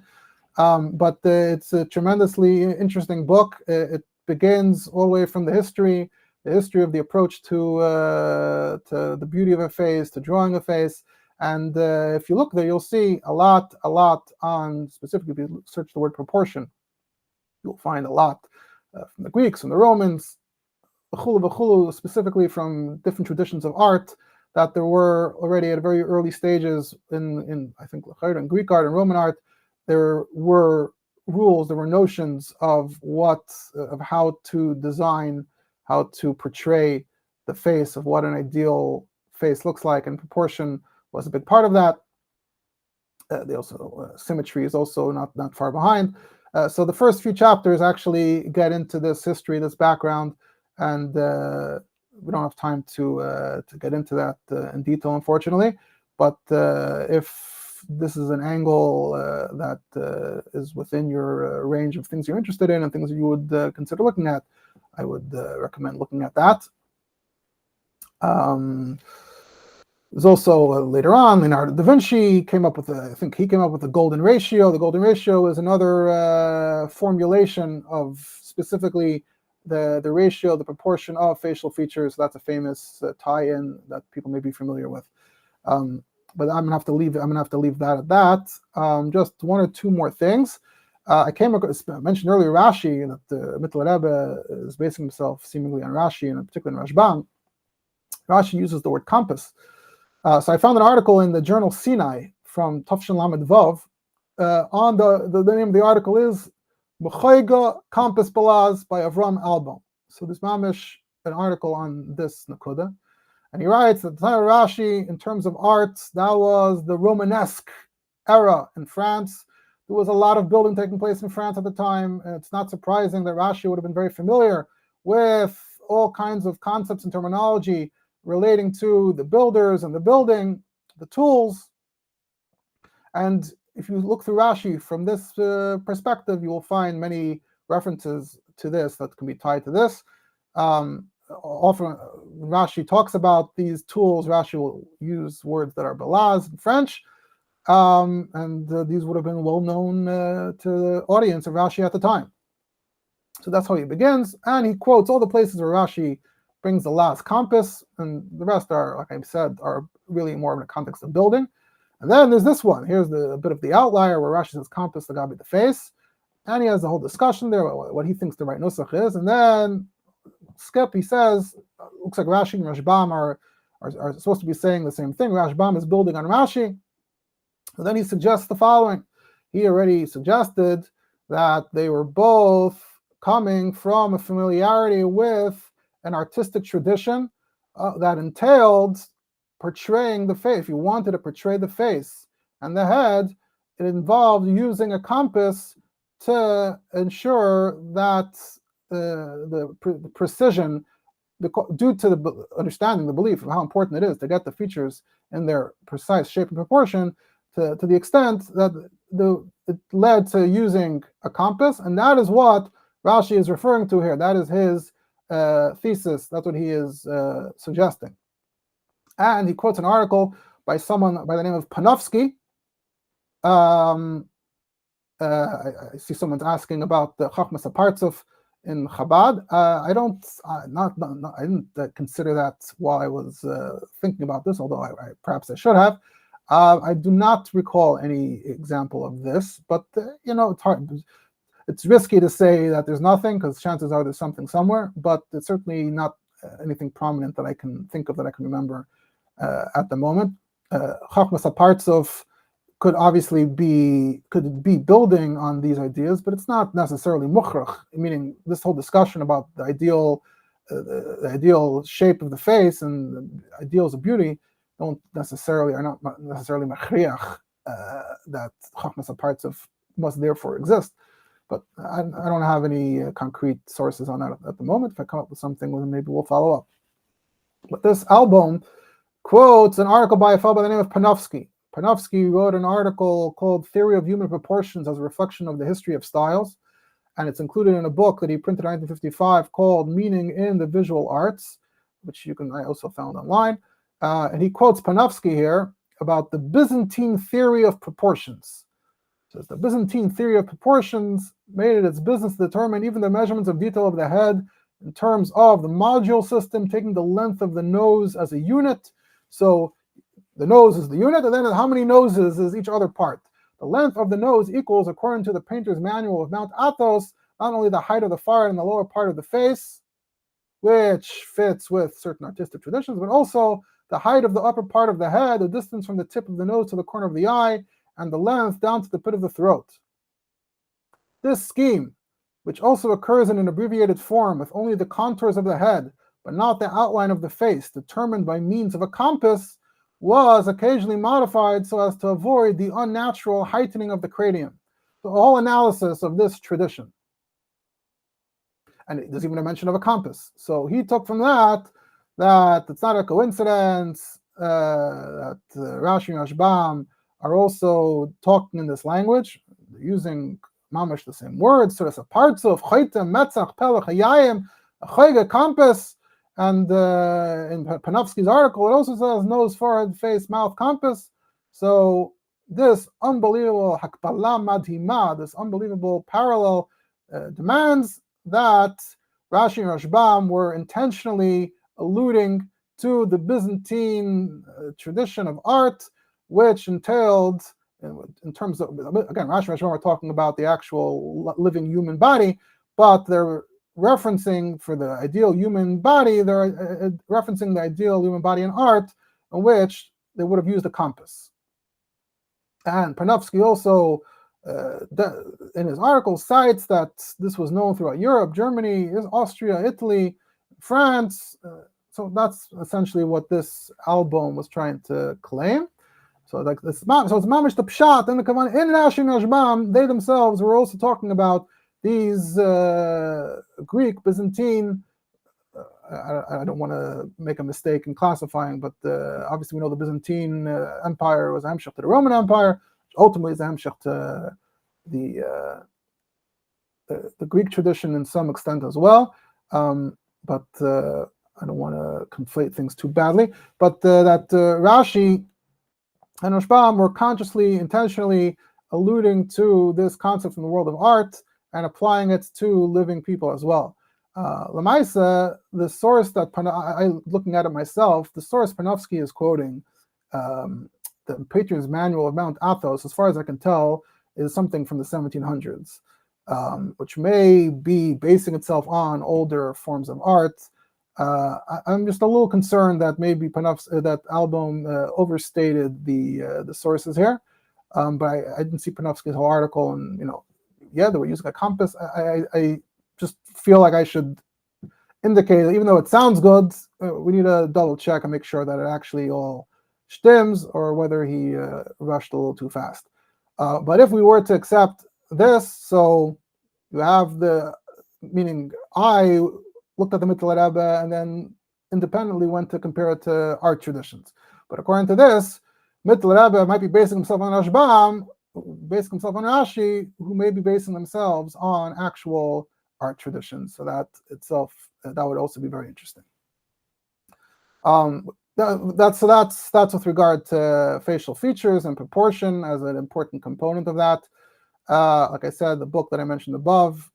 But it's a tremendously interesting book. It begins all the way from the history of the approach to the beauty of a face, to drawing a face. And if you look there, you'll see a lot on, specifically if you search the word proportion, you'll find a lot from the Greeks, from the Romans, specifically from different traditions of art, that there were already at very early stages in I think in Greek art and Roman art. There were rules, there were notions of how to design, how to portray the face, of what an ideal face looks like, and proportion was a big part of that. They also symmetry is also not far behind. So the first few chapters actually get into this history, this background, and we don't have time to get into that in detail, unfortunately. But if this is an angle that is within your range of things you're interested in and things you would consider looking at, I would recommend looking at that. There's also later on, Leonardo da Vinci came up with the golden ratio. The golden ratio is another formulation of specifically the ratio, the proportion of facial features. That's a famous tie-in that people may be familiar with. But I'm gonna have to leave that at that. Just one or two more things. I mentioned earlier Rashi, that the Mitteler Rebbe is basing himself seemingly on Rashi, and in particular in Rashbam. Rashi uses the word compass. So I found an article in the journal Sinai from Tafshin Lamed Vav. On the name of the article is B'choiga Compass Balaz by Avram Albon. So this mamish an article on this nakuda, and he writes that the time of Rashi, in terms of arts, that was the Romanesque era in France. There was a lot of building taking place in France at the time, and it's not surprising that Rashi would have been very familiar with all kinds of concepts and terminology relating to the builders and the building, the tools. And if you look through Rashi from this perspective, you will find many references to this that can be tied to this. Often Rashi talks about these tools, Rashi will use words that are balaz in French, and these would have been well known to the audience of Rashi at the time. So that's how he begins, and he quotes all the places where Rashi brings the last compass, and the rest are, like I said, are really more in the context of building. And then there's this one. Here's a bit of the outlier where Rashi says compass, the gabi, the face, and he has the whole discussion there, what he thinks the right nusach is, and then skip, he says, looks like Rashi and Rashbam are supposed to be saying the same thing. Rashbam is building on Rashi. And then he suggests the following. He already suggested that they were both coming from a familiarity with an artistic tradition that entailed portraying the face. If you wanted to portray the face and the head, it involved using a compass to ensure that the precision, due to the understanding, the belief of how important it is to get the features in their precise shape and proportion, to the extent that it led to using a compass, and that is what Rashi is referring to here. That is his thesis. That's what he is suggesting. And he quotes an article by someone by the name of Panofsky. I see someone's asking about the Chachmas HaPartzuf in Chabad. I didn't consider that while I was thinking about this, although perhaps I should have. I do not recall any example of this, but it's hard. It's risky to say that there's nothing, because chances are there's something somewhere, but it's certainly not anything prominent that I can think of, that I can remember at the moment. Chachmas HaPartzuf could obviously be building on these ideas, but it's not necessarily mukhrach, meaning this whole discussion about the ideal shape of the face and the ideals of beauty are not necessarily machriach that Chachmas HaPartzuf must therefore exist. But I don't have any concrete sources on that at the moment. If I come up with something, then maybe we'll follow up. But this album quotes an article by a fellow by the name of Panofsky. Panofsky wrote an article called Theory of Human Proportions as a Reflection of the History of Styles, and it's included in a book that he printed in 1955 called Meaning in the Visual Arts, which I also found online. And he quotes Panofsky here about the Byzantine theory of proportions. It says the Byzantine theory of proportions made it its business to determine even the measurements of detail of the head in terms of the module system, taking the length of the nose as a unit. So the nose is the unit, and then how many noses is each other part. The length of the nose equals, according to the painter's manual of Mount Athos, not only the height of the forehead and the lower part of the face, which fits with certain artistic traditions, but also the height of the upper part of the head, the distance from the tip of the nose to the corner of the eye, and the length down to the pit of the throat. This scheme, which also occurs in an abbreviated form with only the contours of the head, but not the outline of the face, determined by means of a compass, was occasionally modified so as to avoid the unnatural heightening of the cranium. The whole analysis of this tradition. And there's even a mention of a compass. So he took from that it's not a coincidence that Rashi and Rashbam are also talking in this language, using mamash the same words, so it's a partzuf, chaytem, metzach, pelach, hayayim, a chayga, compass. And in Panofsky's article, it also says nose, forehead, face, mouth, compass. So this unbelievable hakbala madhima, this unbelievable parallel demands that Rashi and Rashbam were intentionally alluding to the Byzantine tradition of art, which entailed, in terms of, again, Rashi and Rashbam were talking about the actual living human body, but they're referencing for the ideal human body, they're referencing the ideal human body in art, in which they would have used a compass. And Panofsky also, in his article, cites that this was known throughout Europe, Germany, Austria, Italy, France. So that's essentially what this album was trying to claim. So like this, it's mamish the pshat and the kavan in Rashi and Rashbam. They themselves were also talking about these Greek, Byzantine, I don't want to make a mistake in classifying, but obviously we know the Byzantine Empire was a hemshech to the Roman Empire, which ultimately is a hemshech to the Greek tradition in some extent as well. But I don't want to conflate things too badly. But that Rashi and Rashbam were consciously, intentionally alluding to this concept from the world of art and applying it to living people as well. Lamaisa, the source that looking at it myself, the source Panofsky is quoting, the Patriarch's Manual of Mount Athos, as far as I can tell, is something from the 1700s, which may be basing itself on older forms of art. I'm just a little concerned that maybe that album overstated the sources here, but I didn't see Panofsky's whole article, and they were using a compass. I just feel like I should indicate that even though it sounds good, we need to double check and make sure that it actually all stems, or whether he rushed a little too fast. But if we were to accept this, so you have meaning I looked at the Mitteler Rebbe and then independently went to compare it to art traditions. But according to this, Mitteler Rebbe might be basing himself on Rashbam, basing himself on Rashi, who may be basing themselves on actual art traditions. So that itself, that would also be very interesting. That's with regard to facial features and proportion as an important component of that. Like I said, the book that I mentioned above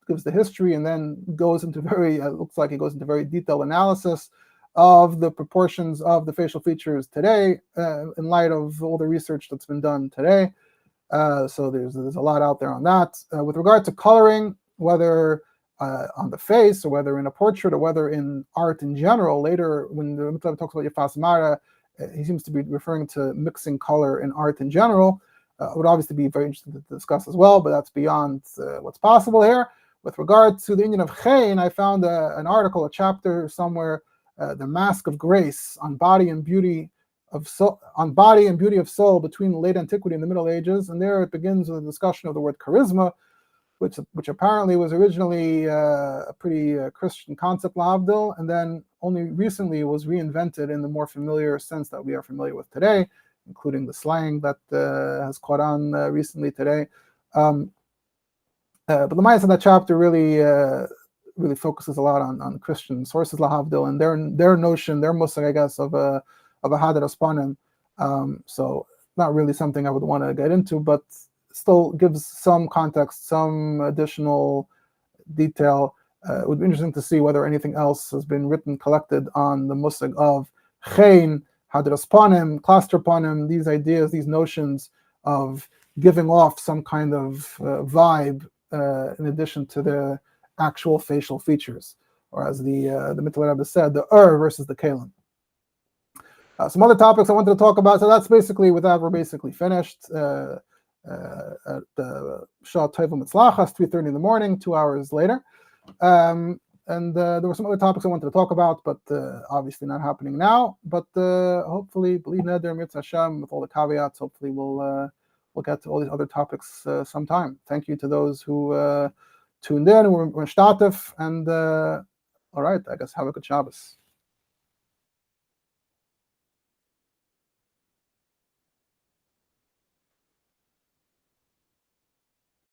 gives the history and then goes into looks like it goes into very detailed analysis of the proportions of the facial features today in light of all the research that's been done today. So there's a lot out there on that. With regard to coloring, whether on the face, or whether in a portrait, or whether in art in general. Later, when the Mitteler Rebbe talks about Yefas Mara, he seems to be referring to mixing color in art in general. Would obviously be very interesting to discuss as well, but that's beyond what's possible here. With regard to the Indian of Chayin, I found an article, a chapter somewhere, the Mask of Grace, on body and beauty of soul, between the late antiquity and the Middle Ages, and there it begins with a discussion of the word charisma, which apparently was originally a pretty Christian concept, lahavdil, and then only recently was reinvented in the more familiar sense that we are familiar with today, including the slang that has caught on recently today. But the Mayas of that chapter really focuses a lot on Christian sources, lahavdil, and their notion, their musar, I guess, of a hadaras panim. So not really something I would want to get into, but still gives some context, some additional detail. It would be interesting to see whether anything else has been written, collected on the musag of Chayin, hadaras panim, cluster panim, these ideas, these notions of giving off some kind of vibe in addition to the actual facial features, or as the Mitteler Rebbe said, the versus the kalim. Some other topics I wanted to talk about. So that's basically, with that, we're basically finished. At the Shah Tova Mitzlachas, 3:30 in the morning, 2 hours later. And there were some other topics I wanted to talk about, but obviously not happening now. But hopefully, believe neder mitzvah Hashem, with all the caveats, hopefully we'll get to all these other topics sometime. Thank you to those who tuned in, were shtatif, and all right, I guess have a good Shabbos.